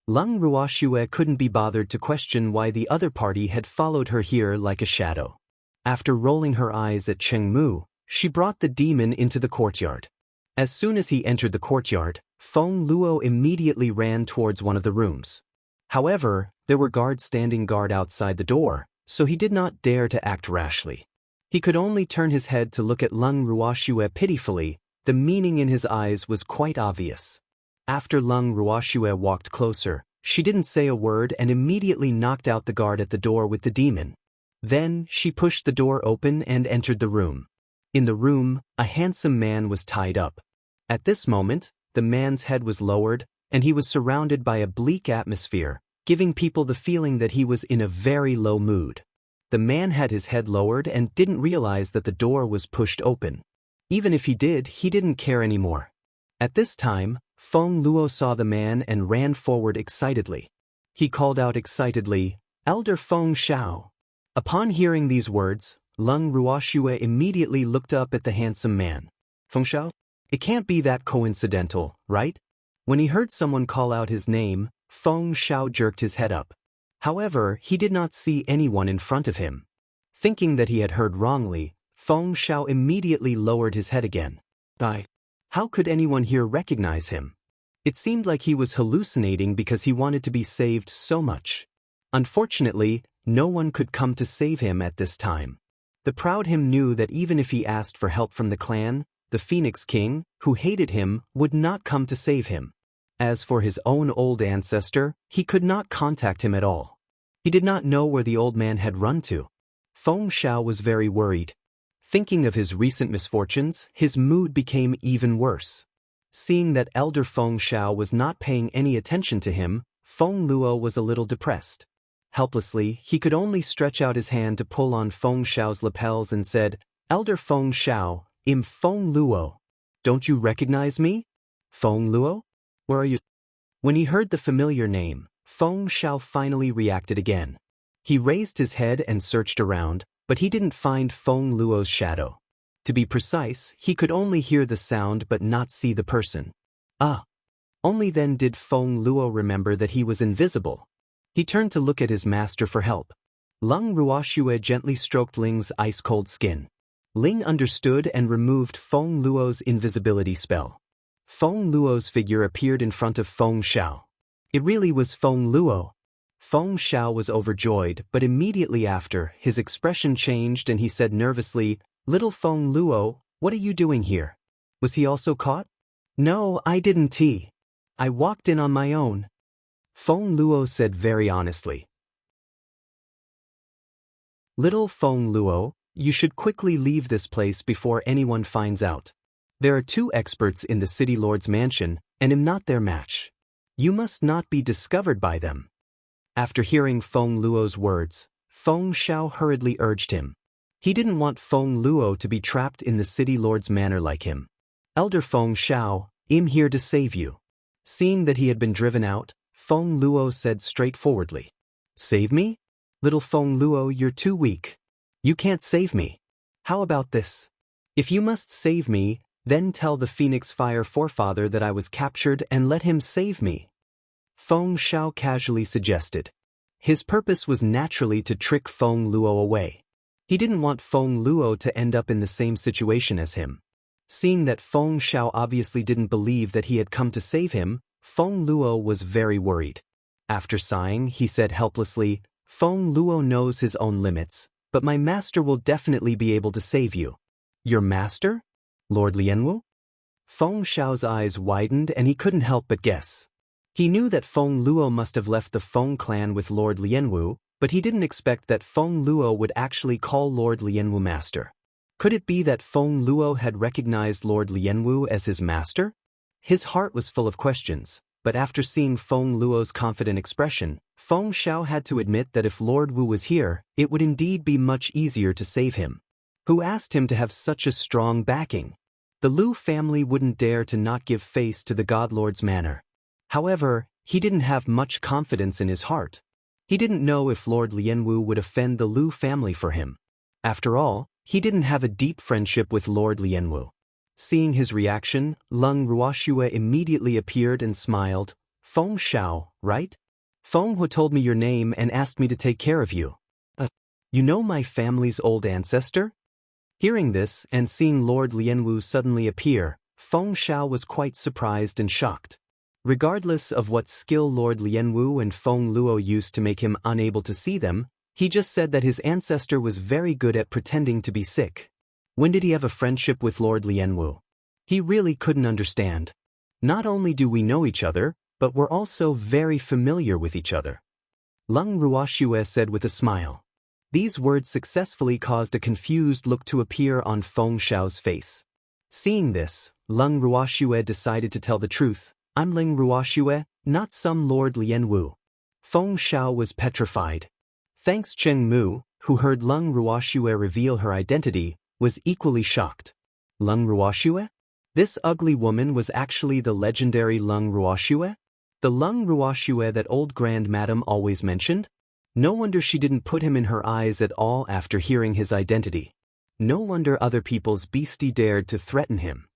Lung Ruoxue couldn't be bothered to question why the other party had followed her here like a shadow. After rolling her eyes at Cheng Mu, she brought the demon into the courtyard. As soon as he entered the courtyard, Feng Luo immediately ran towards one of the rooms. However, there were guards standing guard outside the door, so he did not dare to act rashly. He could only turn his head to look at Lung Ruoxue pitifully. The meaning in his eyes was quite obvious. After Lung Ruoxue walked closer, she didn't say a word and immediately knocked out the guard at the door with the demon. Then, she pushed the door open and entered the room. In the room, a handsome man was tied up. At this moment, the man's head was lowered, and he was surrounded by a bleak atmosphere, giving people the feeling that he was in a very low mood. The man had his head lowered and didn't realize that the door was pushed open. Even if he did, he didn't care anymore. At this time, Feng Luo saw the man and ran forward excitedly. He called out excitedly, "Elder Feng Shao." Upon hearing these words, Lung Ruoxue immediately looked up at the handsome man. "Feng Shao? It can't be that coincidental, right?" When he heard someone call out his name, Feng Shao jerked his head up. However, he did not see anyone in front of him. Thinking that he had heard wrongly, Feng Shao immediately lowered his head again. How could anyone here recognize him? It seemed like he was hallucinating because he wanted to be saved so much. Unfortunately, no one could come to save him at this time. The proud him knew that even if he asked for help from the clan, the Phoenix King, who hated him, would not come to save him. As for his own old ancestor, he could not contact him at all. He did not know where the old man had run to. Feng Xiao was very worried. Thinking of his recent misfortunes, his mood became even worse. Seeing that elder Feng Xiao was not paying any attention to him, Feng Luo was a little depressed. Helplessly, he could only stretch out his hand to pull on Feng Xiao's lapels and said, "Elder Feng Xiao, I'm Feng Luo. Don't you recognize me? Feng Luo? Where are you?" When he heard the familiar name, Feng Xiao finally reacted again. He raised his head and searched around, but he didn't find Feng Luo's shadow. To be precise, he could only hear the sound but not see the person. Only then did Feng Luo remember that he was invisible. He turned to look at his master for help. Lung Ruoxue gently stroked Ling's ice-cold skin. Ling understood and removed Feng Luo's invisibility spell. Feng Luo's figure appeared in front of Feng Xiao. It really was Feng Luo. Feng Xiao was overjoyed, but immediately after, his expression changed and he said nervously, "Little Feng Luo, what are you doing here? Was he also caught?" "No, I didn't. I walked in on my own," Feng Luo said very honestly. "Little Feng Luo, you should quickly leave this place before anyone finds out. There are 2 experts in the city lord's mansion, and am not their match. You must not be discovered by them." After hearing Feng Luo's words, Feng Xiao hurriedly urged him. He didn't want Feng Luo to be trapped in the city lord's manor like him. "Elder Feng Xiao, I'm here to save you." Seeing that he had been driven out, Feng Luo said straightforwardly, "Save me? Little Feng Luo, you're too weak. You can't save me. How about this? If you must save me, then tell the Phoenix Fire Forefather that I was captured and let him save me," Feng Xiao casually suggested. His purpose was naturally to trick Feng Luo away. He didn't want Feng Luo to end up in the same situation as him. Seeing that Feng Xiao obviously didn't believe that he had come to save him, Feng Luo was very worried. After sighing, he said helplessly, "Feng Luo knows his own limits, but my master will definitely be able to save you." "Your master? Lord Lianwu?" Feng Xiao's eyes widened and he couldn't help but guess. He knew that Feng Luo must have left the Feng clan with Lord Lianwu, but he didn't expect that Feng Luo would actually call Lord Lianwu master. Could it be that Feng Luo had recognized Lord Lianwu as his master? His heart was full of questions, but after seeing Feng Luo's confident expression, Feng Xiao had to admit that if Lord Wu was here, it would indeed be much easier to save him. Who asked him to have such a strong backing? The Lu family wouldn't dare to not give face to the God Lord's manor. However, he didn't have much confidence in his heart. He didn't know if Lord Lianwu would offend the Lu family for him. After all, he didn't have a deep friendship with Lord Lianwu. Seeing his reaction, Lung Ruoxue immediately appeared and smiled. "Feng Xiao, right? Feng Hu told me your name and asked me to take care of you. You know my family's old ancestor?" Hearing this and seeing Lord Lianwu suddenly appear, Feng Xiao was quite surprised and shocked. Regardless of what skill Lord Lianwu and Feng Luo used to make him unable to see them, he just said that his ancestor was very good at pretending to be sick. When did he have a friendship with Lord Lianwu? He really couldn't understand. Not only do we know each other, but we're also very familiar with each other, Lung Ruoxue said with a smile. These words successfully caused a confused look to appear on Feng Xiao's face. Seeing this, Lung Ruoxue decided to tell the truth. "I'm Ling Ruoxue, not some Lord Lianwu." Feng Xiao was petrified. Thanks Cheng Mu, who heard Lung Ruoxue reveal her identity, was equally shocked. Lung Ruoxue? This ugly woman was actually the legendary Lung Ruoxue? The Lung Ruoxue that old Grand Madam always mentioned? No wonder she didn't put him in her eyes at all after hearing his identity. No wonder other people's beastie dared to threaten him.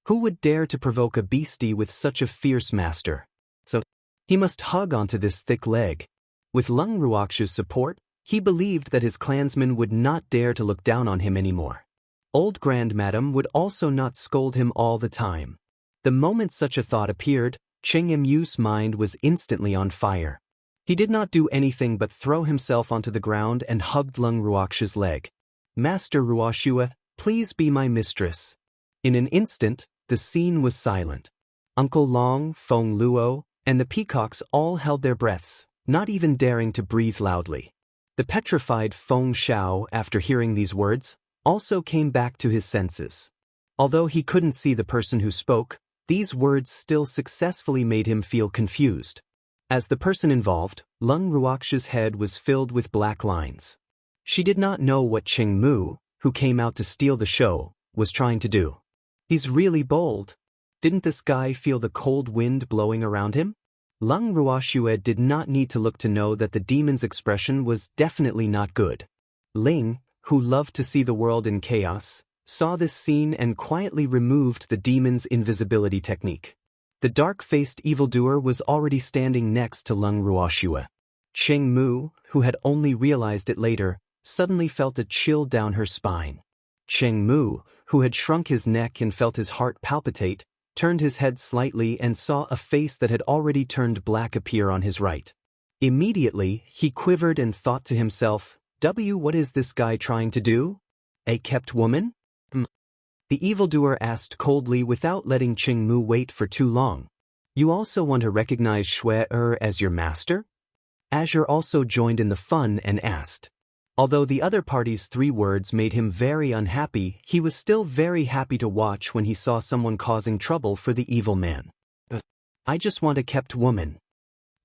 Who would dare to provoke a beastie with such a fierce master? So, he must hug onto this thick leg. With Lung Ruoxue's support, he believed that his clansmen would not dare to look down on him anymore. Old Grand Madam would also not scold him all the time. The moment such a thought appeared, Cheng Mu's mind was instantly on fire. He did not do anything but throw himself onto the ground and hugged Lung Ruoxue's leg. "Master Ruoxue, please be my mistress." In an instant, the scene was silent. Uncle Long, Feng Luo, and the peacocks all held their breaths, not even daring to breathe loudly. The petrified Feng Xiao, after hearing these words, also came back to his senses. Although he couldn't see the person who spoke, these words still successfully made him feel confused. As the person involved, Lung Ruoxue's head was filled with black lines. She did not know what Qing Mu, who came out to steal the show, was trying to do. He's really bold. Didn't this guy feel the cold wind blowing around him? Lung Ruoxue did not need to look to know that the demon's expression was definitely not good. Ling, who loved to see the world in chaos, saw this scene and quietly removed the demon's invisibility technique. The dark-faced evildoer was already standing next to Lung Ruoxue. Qing Mu, who had only realized it later, suddenly felt a chill down her spine. Qing Mu, who had shrunk his neck and felt his heart palpitate, turned his head slightly and saw a face that had already turned black appear on his right. Immediately, he quivered and thought to himself, what is this guy trying to do? A kept woman? The evildoer asked coldly without letting Qing Mu wait for too long. You also want to recognize Shui as your master? Azure also joined in the fun and asked. Although the other party's 3 words made him very unhappy, he was still very happy to watch when he saw someone causing trouble for the evil man. I just want a kept woman,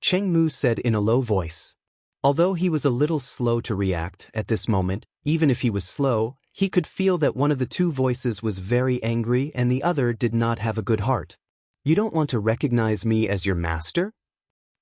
Qing Mu said in a low voice. Although he was a little slow to react at this moment, even if he was slow, he could feel that one of the 2 voices was very angry and the other did not have a good heart. You don't want to recognize me as your master?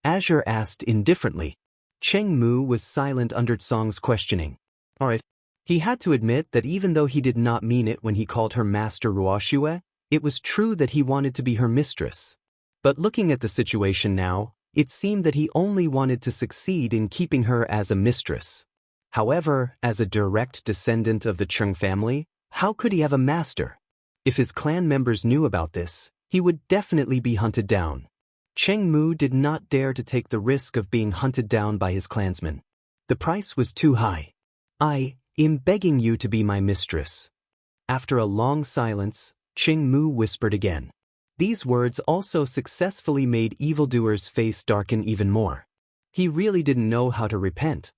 Azure asked indifferently. Qing Mu was silent under Tsong's questioning. Alright. He had to admit that even though he did not mean it when he called her Master Ruoxue, it was true that he wanted to be her mistress. But looking at the situation now, it seemed that he only wanted to succeed in keeping her as a mistress. However, as a direct descendant of the Cheng family, how could he have a master? If his clan members knew about this, he would definitely be hunted down. Qing Mu did not dare to take the risk of being hunted down by his clansmen. The price was too high. I am begging you to be my mistress. After a long silence, Qing Mu whispered again. These words also successfully made evildoer's face darken even more. He really didn't know how to repent.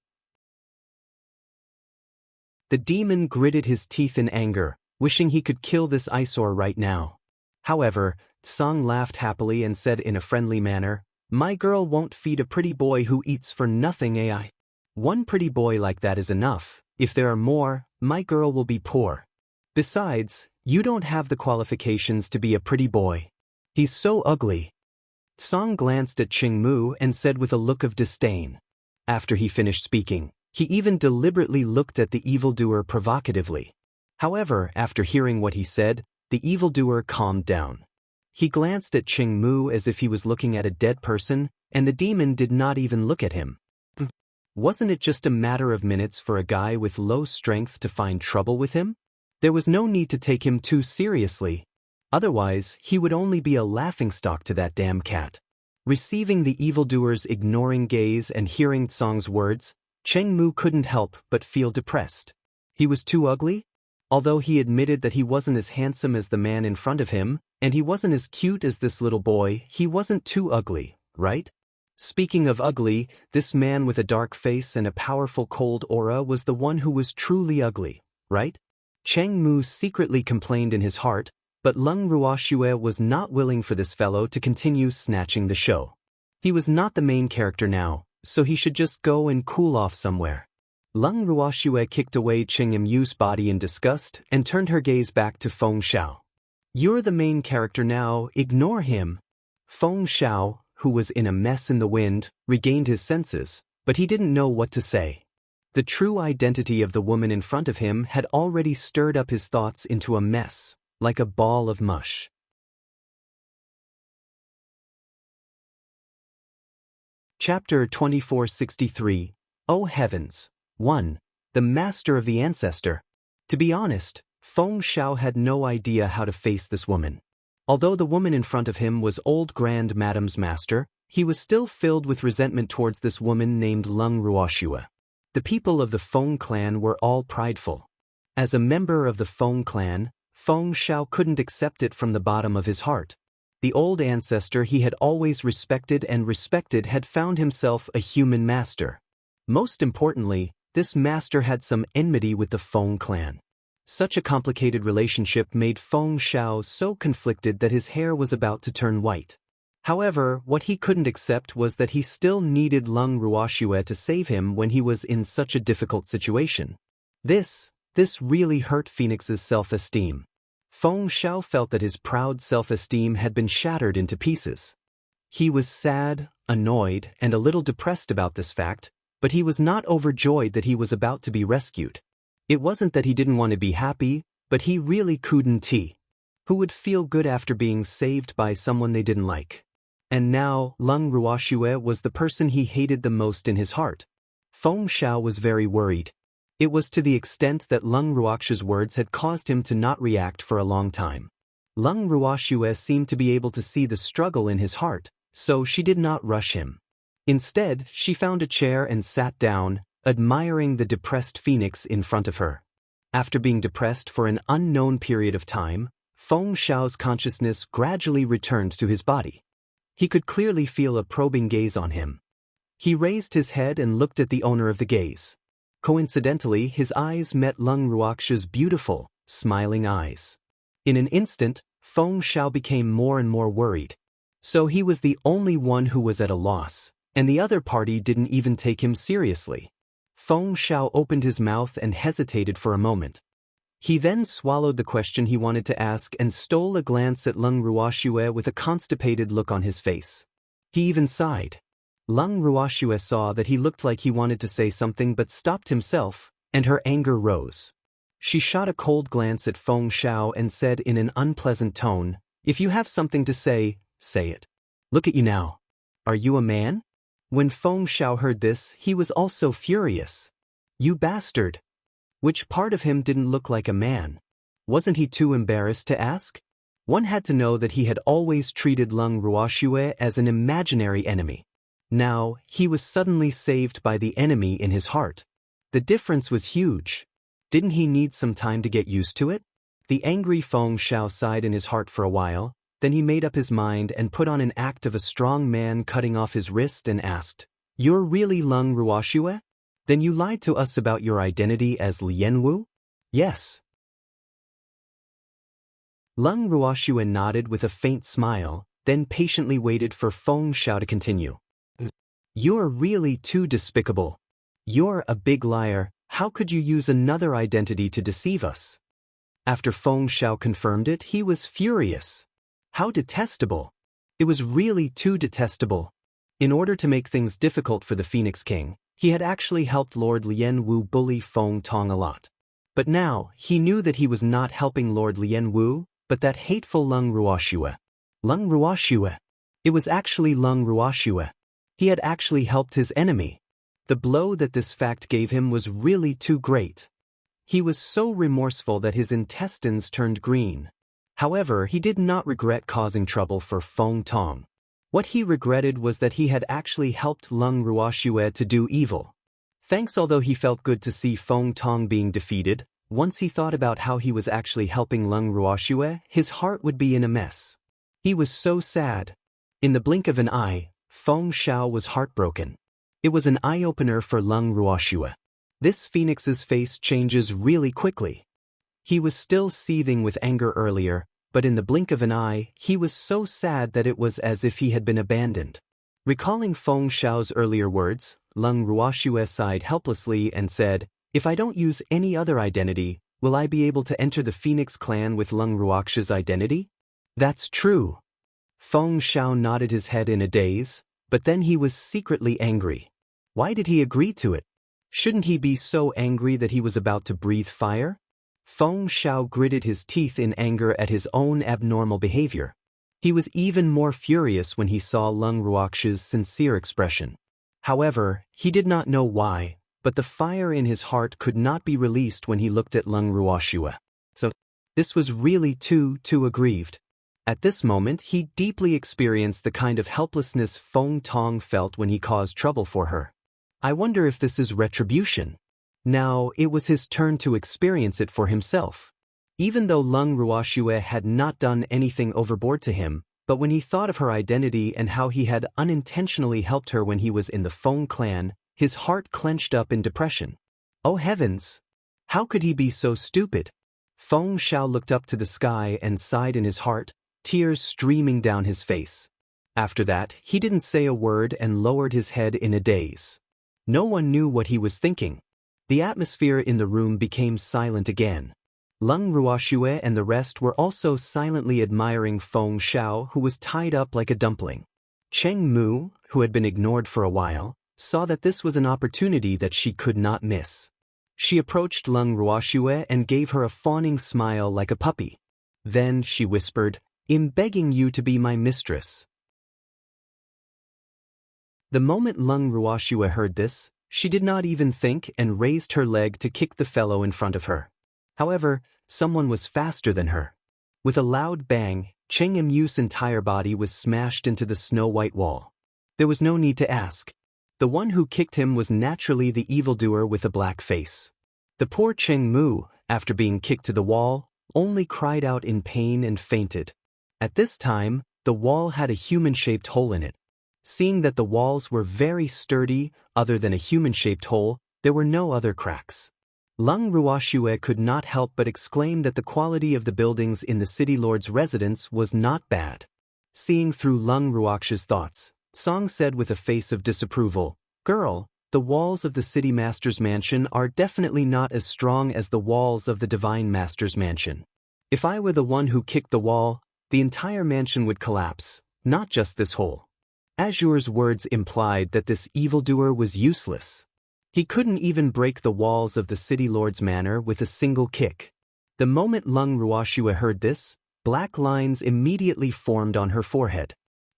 The demon gritted his teeth in anger, wishing he could kill this eyesore right now. However, Tsong laughed happily and said in a friendly manner, My girl won't feed a pretty boy who eats for nothing, AI. One pretty boy like that is enough. If there are more, my girl will be poor. Besides, you don't have the qualifications to be a pretty boy. He's so ugly. Tsong glanced at Qing Mu and said with a look of disdain. After he finished speaking, he even deliberately looked at the evildoer provocatively. However, after hearing what he said, the evildoer calmed down. He glanced at Qing Mu as if he was looking at a dead person, and the demon did not even look at him. Wasn't it just a matter of minutes for a guy with low strength to find trouble with him? There was no need to take him too seriously. Otherwise, he would only be a laughingstock to that damn cat. Receiving the evildoer's ignoring gaze and hearing Tsong's words, Qing Mu couldn't help but feel depressed. He was too ugly? Although he admitted that he wasn't as handsome as the man in front of him, and he wasn't as cute as this little boy, he wasn't too ugly, right? Speaking of ugly, this man with a dark face and a powerful cold aura was the one who was truly ugly, right? Qing Mu secretly complained in his heart, but Lung Ruoxue was not willing for this fellow to continue snatching the show. He was not the main character now, so he should just go and cool off somewhere. Lung Ruoxue kicked away Qing Mu's body in disgust and turned her gaze back to Feng Xiao. You're the main character now, ignore him. Feng Xiao, who was in a mess in the wind, regained his senses, but he didn't know what to say. The true identity of the woman in front of him had already stirred up his thoughts into a mess, like a ball of mush. Chapter 2463. Oh Heavens! 1. The Master of the Ancestor. To be honest, Feng Xiao had no idea how to face this woman. Although the woman in front of him was old Grand Madame's master, He was still filled with resentment towards this woman named Lung Ruoshua. The people of the Feng clan were all prideful. As a member of the Feng clan, Feng Shao couldn't accept it from the bottom of his heart. The old ancestor he had always respected had found himself a human master. Most importantly, this master had some enmity with the Feng clan. Such a complicated relationship made Feng Shao so conflicted that his hair was about to turn white. However, what he couldn't accept was that he still needed Lung Ruoshua to save him when he was in such a difficult situation. This really hurt Phoenix's self-esteem. Feng Shao felt that his proud self-esteem had been shattered into pieces. He was sad, annoyed, and a little depressed about this fact, but he was not overjoyed that he was about to be rescued. It wasn't that he didn't want to be happy, but he really couldn't. Who would feel good after being saved by someone they didn't like? And now, Lung Ruoshua was the person he hated the most in his heart. Feng Shao was very worried. It was to the extent that Lung Ruoshua's words had caused him to not react for a long time. Lung Ruoshua seemed to be able to see the struggle in his heart, so she did not rush him. Instead, she found a chair and sat down, admiring the depressed Phoenix in front of her. After being depressed for an unknown period of time, Feng Shao's consciousness gradually returned to his body. He could clearly feel a probing gaze on him. He raised his head and looked at the owner of the gaze. Coincidentally, his eyes met Lung Ruoshua's beautiful, smiling eyes. In an instant, Feng Shao became more and more worried. So he was the only one who was at a loss, and the other party didn't even take him seriously. Feng Shao opened his mouth and hesitated for a moment. He then swallowed the question he wanted to ask and stole a glance at Lung Ruoshua with a constipated look on his face. He even sighed. Lung Ruoshua saw that he looked like he wanted to say something but stopped himself, and her anger rose. She shot a cold glance at Feng Shao and said in an unpleasant tone, "If you have something to say, say it. Look at you now. Are you a man?" When Feng Shao heard this, he was also furious. "You bastard!" Which part of him didn't look like a man? Wasn't he too embarrassed to ask? One had to know that he had always treated Lung Ruoshua as an imaginary enemy. Now, he was suddenly saved by the enemy in his heart. The difference was huge. Didn't he need some time to get used to it? The angry Feng Shao sighed in his heart for a while, then he made up his mind and put on an act of a strong man cutting off his wrist and asked, "You're really Lung Ruoshua? Then you lied to us about your identity as Lianwu?" "Yes." Lung Ruoshua nodded with a faint smile, then patiently waited for Feng Shao to continue. "You're really too despicable. You're a big liar. How could you use another identity to deceive us?" After Feng Shao confirmed it, he was furious. How detestable. It was really too detestable. In order to make things difficult for the Phoenix King, he had actually helped Lord Lian Wu bully Feng Tong a lot. But now, he knew that he was not helping Lord Lian Wu, but that hateful Lung Ruoshua. Lung Ruoshua. It was actually Lung Ruoshua. He had actually helped his enemy. The blow that this fact gave him was really too great. He was so remorseful that his intestines turned green. However, he did not regret causing trouble for Feng Tong. What he regretted was that he had actually helped Lung Ruoshua to do evil. Thanks, although he felt good to see Feng Tong being defeated, once he thought about how he was actually helping Lung Ruoshua, his heart would be in a mess. He was so sad. In the blink of an eye, Feng Shao was heartbroken. It was an eye-opener for Lung Ruoshua. This Phoenix's face changes really quickly. He was still seething with anger earlier, but in the blink of an eye, he was so sad that it was as if he had been abandoned. Recalling Feng Shao's earlier words, Lung Ruoshua sighed helplessly and said, "If I don't use any other identity, will I be able to enter the Phoenix clan with Lung Ruoshua's identity?" "That's true." Feng Shao nodded his head in a daze, but then he was secretly angry. Why did he agree to it? Shouldn't he be so angry that he was about to breathe fire? Feng Shao gritted his teeth in anger at his own abnormal behavior. He was even more furious when he saw Lung Ruoshua's sincere expression. However, he did not know why, but the fire in his heart could not be released when he looked at Lung Ruoshua. So, this was really too aggrieved. At this moment he deeply experienced the kind of helplessness Feng Tong felt when he caused trouble for her. I wonder if this is retribution. Now it was his turn to experience it for himself. Even though Leng Ruoxue had not done anything overboard to him, but when he thought of her identity and how he had unintentionally helped her when he was in the Feng clan, his heart clenched up in depression. Oh heavens! How could he be so stupid? Feng Shao looked up to the sky and sighed in his heart, tears streaming down his face. After that, he didn't say a word and lowered his head in a daze. No one knew what he was thinking. The atmosphere in the room became silent again. Leng Ruoxue and the rest were also silently admiring Feng Shao, who was tied up like a dumpling. Cheng Mu, who had been ignored for a while, saw that this was an opportunity that she could not miss. She approached Leng Ruoxue and gave her a fawning smile like a puppy. Then she whispered, "I'm begging you to be my mistress." The moment Leng Ruoxue heard this, she did not even think and raised her leg to kick the fellow in front of her. However, someone was faster than her. With a loud bang, Cheng Mu's entire body was smashed into the snow-white wall. There was no need to ask. The one who kicked him was naturally the evildoer with a black face. The poor Cheng Mu, after being kicked to the wall, only cried out in pain and fainted. At this time, the wall had a human-shaped hole in it. Seeing that the walls were very sturdy, other than a human-shaped hole, there were no other cracks. Leng Ruoxue could not help but exclaim that the quality of the buildings in the city lord's residence was not bad. Seeing through Leng Ruoxue's thoughts, Song said with a face of disapproval, "Girl, the walls of the city master's mansion are definitely not as strong as the walls of the divine master's mansion. If I were the one who kicked the wall, the entire mansion would collapse, not just this hole." Azure's words implied that this evildoer was useless. He couldn't even break the walls of the city lord's manor with a single kick. The moment Leng Ruoxue heard this, black lines immediately formed on her forehead.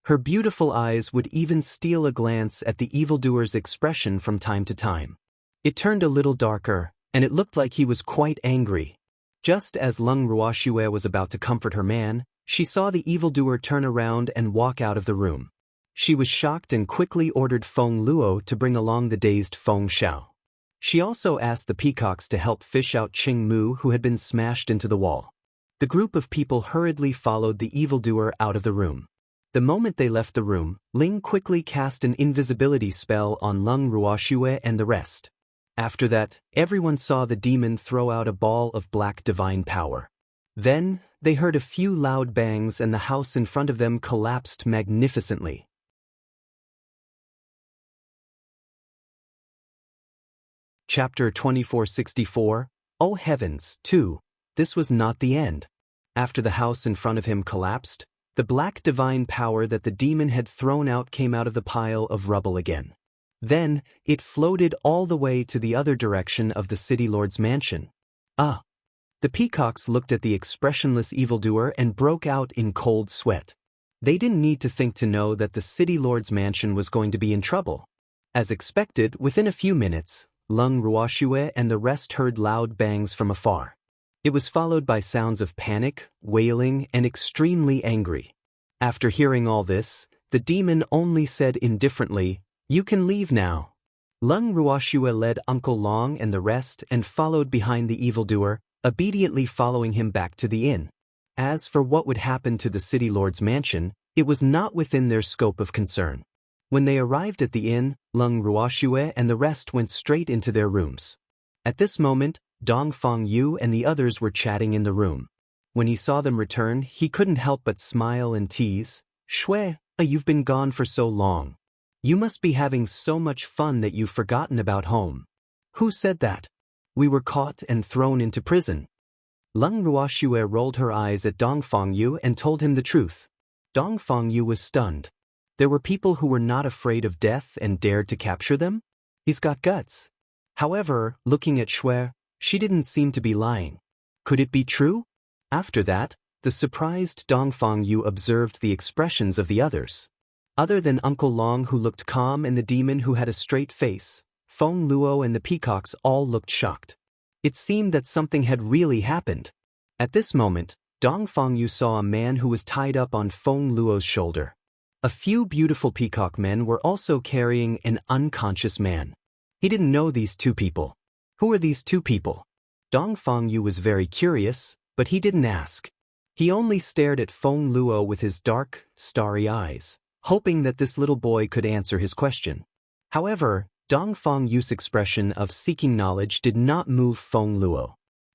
Her beautiful eyes would even steal a glance at the evildoer's expression from time to time. It turned a little darker, and it looked like he was quite angry. Just as Leng Ruoxue was about to comfort her man, she saw the evildoer turn around and walk out of the room. She was shocked and quickly ordered Feng Luo to bring along the dazed Feng Shao. She also asked the peacocks to help fish out Cheng Mu, who had been smashed into the wall. The group of people hurriedly followed the evildoer out of the room. The moment they left the room, Ling quickly cast an invisibility spell on Leng Ruoxue and the rest. After that, everyone saw the demon throw out a ball of black divine power. Then, they heard a few loud bangs and the house in front of them collapsed magnificently. Chapter 2464, Oh Heavens, 2. This was not the end. After the house in front of him collapsed, the black divine power that the demon had thrown out came out of the pile of rubble again. Then, it floated all the way to the other direction of the city lord's mansion. Ah! The peacocks looked at the expressionless evildoer and broke out in cold sweat. They didn't need to think to know that the city lord's mansion was going to be in trouble. As expected, within a few minutes, Leng Ruoxue and the rest heard loud bangs from afar. It was followed by sounds of panic, wailing, and extremely angry. After hearing all this, the demon only said indifferently, "You can leave now." Leng Ruoxue led Uncle Long and the rest and followed behind the evildoer, obediently following him back to the inn. As for what would happen to the city lord's mansion, it was not within their scope of concern. When they arrived at the inn, Leng Ruoxue and the rest went straight into their rooms. At this moment, Dong Fengyu and the others were chatting in the room. When he saw them return, he couldn't help but smile and tease, "Shui, you've been gone for so long. You must be having so much fun that you've forgotten about home." "Who said that? We were caught and thrown into prison." Leng Ruoxue rolled her eyes at Dong Fengyu and told him the truth. Dong Fengyu was stunned. There were people who were not afraid of death and dared to capture them? He's got guts. However, looking at Shui, she didn't seem to be lying. Could it be true? After that, the surprised Dong Fengyu observed the expressions of the others. Other than Uncle Long, who looked calm, and the demon, who had a straight face, Feng Luo and the peacocks all looked shocked. It seemed that something had really happened. At this moment, Dong Fangyu saw a man who was tied up on Feng Luo's shoulder. A few beautiful peacock men were also carrying an unconscious man. He didn't know these two people. Who are these two people? Dong Fangyu was very curious, but he didn't ask. He only stared at Feng Luo with his dark, starry eyes, hoping that this little boy could answer his question. However, Dong Fangyu's expression of seeking knowledge did not move Feng Luo.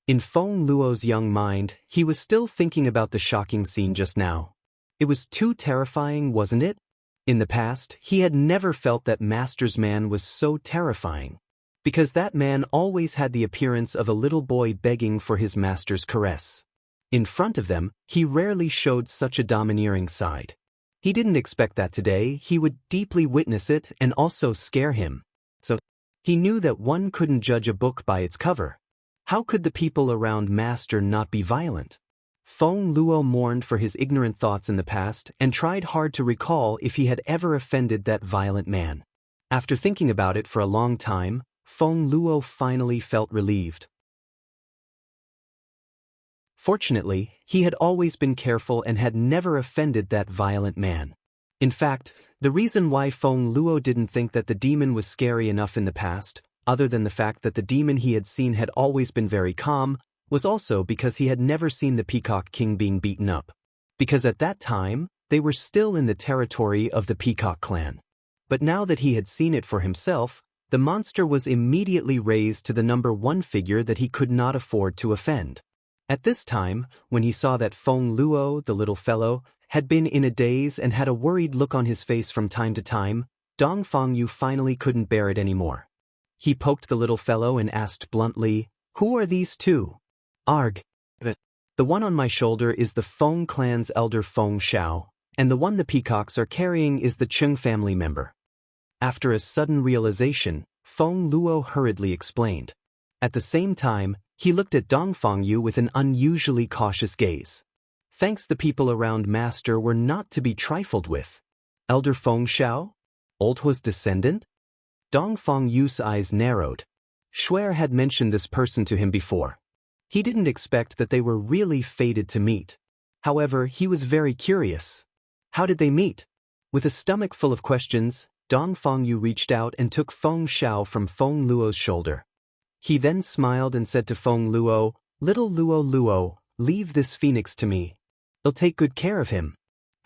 In Feng Luo's young mind, he was still thinking about the shocking scene just now. It was too terrifying, wasn't it? In the past, he had never felt that Master's man was so terrifying. Because that man always had the appearance of a little boy begging for his master's caress. In front of them, he rarely showed such a domineering side. He didn't expect that today he would deeply witness it and also scare him. So, he knew that one couldn't judge a book by its cover. How could the people around Master not be violent? Feng Luo mourned for his ignorant thoughts in the past and tried hard to recall if he had ever offended that violent man. After thinking about it for a long time, Feng Luo finally felt relieved. Fortunately, he had always been careful and had never offended that violent man. In fact, the reason why Feng Luo didn't think that the demon was scary enough in the past, other than the fact that the demon he had seen had always been very calm, was also because he had never seen the Peacock King being beaten up. Because at that time, they were still in the territory of the Peacock clan. But now that he had seen it for himself, the monster was immediately raised to the number one figure that he could not afford to offend. At this time, when he saw that Feng Luo, the little fellow, had been in a daze and had a worried look on his face from time to time, Dong Fangyu finally couldn't bear it anymore. He poked the little fellow and asked bluntly, "Who are these two?" "Arg. The one on my shoulder is the Feng clan's elder Feng Xiao, and the one the peacocks are carrying is the Chung family member." After a sudden realization, Feng Luo hurriedly explained. At the same time, he looked at Dong Fangyu with an unusually cautious gaze. Thanks, the people around Master were not to be trifled with. Elder Feng Xiao? Old Hua's descendant? Dong Fangyu's eyes narrowed. Shuer had mentioned this person to him before. He didn't expect that they were really fated to meet. However, he was very curious. How did they meet? With a stomach full of questions, Dong Fangyu reached out and took Feng Xiao from Feng Luo's shoulder. He then smiled and said to Feng Luo, "Little Luo, leave this phoenix to me. I'll take good care of him."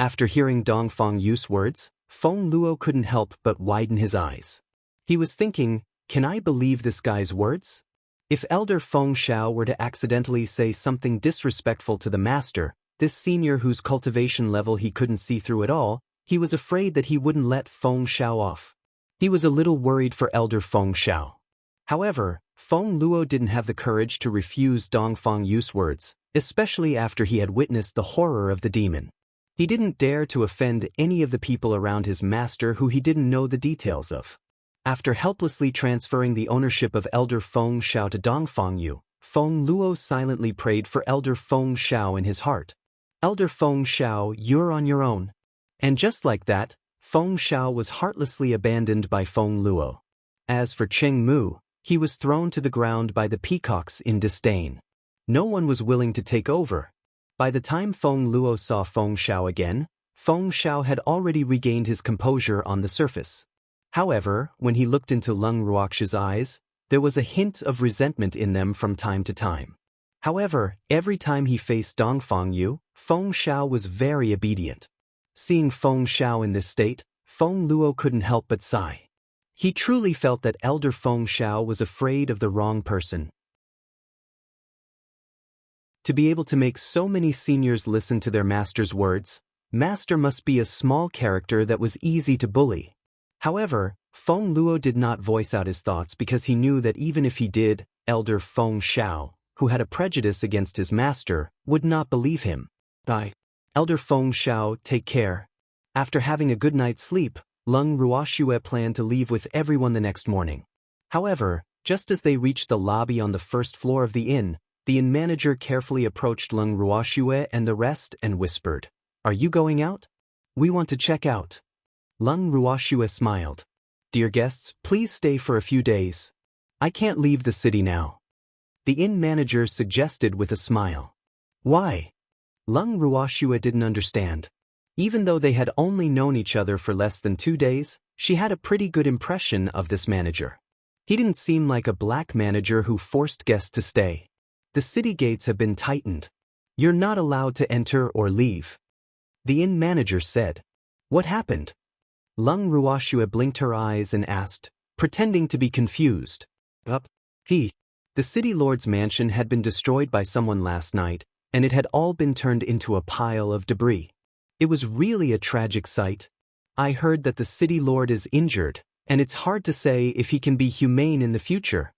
After hearing Dong Fangyu's words, Feng Luo couldn't help but widen his eyes. He was thinking, can I believe this guy's words? If Elder Feng Xiao were to accidentally say something disrespectful to the master, this senior whose cultivation level he couldn't see through at all, he was afraid that he wouldn't let Feng Xiao off. He was a little worried for Elder Feng Xiao. However, Feng Luo didn't have the courage to refuse Dong Fangyu's words, especially after he had witnessed the horror of the demon. He didn't dare to offend any of the people around his master who he didn't know the details of. After helplessly transferring the ownership of Elder Feng Xiao to Dong Fangyu, Feng Luo silently prayed for Elder Feng Xiao in his heart. "Elder Feng Xiao, you're on your own." And just like that, Feng Xiao was heartlessly abandoned by Feng Luo. As for Cheng Mu, he was thrown to the ground by the peacocks in disdain. No one was willing to take over. By the time Feng Luo saw Feng Xiao again, Feng Xiao had already regained his composure on the surface. However, when he looked into Lung Ruox's eyes, there was a hint of resentment in them from time to time. However, every time he faced Dong Fangyu, Feng Xiao was very obedient. Seeing Feng Xiao in this state, Feng Luo couldn't help but sigh. He truly felt that Elder Feng Xiao was afraid of the wrong person. To be able to make so many seniors listen to their master's words, Master must be a small character that was easy to bully. However, Feng Luo did not voice out his thoughts because he knew that even if he did, Elder Feng Xiao, who had a prejudice against his master, would not believe him. "Bye. Elder Feng Xiao, take care." After having a good night's sleep, Lung Ruoxue planned to leave with everyone the next morning. However, just as they reached the lobby on the first floor of the inn manager carefully approached Lung Ruoxue and the rest and whispered, "Are you going out? We want to check out." Lung Ruoxue smiled. "Dear guests, please stay for a few days. I can't leave the city now." The inn manager suggested with a smile. "Why?" Lung Ruoxue didn't understand. Even though they had only known each other for less than 2 days, she had a pretty good impression of this manager. He didn't seem like a black manager who forced guests to stay. The city gates have been tightened. You're not allowed to enter or leave. The inn manager said. What happened? Lung Ruoxue blinked her eyes and asked, pretending to be confused. The city lord's mansion had been destroyed by someone last night, and it had all been turned into a pile of debris. It was really a tragic sight. I heard that the city lord is injured, and it's hard to say if he can be humane in the future.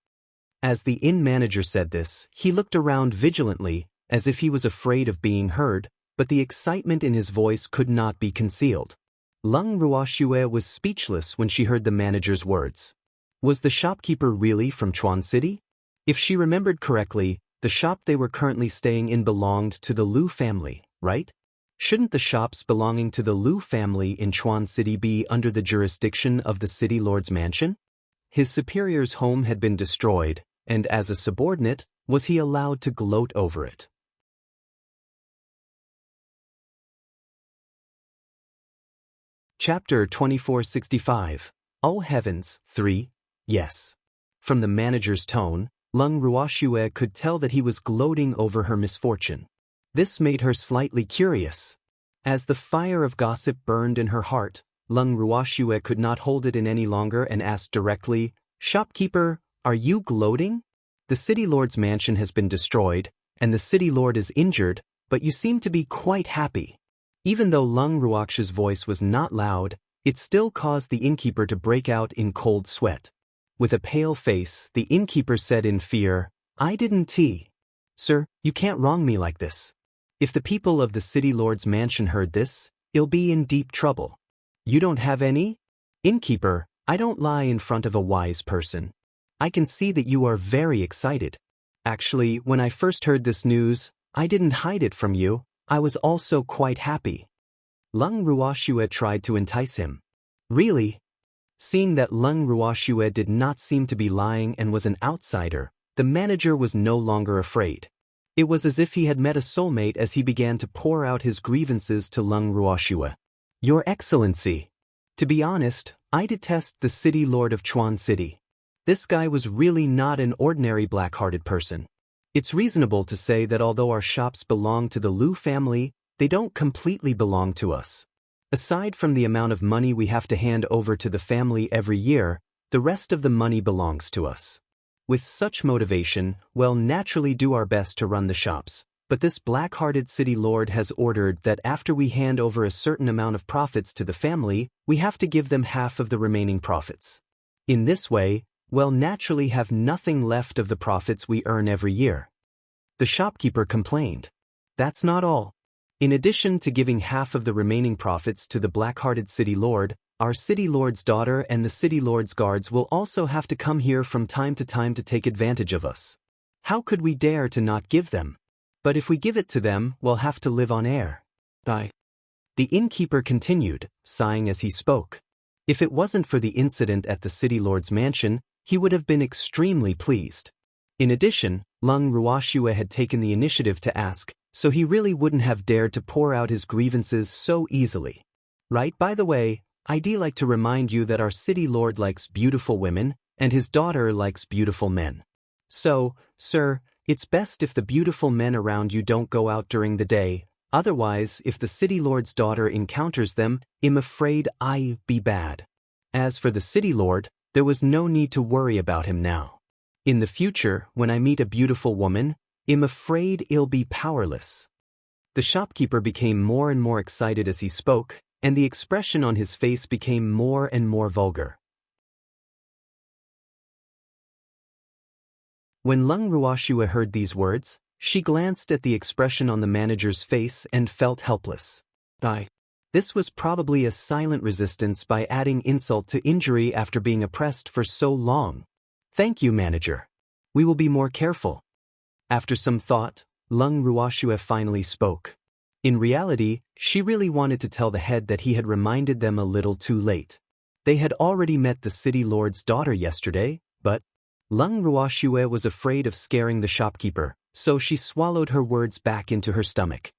As the inn manager said this, he looked around vigilantly, as if he was afraid of being heard, but the excitement in his voice could not be concealed. Lung Ruoxue was speechless when she heard the manager's words. Was the shopkeeper really from Chuan City? If she remembered correctly, the shop they were currently staying in belonged to the Liu family, right? Shouldn't the shops belonging to the Liu family in Chuan City be under the jurisdiction of the city lord's mansion? His superior's home had been destroyed, and as a subordinate, was he allowed to gloat over it? Chapter 2465. Oh Heavens, 3. Yes. From the manager's tone, Lung Ruoxue could tell that he was gloating over her misfortune. This made her slightly curious. As the fire of gossip burned in her heart, Lung Ruoxue could not hold it in any longer and asked directly, Shopkeeper, are you gloating? The city lord's mansion has been destroyed, and the city lord is injured, but you seem to be quite happy. Even though Lung Ruoxue's voice was not loud, it still caused the innkeeper to break out in cold sweat. With a pale face, the innkeeper said in fear, I didn't. Sir, you can't wrong me like this. If the people of the city lord's mansion heard this, you'll be in deep trouble. You don't have any? Innkeeper, I don't lie in front of a wise person. I can see that you are very excited. Actually, when I first heard this news, I didn't hide it from you. I was also quite happy. Lung Ruoxue tried to entice him. Really? Seeing that Lung Ruoxue did not seem to be lying and was an outsider, the manager was no longer afraid. It was as if he had met a soulmate as he began to pour out his grievances to Lung Ruoxue. Your Excellency. To be honest, I detest the city lord of Chuan City. This guy was really not an ordinary black-hearted person. It's reasonable to say that although our shops belong to the Liu family, they don't completely belong to us. Aside from the amount of money we have to hand over to the family every year, the rest of the money belongs to us. With such motivation, we'll naturally do our best to run the shops, but this black-hearted city lord has ordered that after we hand over a certain amount of profits to the family, we have to give them half of the remaining profits. In this way, we'll naturally have nothing left of the profits we earn every year. The shopkeeper complained. That's not all. In addition to giving half of the remaining profits to the black-hearted city lord, our city lord's daughter and the city lord's guards will also have to come here from time to time to take advantage of us. How could we dare to not give them? But if we give it to them, we'll have to live on air. The innkeeper continued, sighing as he spoke. If it wasn't for the incident at the city lord's mansion, he would have been extremely pleased. In addition, Lung Ruoxue had taken the initiative to ask, so he really wouldn't have dared to pour out his grievances so easily. Right, by the way, I'd like to remind you that our city lord likes beautiful women, and his daughter likes beautiful men. So, sir, it's best if the beautiful men around you don't go out during the day, otherwise if the city lord's daughter encounters them, I'm afraid I'll be bad. As for the city lord, there was no need to worry about him now. In the future, when I meet a beautiful woman, I'm afraid I'll be powerless. The shopkeeper became more and more excited as he spoke, and the expression on his face became more and more vulgar. When Lung Ruoxue heard these words, she glanced at the expression on the manager's face and felt helpless. This was probably a silent resistance by adding insult to injury after being oppressed for so long. Thank you, manager. We will be more careful. After some thought, Lung Ruoxue finally spoke. In reality, she really wanted to tell the head that he had reminded them a little too late. They had already met the city lord's daughter yesterday, but Lung Ruoxue was afraid of scaring the shopkeeper, so she swallowed her words back into her stomach.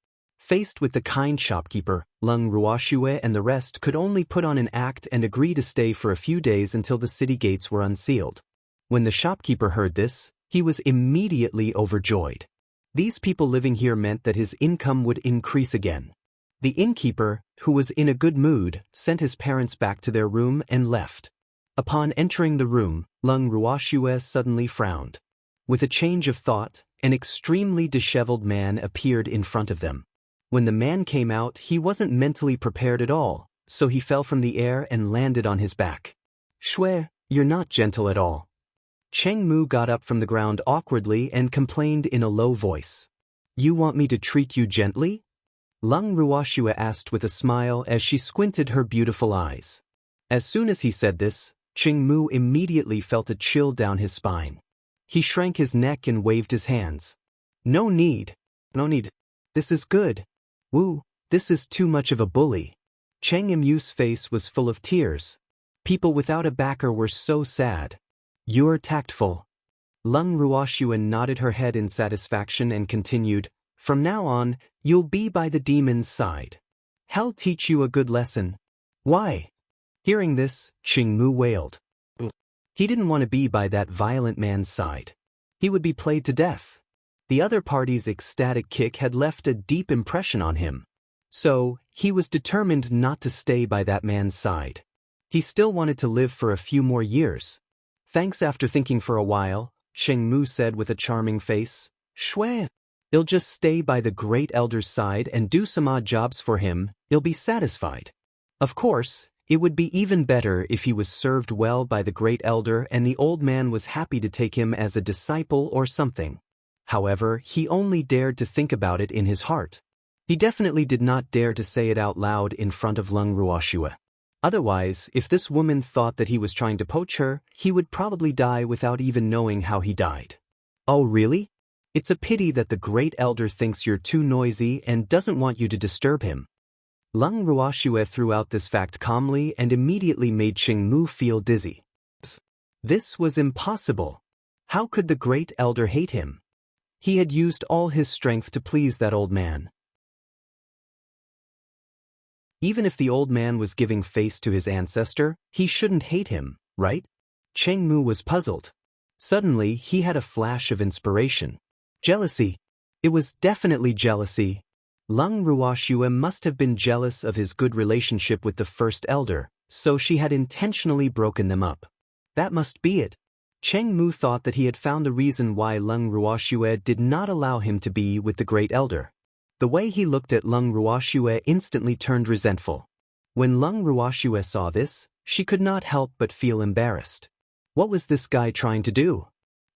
Faced with the kind shopkeeper, Lung Ruoxue and the rest could only put on an act and agree to stay for a few days until the city gates were unsealed. When the shopkeeper heard this, he was immediately overjoyed. These people living here meant that his income would increase again. The innkeeper, who was in a good mood, sent his parents back to their room and left. Upon entering the room, Lung Ruoxue suddenly frowned. With a change of thought, an extremely disheveled man appeared in front of them. When the man came out, he wasn't mentally prepared at all, so he fell from the air and landed on his back. "Shui, you're not gentle at all." Cheng Mu got up from the ground awkwardly and complained in a low voice. "You want me to treat you gently?" Lung Ruoxue asked with a smile as she squinted her beautiful eyes. As soon as he said this, Cheng Mu immediately felt a chill down his spine. He shrank his neck and waved his hands. No need. This is good. Woo, this is too much of a bully." Cheng Mu's face was full of tears. People without a backer were so sad. "You're tactful." Lung Ruoxue nodded her head in satisfaction and continued, "From now on, you'll be by the demon's side. He'll teach you a good lesson." "Why?" Hearing this, Cheng Mu wailed. He didn't want to be by that violent man's side. He would be played to death. The other party's ecstatic kick had left a deep impression on him. So, he was determined not to stay by that man's side. He still wanted to live for a few more years. Thanks. After thinking for a while, Cheng Mu said with a charming face, "Shui, he'll just stay by the great elder's side and do some odd jobs for him, he'll be satisfied." Of course, it would be even better if he was served well by the great elder and the old man was happy to take him as a disciple or something. However, he only dared to think about it in his heart. He definitely did not dare to say it out loud in front of Lung Ruoxue. Otherwise, if this woman thought that he was trying to poach her, he would probably die without even knowing how he died. "Oh really? It's a pity that the great elder thinks you're too noisy and doesn't want you to disturb him." Lung Ruoxue threw out this fact calmly and immediately made Cheng Mu feel dizzy. This was impossible. How could the great elder hate him? He had used all his strength to please that old man. Even if the old man was giving face to his ancestor, he shouldn't hate him, right? Cheng Mu was puzzled. Suddenly, he had a flash of inspiration. Jealousy. It was definitely jealousy. Lung Ruoxue must have been jealous of his good relationship with the first elder, so she had intentionally broken them up. That must be it. Cheng Mu thought that he had found the reason why Lung Ruoxue did not allow him to be with the great elder. The way he looked at Lung Ruoxue instantly turned resentful. When Lung Ruoxue saw this, she could not help but feel embarrassed. What was this guy trying to do?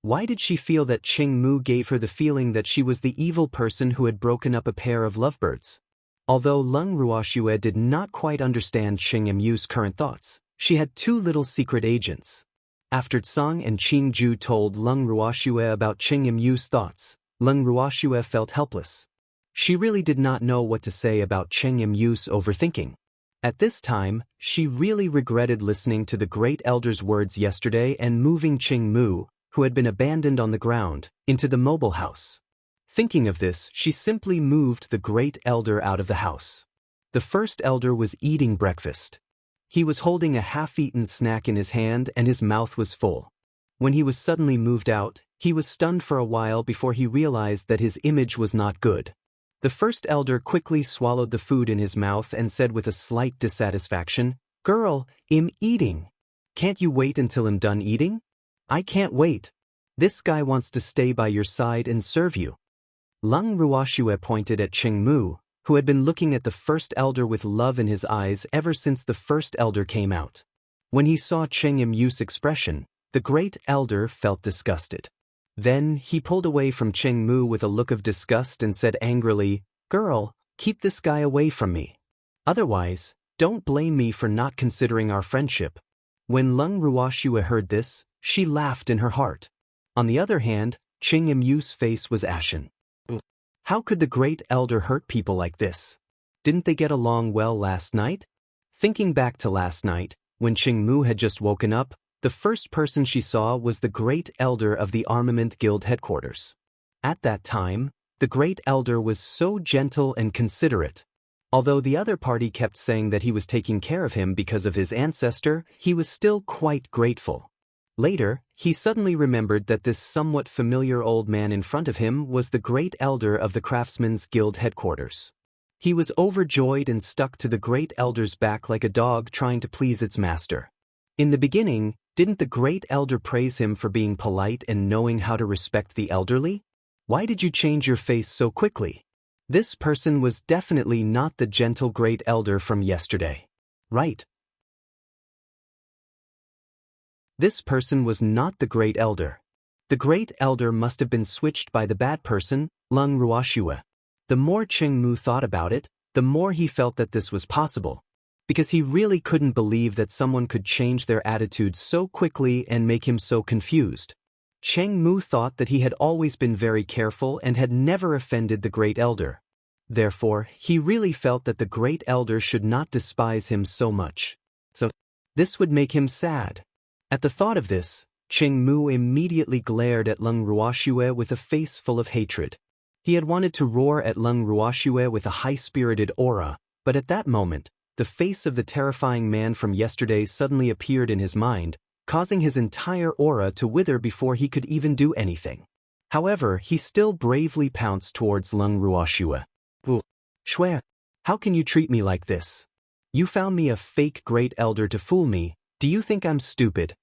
Why did she feel that Cheng Mu gave her the feeling that she was the evil person who had broken up a pair of lovebirds? Although Lung Ruoxue did not quite understand Cheng Mu's current thoughts, she had two little secret agents. After Tsang and Qing Ju told Lung Ruoxue about Cheng Mu's thoughts, Lung Ruoxue felt helpless. She really did not know what to say about Cheng Mu's overthinking. At this time, she really regretted listening to the great elder's words yesterday and moving Cheng Mu, who had been abandoned on the ground, into the mobile house. Thinking of this, she simply moved the great elder out of the house. The first elder was eating breakfast. He was holding a half-eaten snack in his hand and his mouth was full. When he was suddenly moved out, he was stunned for a while before he realized that his image was not good. The first elder quickly swallowed the food in his mouth and said with a slight dissatisfaction, "Girl, I'm eating. Can't you wait until I'm done eating?" "I can't wait. This guy wants to stay by your side and serve you." Lung Ruoxue pointed at Cheng Mu, who had been looking at the first elder with love in his eyes ever since the first elder came out. When he saw Cheng Mu's expression, the great elder felt disgusted. Then, he pulled away from Cheng Mu with a look of disgust and said angrily, "Girl, keep this guy away from me. Otherwise, don't blame me for not considering our friendship." When Lung Ruoxue heard this, she laughed in her heart. On the other hand, Cheng Mu's face was ashen. How could the great elder hurt people like this? Didn't they get along well last night? Thinking back to last night, when Cheng Mu had just woken up, the first person she saw was the great elder of the Armament Guild headquarters. At that time, The great elder was so gentle and considerate. Although the other party kept saying that he was taking care of him because of his ancestor, he was still quite grateful. Later, he suddenly remembered that this somewhat familiar old man in front of him was the great elder of the Craftsmen's Guild headquarters. He was overjoyed and stuck to the great elder's back like a dog trying to please its master. In the beginning, didn't the great elder praise him for being polite and knowing how to respect the elderly? Why did you change your face so quickly? This person was definitely not the gentle great elder from yesterday. Right? This person was not the great elder. The great elder must have been switched by the bad person, Lung Ruoxue. The more Cheng Mu thought about it, the more he felt that this was possible. Because he really couldn't believe that someone could change their attitude so quickly and make him so confused. Cheng Mu thought that he had always been very careful and had never offended the great elder. Therefore, he really felt that the great elder should not despise him so much. So, this would make him sad. At the thought of this, Cheng Mu immediately glared at Lung Ruoxue with a face full of hatred. He had wanted to roar at Lung Ruoxue with a high-spirited aura, but at that moment, the face of the terrifying man from yesterday suddenly appeared in his mind, causing his entire aura to wither before he could even do anything. However, he still bravely pounced towards Lung Ruoxue. Shui, how can you treat me like this? You found me a fake great elder to fool me. Do you think I'm stupid?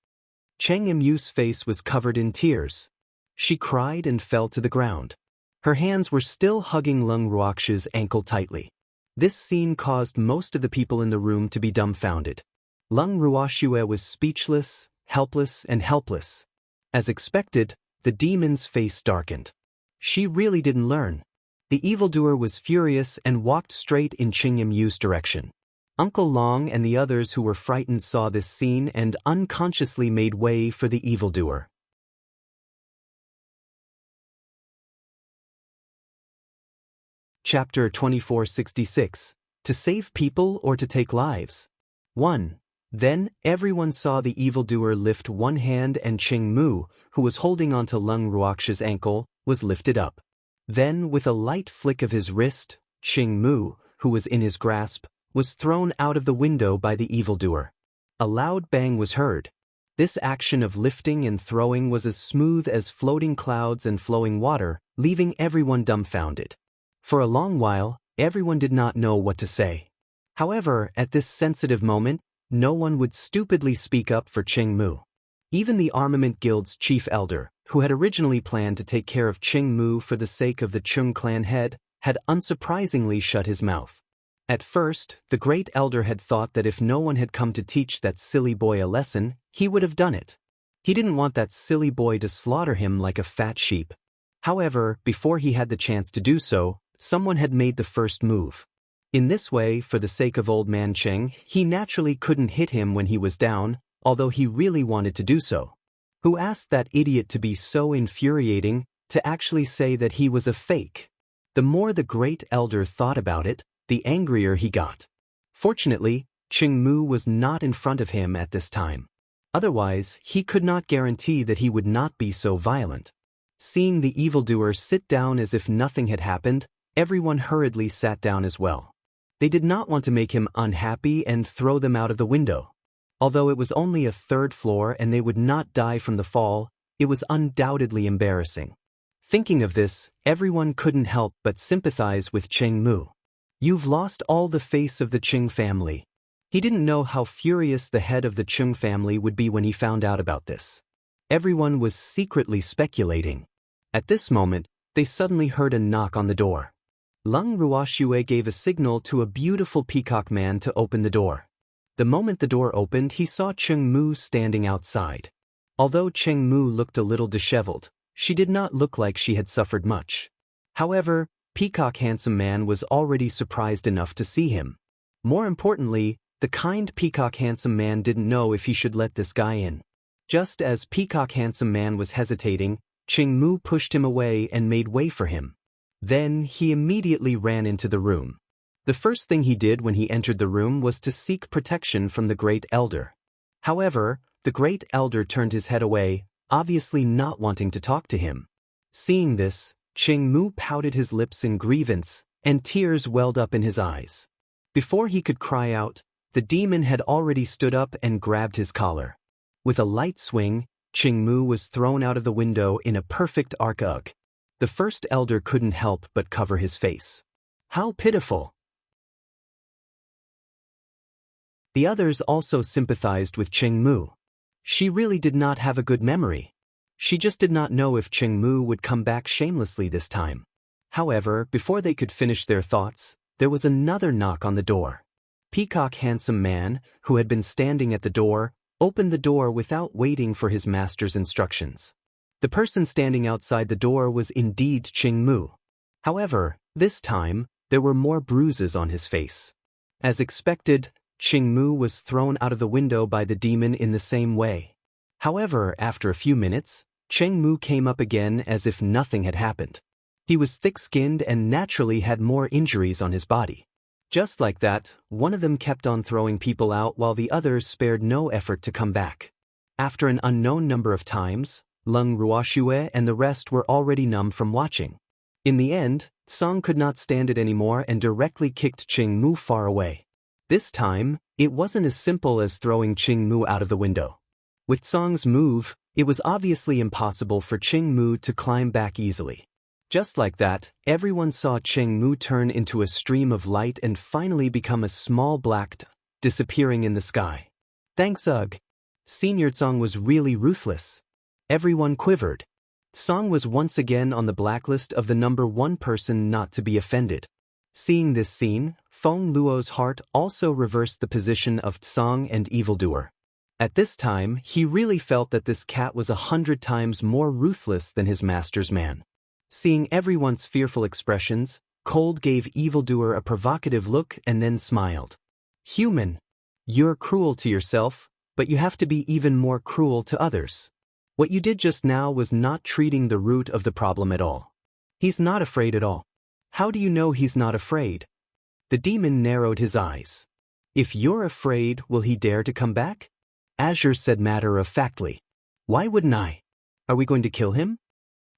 Cheng Imu's face was covered in tears. She cried and fell to the ground. Her hands were still hugging Lung Ruoxue's ankle tightly. This scene caused most of the people in the room to be dumbfounded. Lung Ruoxue was speechless, helpless, and helpless. As expected, the demon's face darkened. She really didn't learn. The evildoer was furious and walked straight in Cheng Imu's direction. Uncle Long and the others who were frightened saw this scene and unconsciously made way for the evildoer. Chapter 2466. To save people or to take lives? 1. Then, everyone saw the evildoer lift one hand and Cheng Mu, who was holding onto Lung Ruoxue's ankle, was lifted up. Then, with a light flick of his wrist, Cheng Mu, who was in his grasp, was thrown out of the window by the evildoer. A loud bang was heard. This action of lifting and throwing was as smooth as floating clouds and flowing water, leaving everyone dumbfounded. For a long while, everyone did not know what to say. However, at this sensitive moment, no one would stupidly speak up for Cheng Mu. Even the Armament Guild's chief elder, who had originally planned to take care of Cheng Mu for the sake of the Chung clan head, had unsurprisingly shut his mouth. At first, the great elder had thought that if no one had come to teach that silly boy a lesson, he would have done it. He didn't want that silly boy to slaughter him like a fat sheep. However, before he had the chance to do so, someone had made the first move. In this way, for the sake of old man Cheng, he naturally couldn't hit him when he was down, although he really wanted to do so. Who asked that idiot to be so infuriating, to actually say that he was a fake? The more the great elder thought about it, the angrier he got. Fortunately, Cheng Mu was not in front of him at this time. Otherwise, he could not guarantee that he would not be so violent. Seeing the evildoer sit down as if nothing had happened, everyone hurriedly sat down as well. They did not want to make him unhappy and throw them out of the window. Although it was only a third floor and they would not die from the fall, it was undoubtedly embarrassing. Thinking of this, everyone couldn't help but sympathize with Cheng Mu. You've lost all the face of the Cheng family. He didn't know how furious the head of the Cheng family would be when he found out about this. Everyone was secretly speculating. At this moment, they suddenly heard a knock on the door. Lung Ruoxue gave a signal to a beautiful peacock man to open the door. The moment the door opened, he saw Cheng Mu standing outside. Although Cheng Mu looked a little disheveled, she did not look like she had suffered much. However, Peacock Handsome Man was already surprised enough to see him. More importantly, the kind Peacock Handsome Man didn't know if he should let this guy in. Just as Peacock Handsome Man was hesitating, Cheng Mu pushed him away and made way for him. Then he immediately ran into the room. The first thing he did when he entered the room was to seek protection from the great elder. However, the great elder turned his head away, obviously not wanting to talk to him. Seeing this, Cheng Mu pouted his lips in grievance, and tears welled up in his eyes. Before he could cry out, the demon had already stood up and grabbed his collar. With a light swing, Cheng Mu was thrown out of the window in a perfect arc. Ugh. The first elder couldn't help but cover his face. How pitiful! The others also sympathized with Cheng Mu. She really did not have a good memory. She just did not know if Cheng Mu would come back shamelessly this time. However, before they could finish their thoughts, there was another knock on the door. Peacock Handsome Man, who had been standing at the door, opened the door without waiting for his master's instructions. The person standing outside the door was indeed Cheng Mu. However, this time, there were more bruises on his face. As expected, Cheng Mu was thrown out of the window by the demon in the same way. However, after a few minutes, Cheng Mu came up again as if nothing had happened. He was thick-skinned and naturally had more injuries on his body. Just like that, one of them kept on throwing people out while the others spared no effort to come back. After an unknown number of times, Leng Ruoxue and the rest were already numb from watching. In the end, Song could not stand it anymore and directly kicked Cheng Mu far away. This time, it wasn't as simple as throwing Cheng Mu out of the window. With Song's move, it was obviously impossible for Cheng Mu to climb back easily. Just like that, everyone saw Cheng Mu turn into a stream of light and finally become a small black dot, disappearing in the sky. Thanks Ugh. Senior Song was really ruthless. Everyone quivered. Song was once again on the blacklist of the #1 person not to be offended. Seeing this scene, Feng Luo's heart also reversed the position of Song and evildoer. At this time, he really felt that this cat was 100 times more ruthless than his master's man. Seeing everyone's fearful expressions, Cold gave evildoer a provocative look and then smiled. Human, you're cruel to yourself, but you have to be even more cruel to others. What you did just now was not treating the root of the problem at all. He's not afraid at all. How do you know he's not afraid? The demon narrowed his eyes. If you're afraid, will he dare to come back? Azure said matter-of-factly. Why wouldn't I? Are we going to kill him?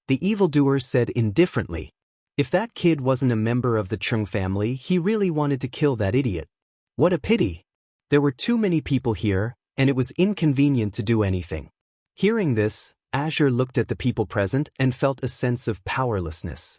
The evildoer said indifferently. If that kid wasn't a member of the Chung family, he really wanted to kill that idiot. What a pity. There were too many people here, and it was inconvenient to do anything. Hearing this, Azure looked at the people present and felt a sense of powerlessness.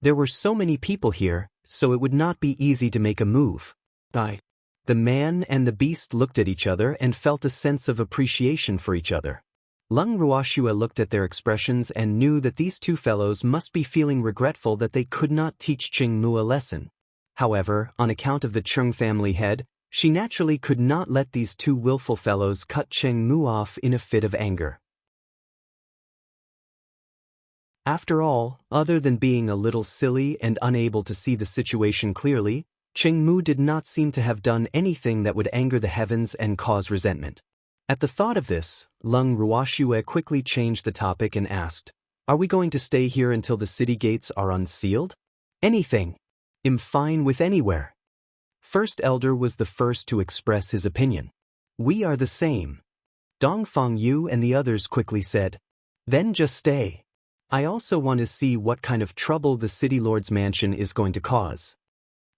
There were so many people here, so it would not be easy to make a move. The man and the beast looked at each other and felt a sense of appreciation for each other. Leng Ruoxue looked at their expressions and knew that these two fellows must be feeling regretful that they could not teach Cheng Mu a lesson. However, on account of the Chung family head, she naturally could not let these two willful fellows cut Cheng Mu off in a fit of anger. After all, other than being a little silly and unable to see the situation clearly, Cheng Mu did not seem to have done anything that would anger the heavens and cause resentment. At the thought of this, Leng Ruoxue quickly changed the topic and asked, "Are we going to stay here until the city gates are unsealed?" "Anything. I'm fine with anywhere." First Elder was the first to express his opinion. "We are the same." Dongfang Yu and the others quickly said, "Then just stay. I also want to see what kind of trouble the City Lord's mansion is going to cause."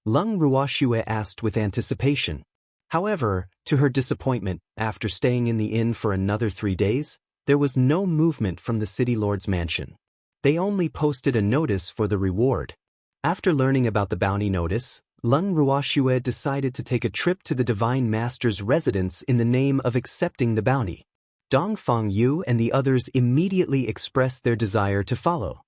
Leng Ruoxue asked with anticipation. However, to her disappointment, after staying in the inn for another 3 days, there was no movement from the City Lord's mansion. They only posted a notice for the reward. After learning about the bounty notice, Leng Ruoxue decided to take a trip to the Divine Master's residence in the name of accepting the bounty. Dongfang Yu and the others immediately expressed their desire to follow.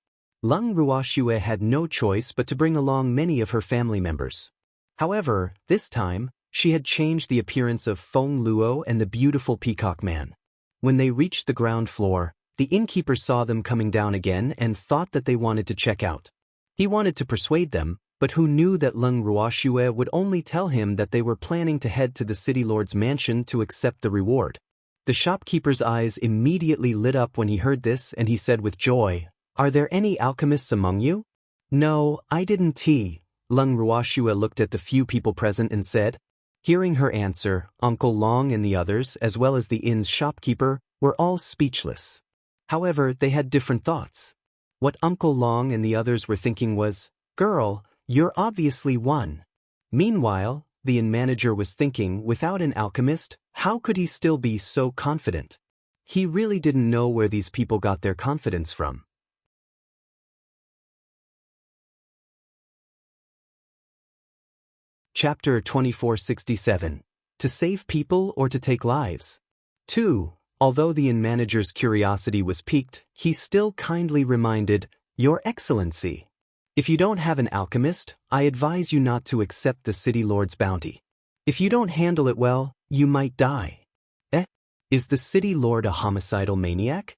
Leng Ruoxue had no choice but to bring along many of her family members. However, this time, she had changed the appearance of Feng Luo and the beautiful Peacock Man. When they reached the ground floor, the innkeeper saw them coming down again and thought that they wanted to check out. He wanted to persuade them, but who knew that Leng Ruoxue would only tell him that they were planning to head to the City Lord's mansion to accept the reward. The shopkeeper's eyes immediately lit up when he heard this, and he said with joy, "Are there any alchemists among you?" "No, I didn't." Leng Ruoxue looked at the few people present and said. Hearing her answer, Uncle Long and the others, as well as the inn's shopkeeper, were all speechless. However, they had different thoughts. What Uncle Long and the others were thinking was, "Girl, you're obviously one." Meanwhile, the inn manager was thinking, without an alchemist, how could he still be so confident? He really didn't know where these people got their confidence from. Chapter 2467. To save people or to take lives? 2. Although the inn manager's curiosity was piqued, he still kindly reminded, "Your Excellency, if you don't have an alchemist, I advise you not to accept the city lord's bounty. If you don't handle it well, you might die." Is the city lord a homicidal maniac?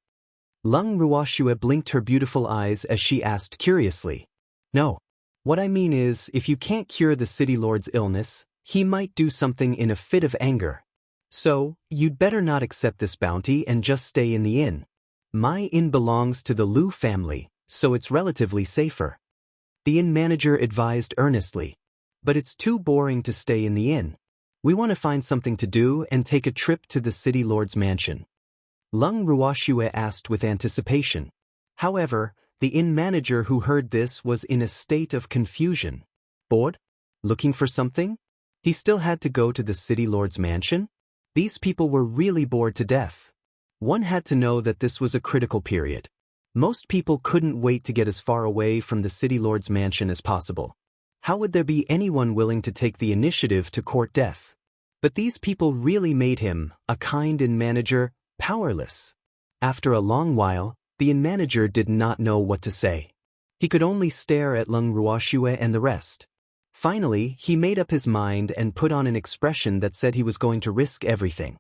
Lung Ruoxue blinked her beautiful eyes as she asked curiously. No. What I mean is, if you can't cure the city lord's illness, he might do something in a fit of anger. So, you'd better not accept this bounty and just stay in the inn. My inn belongs to the Liu family, so it's relatively safer. The inn manager advised earnestly. But it's too boring to stay in the inn. We want to find something to do and take a trip to the city lord's mansion. Lung Ruoxue asked with anticipation. However, the inn manager who heard this was in a state of confusion. Bored? Looking for something? He still had to go to the city lord's mansion? These people were really bored to death. One had to know that this was a critical period. Most people couldn't wait to get as far away from the city lord's mansion as possible. How would there be anyone willing to take the initiative to court death? But these people really made him, a kind inn manager, powerless. After a long while, the inn manager did not know what to say. He could only stare at Lung Ruoxue and the rest. Finally, he made up his mind and put on an expression that said he was going to risk everything.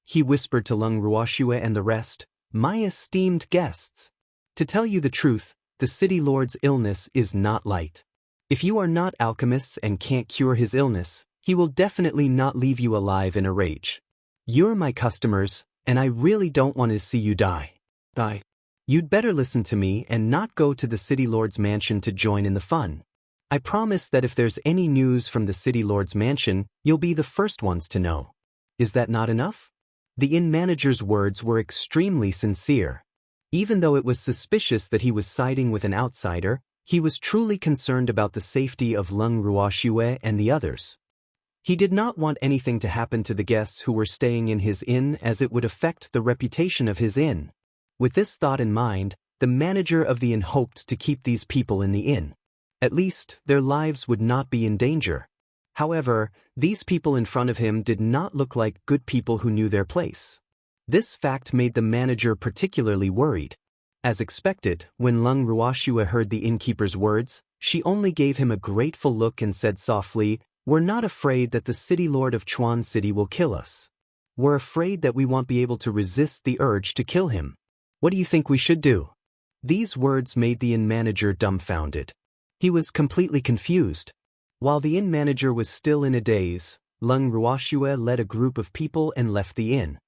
He whispered to Lung Ruoxue and the rest, "My esteemed guests. To tell you the truth, the city lord's illness is not light. If you are not alchemists and can't cure his illness, he will definitely not leave you alive in a rage. You're my customers, and I really don't want to see you die. You'd better listen to me and not go to the city lord's mansion to join in the fun. I promise that if there's any news from the city lord's mansion, you'll be the first ones to know." Is that not enough? The inn manager's words were extremely sincere. Even though it was suspicious that he was siding with an outsider, he was truly concerned about the safety of Lung Ruoxue and the others. He did not want anything to happen to the guests who were staying in his inn, as it would affect the reputation of his inn. With this thought in mind, the manager of the inn hoped to keep these people in the inn. At least, their lives would not be in danger. However, these people in front of him did not look like good people who knew their place. This fact made the manager particularly worried. As expected, when Lung Ruoxue heard the innkeeper's words, she only gave him a grateful look and said softly, "We're not afraid that the city lord of Chuan City will kill us. We're afraid that we won't be able to resist the urge to kill him. What do you think we should do?" These words made the inn manager dumbfounded. He was completely confused. While the inn manager was still in a daze, Lung Ruoxue led a group of people and left the inn.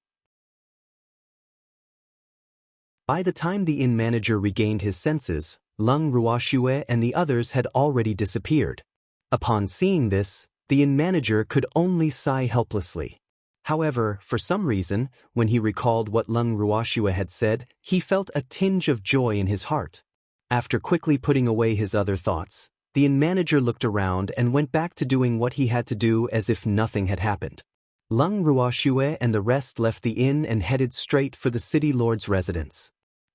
By the time the inn manager regained his senses, Lung Ruoxue and the others had already disappeared. Upon seeing this, the inn manager could only sigh helplessly. However, for some reason, when he recalled what Lung Ruoxue had said, he felt a tinge of joy in his heart. After quickly putting away his other thoughts, the inn manager looked around and went back to doing what he had to do as if nothing had happened. Lung Ruoxue and the rest left the inn and headed straight for the city lord's residence.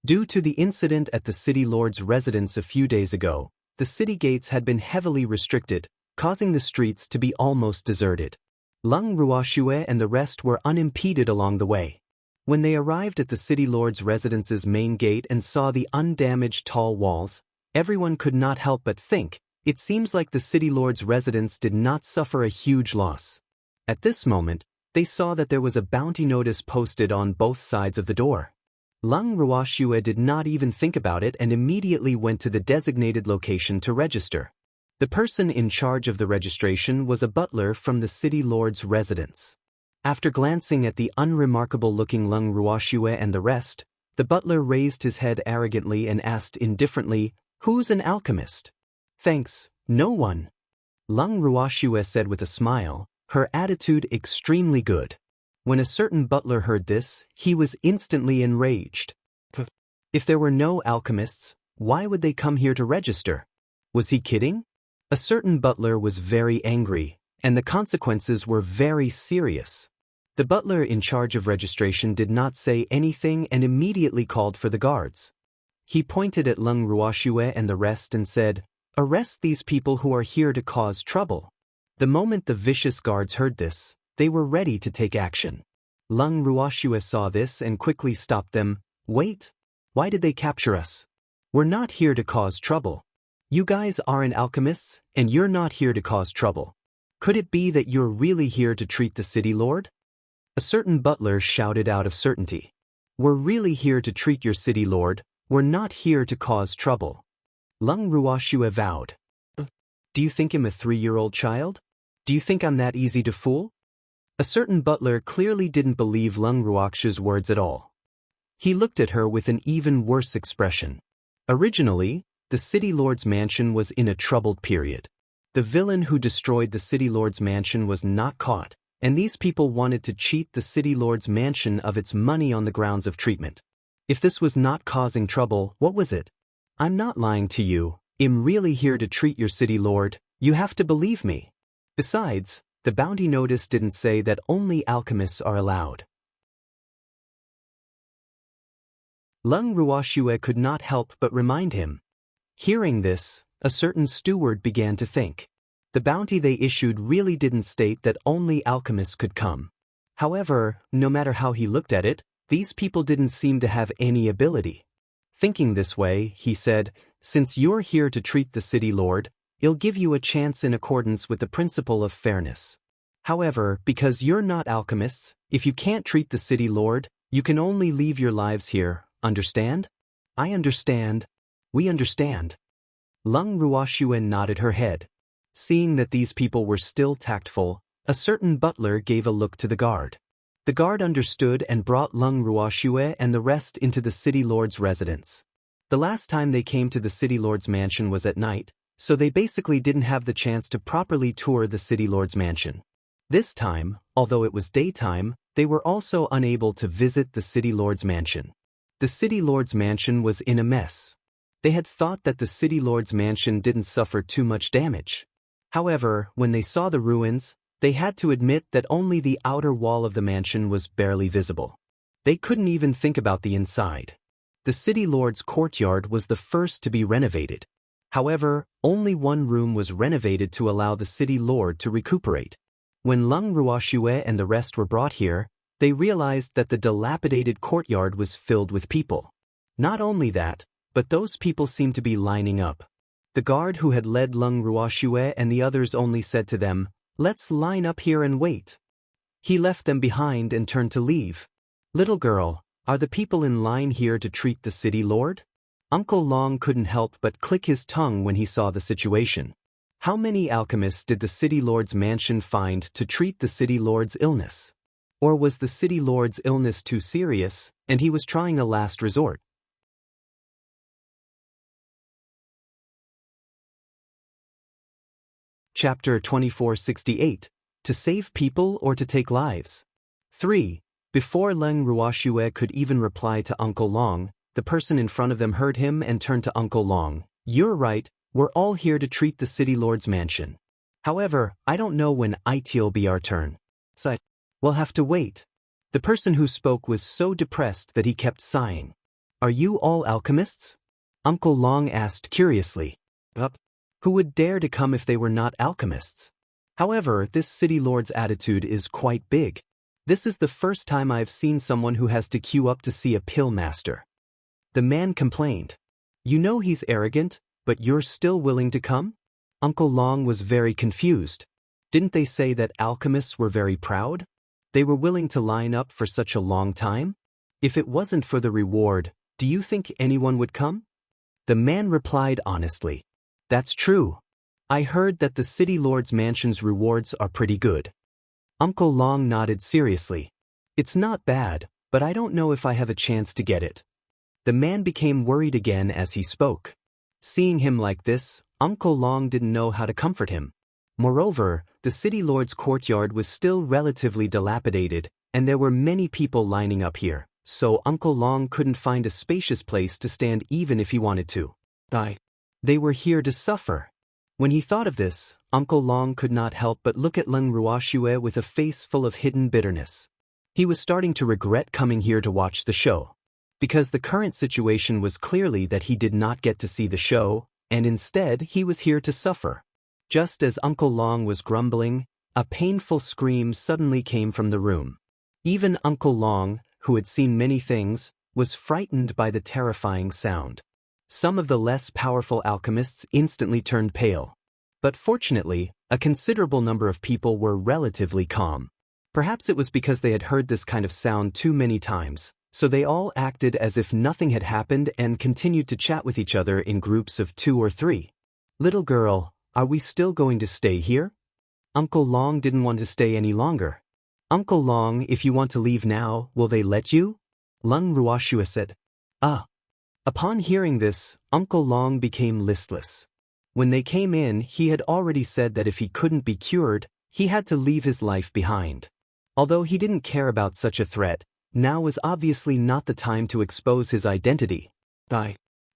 Due to the incident at the city lord's residence a few days ago, the city gates had been heavily restricted, causing the streets to be almost deserted. Lung Ruoxue and the rest were unimpeded along the way. When they arrived at the city lord's residence's main gate and saw the undamaged tall walls, everyone could not help but think, it seems like the city lord's residence did not suffer a huge loss. At this moment, they saw that there was a bounty notice posted on both sides of the door. Lung Ruoxue did not even think about it and immediately went to the designated location to register. The person in charge of the registration was a butler from the city lord's residence. After glancing at the unremarkable-looking Lung Ruoxue and the rest, the butler raised his head arrogantly and asked indifferently, "Who's an alchemist?" "Thanks, no one," Lung Ruoxue said with a smile, her attitude extremely good. When a certain butler heard this, he was instantly enraged. If there were no alchemists, Why would they come here to register? Was he kidding? A certain butler was very angry, and the consequences were very serious. The butler in charge of registration did not say anything and immediately called for the guards. He pointed at Lung Ruoxue and the rest and said, "Arrest these people who are here to cause trouble." The moment the vicious guards heard this, they were ready to take action. Lung Ruoxue saw this and quickly stopped them. "Wait, why did they capture us? We're not here to cause trouble. You guys aren't alchemists, and you're not here to cause trouble. Could it be that you're really here to treat the city lord?" A certain butler shouted out of certainty. "We're really here to treat your city lord, we're not here to cause trouble." Lung Ruoxue vowed. "Do you think I'm a 3-year-old child? Do you think I'm that easy to fool?" A certain butler clearly didn't believe Lung Ruoxue's words at all. He looked at her with an even worse expression. Originally, the city lord's mansion was in a troubled period. The villain who destroyed the city lord's mansion was not caught, and these people wanted to cheat the city lord's mansion of its money on the grounds of treatment. If this was not causing trouble, what was it? "I'm not lying to you. I'm really here to treat your city lord. You have to believe me." Besides, the bounty notice didn't say that only alchemists are allowed. Lung Ruoxue could not help but remind him. Hearing this, a certain steward began to think. The bounty they issued really didn't state that only alchemists could come. However, no matter how he looked at it, these people didn't seem to have any ability. Thinking this way, he said, "Since you're here to treat the city lord, I'll give you a chance in accordance with the principle of fairness. However, because you're not alchemists, if you can't treat the city lord, you can only leave your lives here, understand?" "I understand. We understand." Lung Ruoxue nodded her head. Seeing that these people were still tactful, a certain butler gave a look to the guard. The guard understood and brought Lung Ruoxue and the rest into the city lord's residence. The last time they came to the city lord's mansion was at night, so they basically didn't have the chance to properly tour the city lord's mansion. This time, although it was daytime, they were also unable to visit the city lord's mansion. The city lord's mansion was in a mess. They had thought that the city lord's mansion didn't suffer too much damage. However, when they saw the ruins, they had to admit that only the outer wall of the mansion was barely visible. They couldn't even think about the inside. The city lord's courtyard was the first to be renovated. However, only one room was renovated to allow the city lord to recuperate. When Lung Ruoxue and the rest were brought here, they realized that the dilapidated courtyard was filled with people. Not only that, but those people seemed to be lining up. The guard who had led Lung Ruoxue and the others only said to them, "Let's line up here and wait." He left them behind and turned to leave. "Little girl, are the people in line here to treat the city lord?" Uncle Long couldn't help but click his tongue when he saw the situation. How many alchemists did the city lord's mansion find to treat the city lord's illness? Or was the city lord's illness too serious, and he was trying a last resort? Chapter 2468. To save people or to take lives? 3. Before Lung Ruoxue could even reply to Uncle Long, the person in front of them heard him and turned to Uncle Long. "You're right, we're all here to treat the city lord's mansion. However, I don't know when it'll be our turn. So we'll have to wait." The person who spoke was so depressed that he kept sighing. "Are you all alchemists?" Uncle Long asked curiously. Who would dare to come if they were not alchemists? However, this city lord's attitude is quite big. This is the first time I've seen someone who has to queue up to see a pill master. The man complained. "You know he's arrogant, but you're still willing to come?" Uncle Long was very confused. Didn't they say that alchemists were very proud? They were willing to line up for such a long time? If it wasn't for the reward, do you think anyone would come? The man replied honestly. "That's true. I heard that the city lord's mansion's rewards are pretty good." Uncle Long nodded seriously. "It's not bad, but I don't know if I have a chance to get it." The man became worried again as he spoke. Seeing him like this, Uncle Long didn't know how to comfort him. Moreover, the city lord's courtyard was still relatively dilapidated, and there were many people lining up here, so Uncle Long couldn't find a spacious place to stand even if he wanted to. They were here to suffer. When he thought of this, Uncle Long could not help but look at Leng Ruoxue with a face full of hidden bitterness. He was starting to regret coming here to watch the show. Because the current situation was clearly that he did not get to see the show, and instead he was here to suffer. Just as Uncle Long was grumbling, a painful scream suddenly came from the room. Even Uncle Long, who had seen many things, was frightened by the terrifying sound. Some of the less powerful alchemists instantly turned pale. But fortunately, a considerable number of people were relatively calm. Perhaps it was because they had heard this kind of sound too many times, so they all acted as if nothing had happened and continued to chat with each other in groups of 2 or 3. "Little girl, are we still going to stay here?" Uncle Long didn't want to stay any longer. "Uncle Long, if you want to leave now, will they let you?" Leng Ruoxue said. Upon hearing this, Uncle Long became listless. When they came in, he had already said that if he couldn't be cured, he had to leave his life behind. Although he didn't care about such a threat, now was obviously not the time to expose his identity.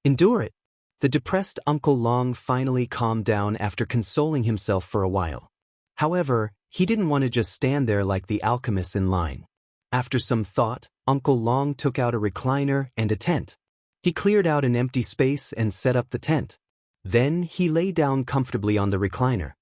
Endure it. The depressed Uncle Long finally calmed down after consoling himself for a while. However, he didn't want to just stand there like the alchemists in line. After some thought, Uncle Long took out a recliner and a tent. He cleared out an empty space and set up the tent. Then he lay down comfortably on the recliner.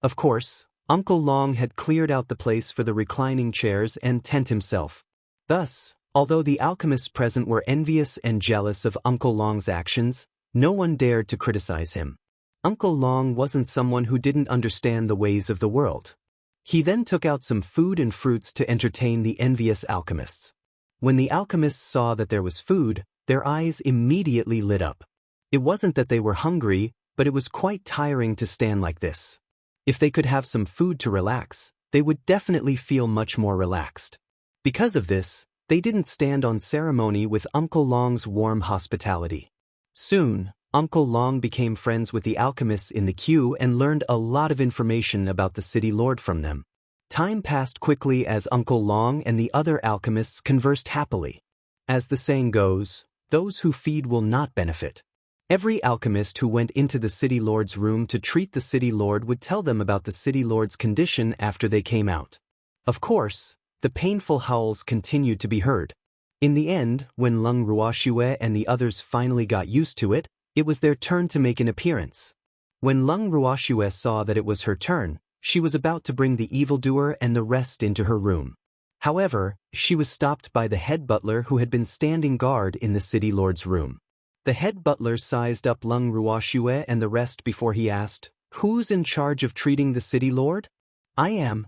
Of course, Uncle Long had cleared out the place for the reclining chairs and tent himself. Thus, although the alchemists present were envious and jealous of Uncle Long's actions, no one dared to criticize him. Uncle Long wasn't someone who didn't understand the ways of the world. He then took out some food and fruits to entertain the envious alchemists. When the alchemists saw that there was food, their eyes immediately lit up. It wasn't that they were hungry, but it was quite tiring to stand like this. If they could have some food to relax, they would definitely feel much more relaxed. Because of this, they didn't stand on ceremony with Uncle Long's warm hospitality. Soon, Uncle Long became friends with the alchemists in the queue and learned a lot of information about the city lord from them. Time passed quickly as Uncle Long and the other alchemists conversed happily. As the saying goes, those who feed will not benefit. Every alchemist who went into the city lord's room to treat the city lord would tell them about the city lord's condition after they came out. Of course, the painful howls continued to be heard. In the end, when Leng Ruoxue and the others finally got used to it, it was their turn to make an appearance. When Leng Ruoxue saw that it was her turn, she was about to bring the evildoer and the rest into her room. However, she was stopped by the head butler who had been standing guard in the city lord's room. The head butler sized up Leng Ruoxue and the rest before he asked, "Who's in charge of treating the city lord?" "I am,"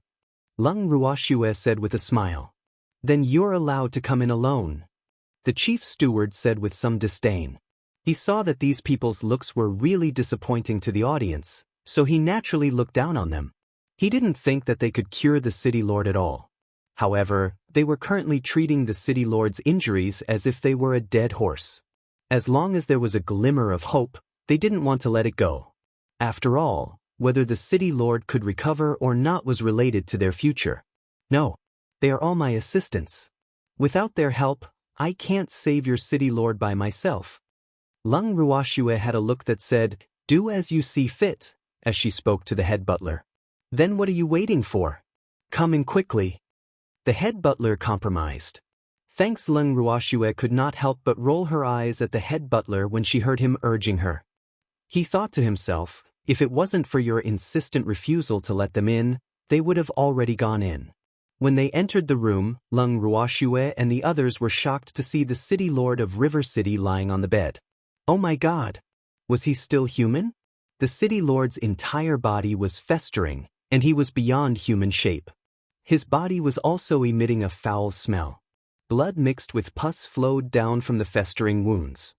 Leng Ruoxue said with a smile. "Then you're allowed to come in alone," the chief steward said with some disdain. He saw that these people's looks were really disappointing to the audience, so he naturally looked down on them. He didn't think that they could cure the city lord at all. However, they were currently treating the city lord's injuries as if they were a dead horse. As long as there was a glimmer of hope, they didn't want to let it go. After all, whether the city lord could recover or not was related to their future. "No, they are all my assistants. Without their help, I can't save your city lord by myself." Leng Ruoxue had a look that said, "Do as you see fit," as she spoke to the head butler. "Then what are you waiting for? Come in quickly." The head butler compromised. Thanks, Leng Ruoxue could not help but roll her eyes at the head butler when she heard him urging her. He thought to himself, if it wasn't for your insistent refusal to let them in, they would have already gone in. When they entered the room, Leng Ruoxue and the others were shocked to see the city lord of River City lying on the bed. Oh my God! Was he still human? The city lord's entire body was festering, and he was beyond human shape. His body was also emitting a foul smell. Blood mixed with pus flowed down from the festering wounds.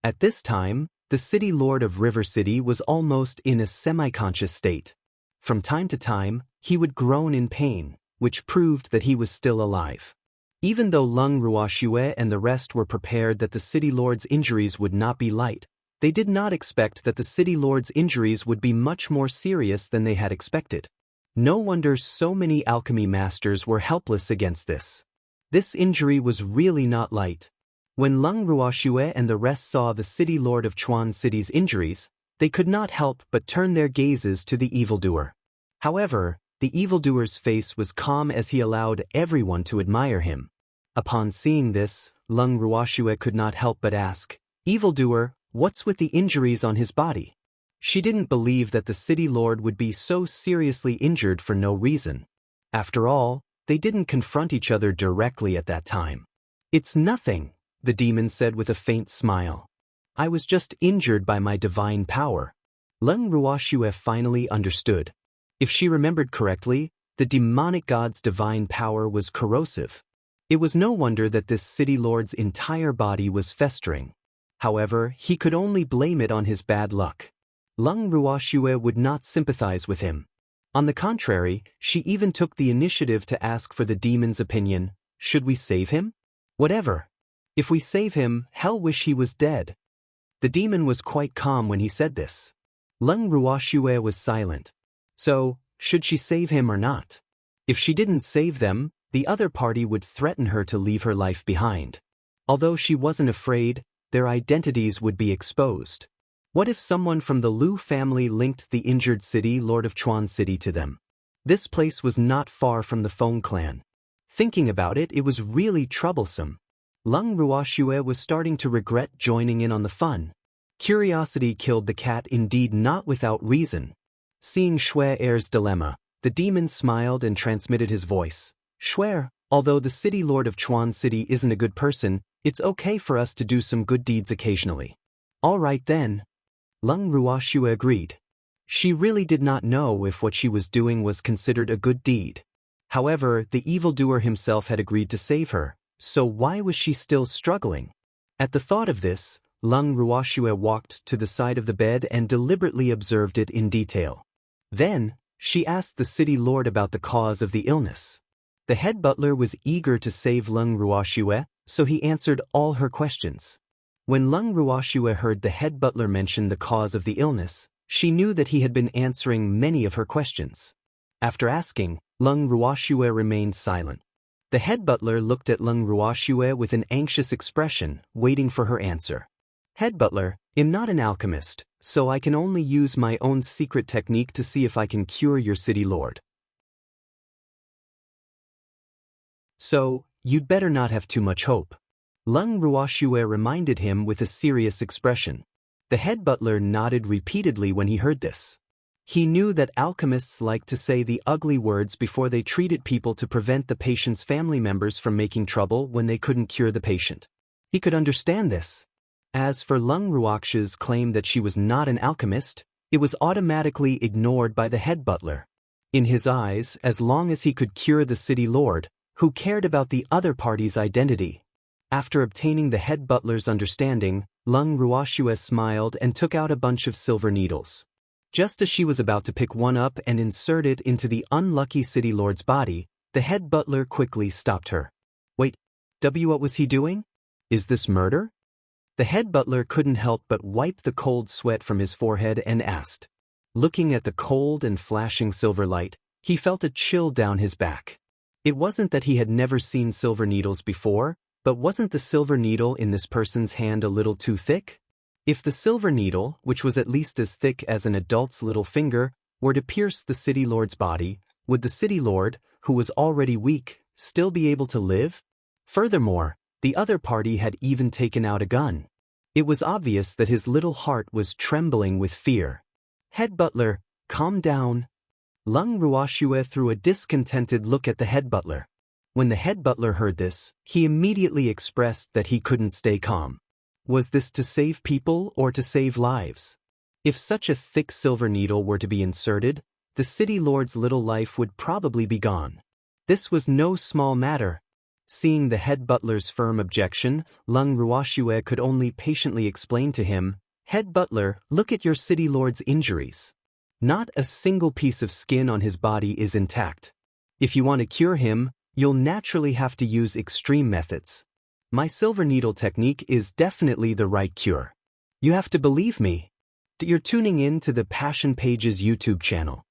At this time, the city lord of River City was almost in a semi-conscious state. From time to time, he would groan in pain, which proved that he was still alive. Even though Leng Ruoxue and the rest were prepared that the city lord's injuries would not be light, they did not expect that the city lord's injuries would be much more serious than they had expected. No wonder so many alchemy masters were helpless against this. This injury was really not light. When Leng Ruoxue and the rest saw the city lord of Chuan City's injuries, they could not help but turn their gazes to the evildoer. However, the evildoer's face was calm as he allowed everyone to admire him. Upon seeing this, Leng Ruoxue could not help but ask, "Evildoer, what's with the injuries on his body?" She didn't believe that the city lord would be so seriously injured for no reason. After all, they didn't confront each other directly at that time. "It's nothing," the demon said with a faint smile. "I was just injured by my divine power." Leng Ruoxue finally understood. If she remembered correctly, the demonic god's divine power was corrosive. It was no wonder that this city lord's entire body was festering. However, he could only blame it on his bad luck. Leng Ruoxue would not sympathize with him. On the contrary, she even took the initiative to ask for the demon's opinion. "Should we save him?" "Whatever. If we save him, hell wish he was dead." The demon was quite calm when he said this. Leng Ruoxue was silent. So, should she save him or not? If she didn't save them, the other party would threaten her to leave her life behind. Although she wasn't afraid, their identities would be exposed. What if someone from the Liu family linked the injured city lord of Chuan City to them? This place was not far from the Feng clan. Thinking about it, it was really troublesome. Leng Ruoxue was starting to regret joining in on the fun. Curiosity killed the cat, indeed not without reason. Seeing Shui Er's dilemma, the demon smiled and transmitted his voice. "Shui, although the city lord of Chuan City isn't a good person, it's okay for us to do some good deeds occasionally." "All right then." Leng Ruoxue agreed. She really did not know if what she was doing was considered a good deed. However, the evildoer himself had agreed to save her, so why was she still struggling? At the thought of this, Leng Ruoxue walked to the side of the bed and deliberately observed it in detail. Then, she asked the city lord about the cause of the illness. The head butler was eager to save Leng Ruoxue, so he answered all her questions. When Leng Ruoxue heard the head butler mention the cause of the illness, she knew that he had been answering many of her questions. After asking, Leng Ruoxue remained silent. The head butler looked at Leng Ruoxue with an anxious expression, waiting for her answer. "Head butler, I'm not an alchemist, so I can only use my own secret technique to see if I can cure your city lord. So, you'd better not have too much hope." Leng Ruoxue reminded him with a serious expression. The head butler nodded repeatedly when he heard this. He knew that alchemists liked to say the ugly words before they treated people to prevent the patient's family members from making trouble when they couldn't cure the patient. He could understand this. As for Leng Ruoxue's claim that she was not an alchemist, it was automatically ignored by the head butler. In his eyes, as long as he could cure the city lord, who cared about the other party's identity? After obtaining the head butler's understanding, Leng Ruoxue smiled and took out a bunch of silver needles. Just as she was about to pick one up and insert it into the unlucky city lord's body, the head butler quickly stopped her. "Wait, what was he doing? Is this murder?" The head butler couldn't help but wipe the cold sweat from his forehead and asked. Looking at the cold and flashing silver light, he felt a chill down his back. It wasn't that he had never seen silver needles before, but wasn't the silver needle in this person's hand a little too thick? If the silver needle, which was at least as thick as an adult's little finger, were to pierce the city lord's body, would the city lord, who was already weak, still be able to live? Furthermore, the other party had even taken out a gun. It was obvious that his little heart was trembling with fear. "Head butler, calm down." Leng Ruoxue threw a discontented look at the head butler. When the head butler heard this, he immediately expressed that he couldn't stay calm. Was this to save people or to save lives? If such a thick silver needle were to be inserted, the city lord's little life would probably be gone. This was no small matter. Seeing the head butler's firm objection, Leng Ruoxue could only patiently explain to him, "Head butler, look at your city lord's injuries. Not a single piece of skin on his body is intact. If you want to cure him, you'll naturally have to use extreme methods. My silver needle technique is definitely the right cure. You have to believe me." You're tuning in to the Passion Pages YouTube channel.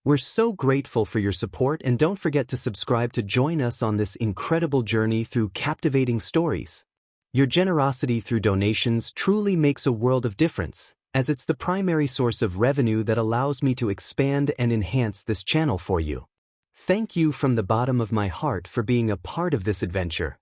We're so grateful for your support, and don't forget to subscribe to join us on this incredible journey through captivating stories. Your generosity through donations truly makes a world of difference, as it's the primary source of revenue that allows me to expand and enhance this channel for you. Thank you from the bottom of my heart for being a part of this adventure.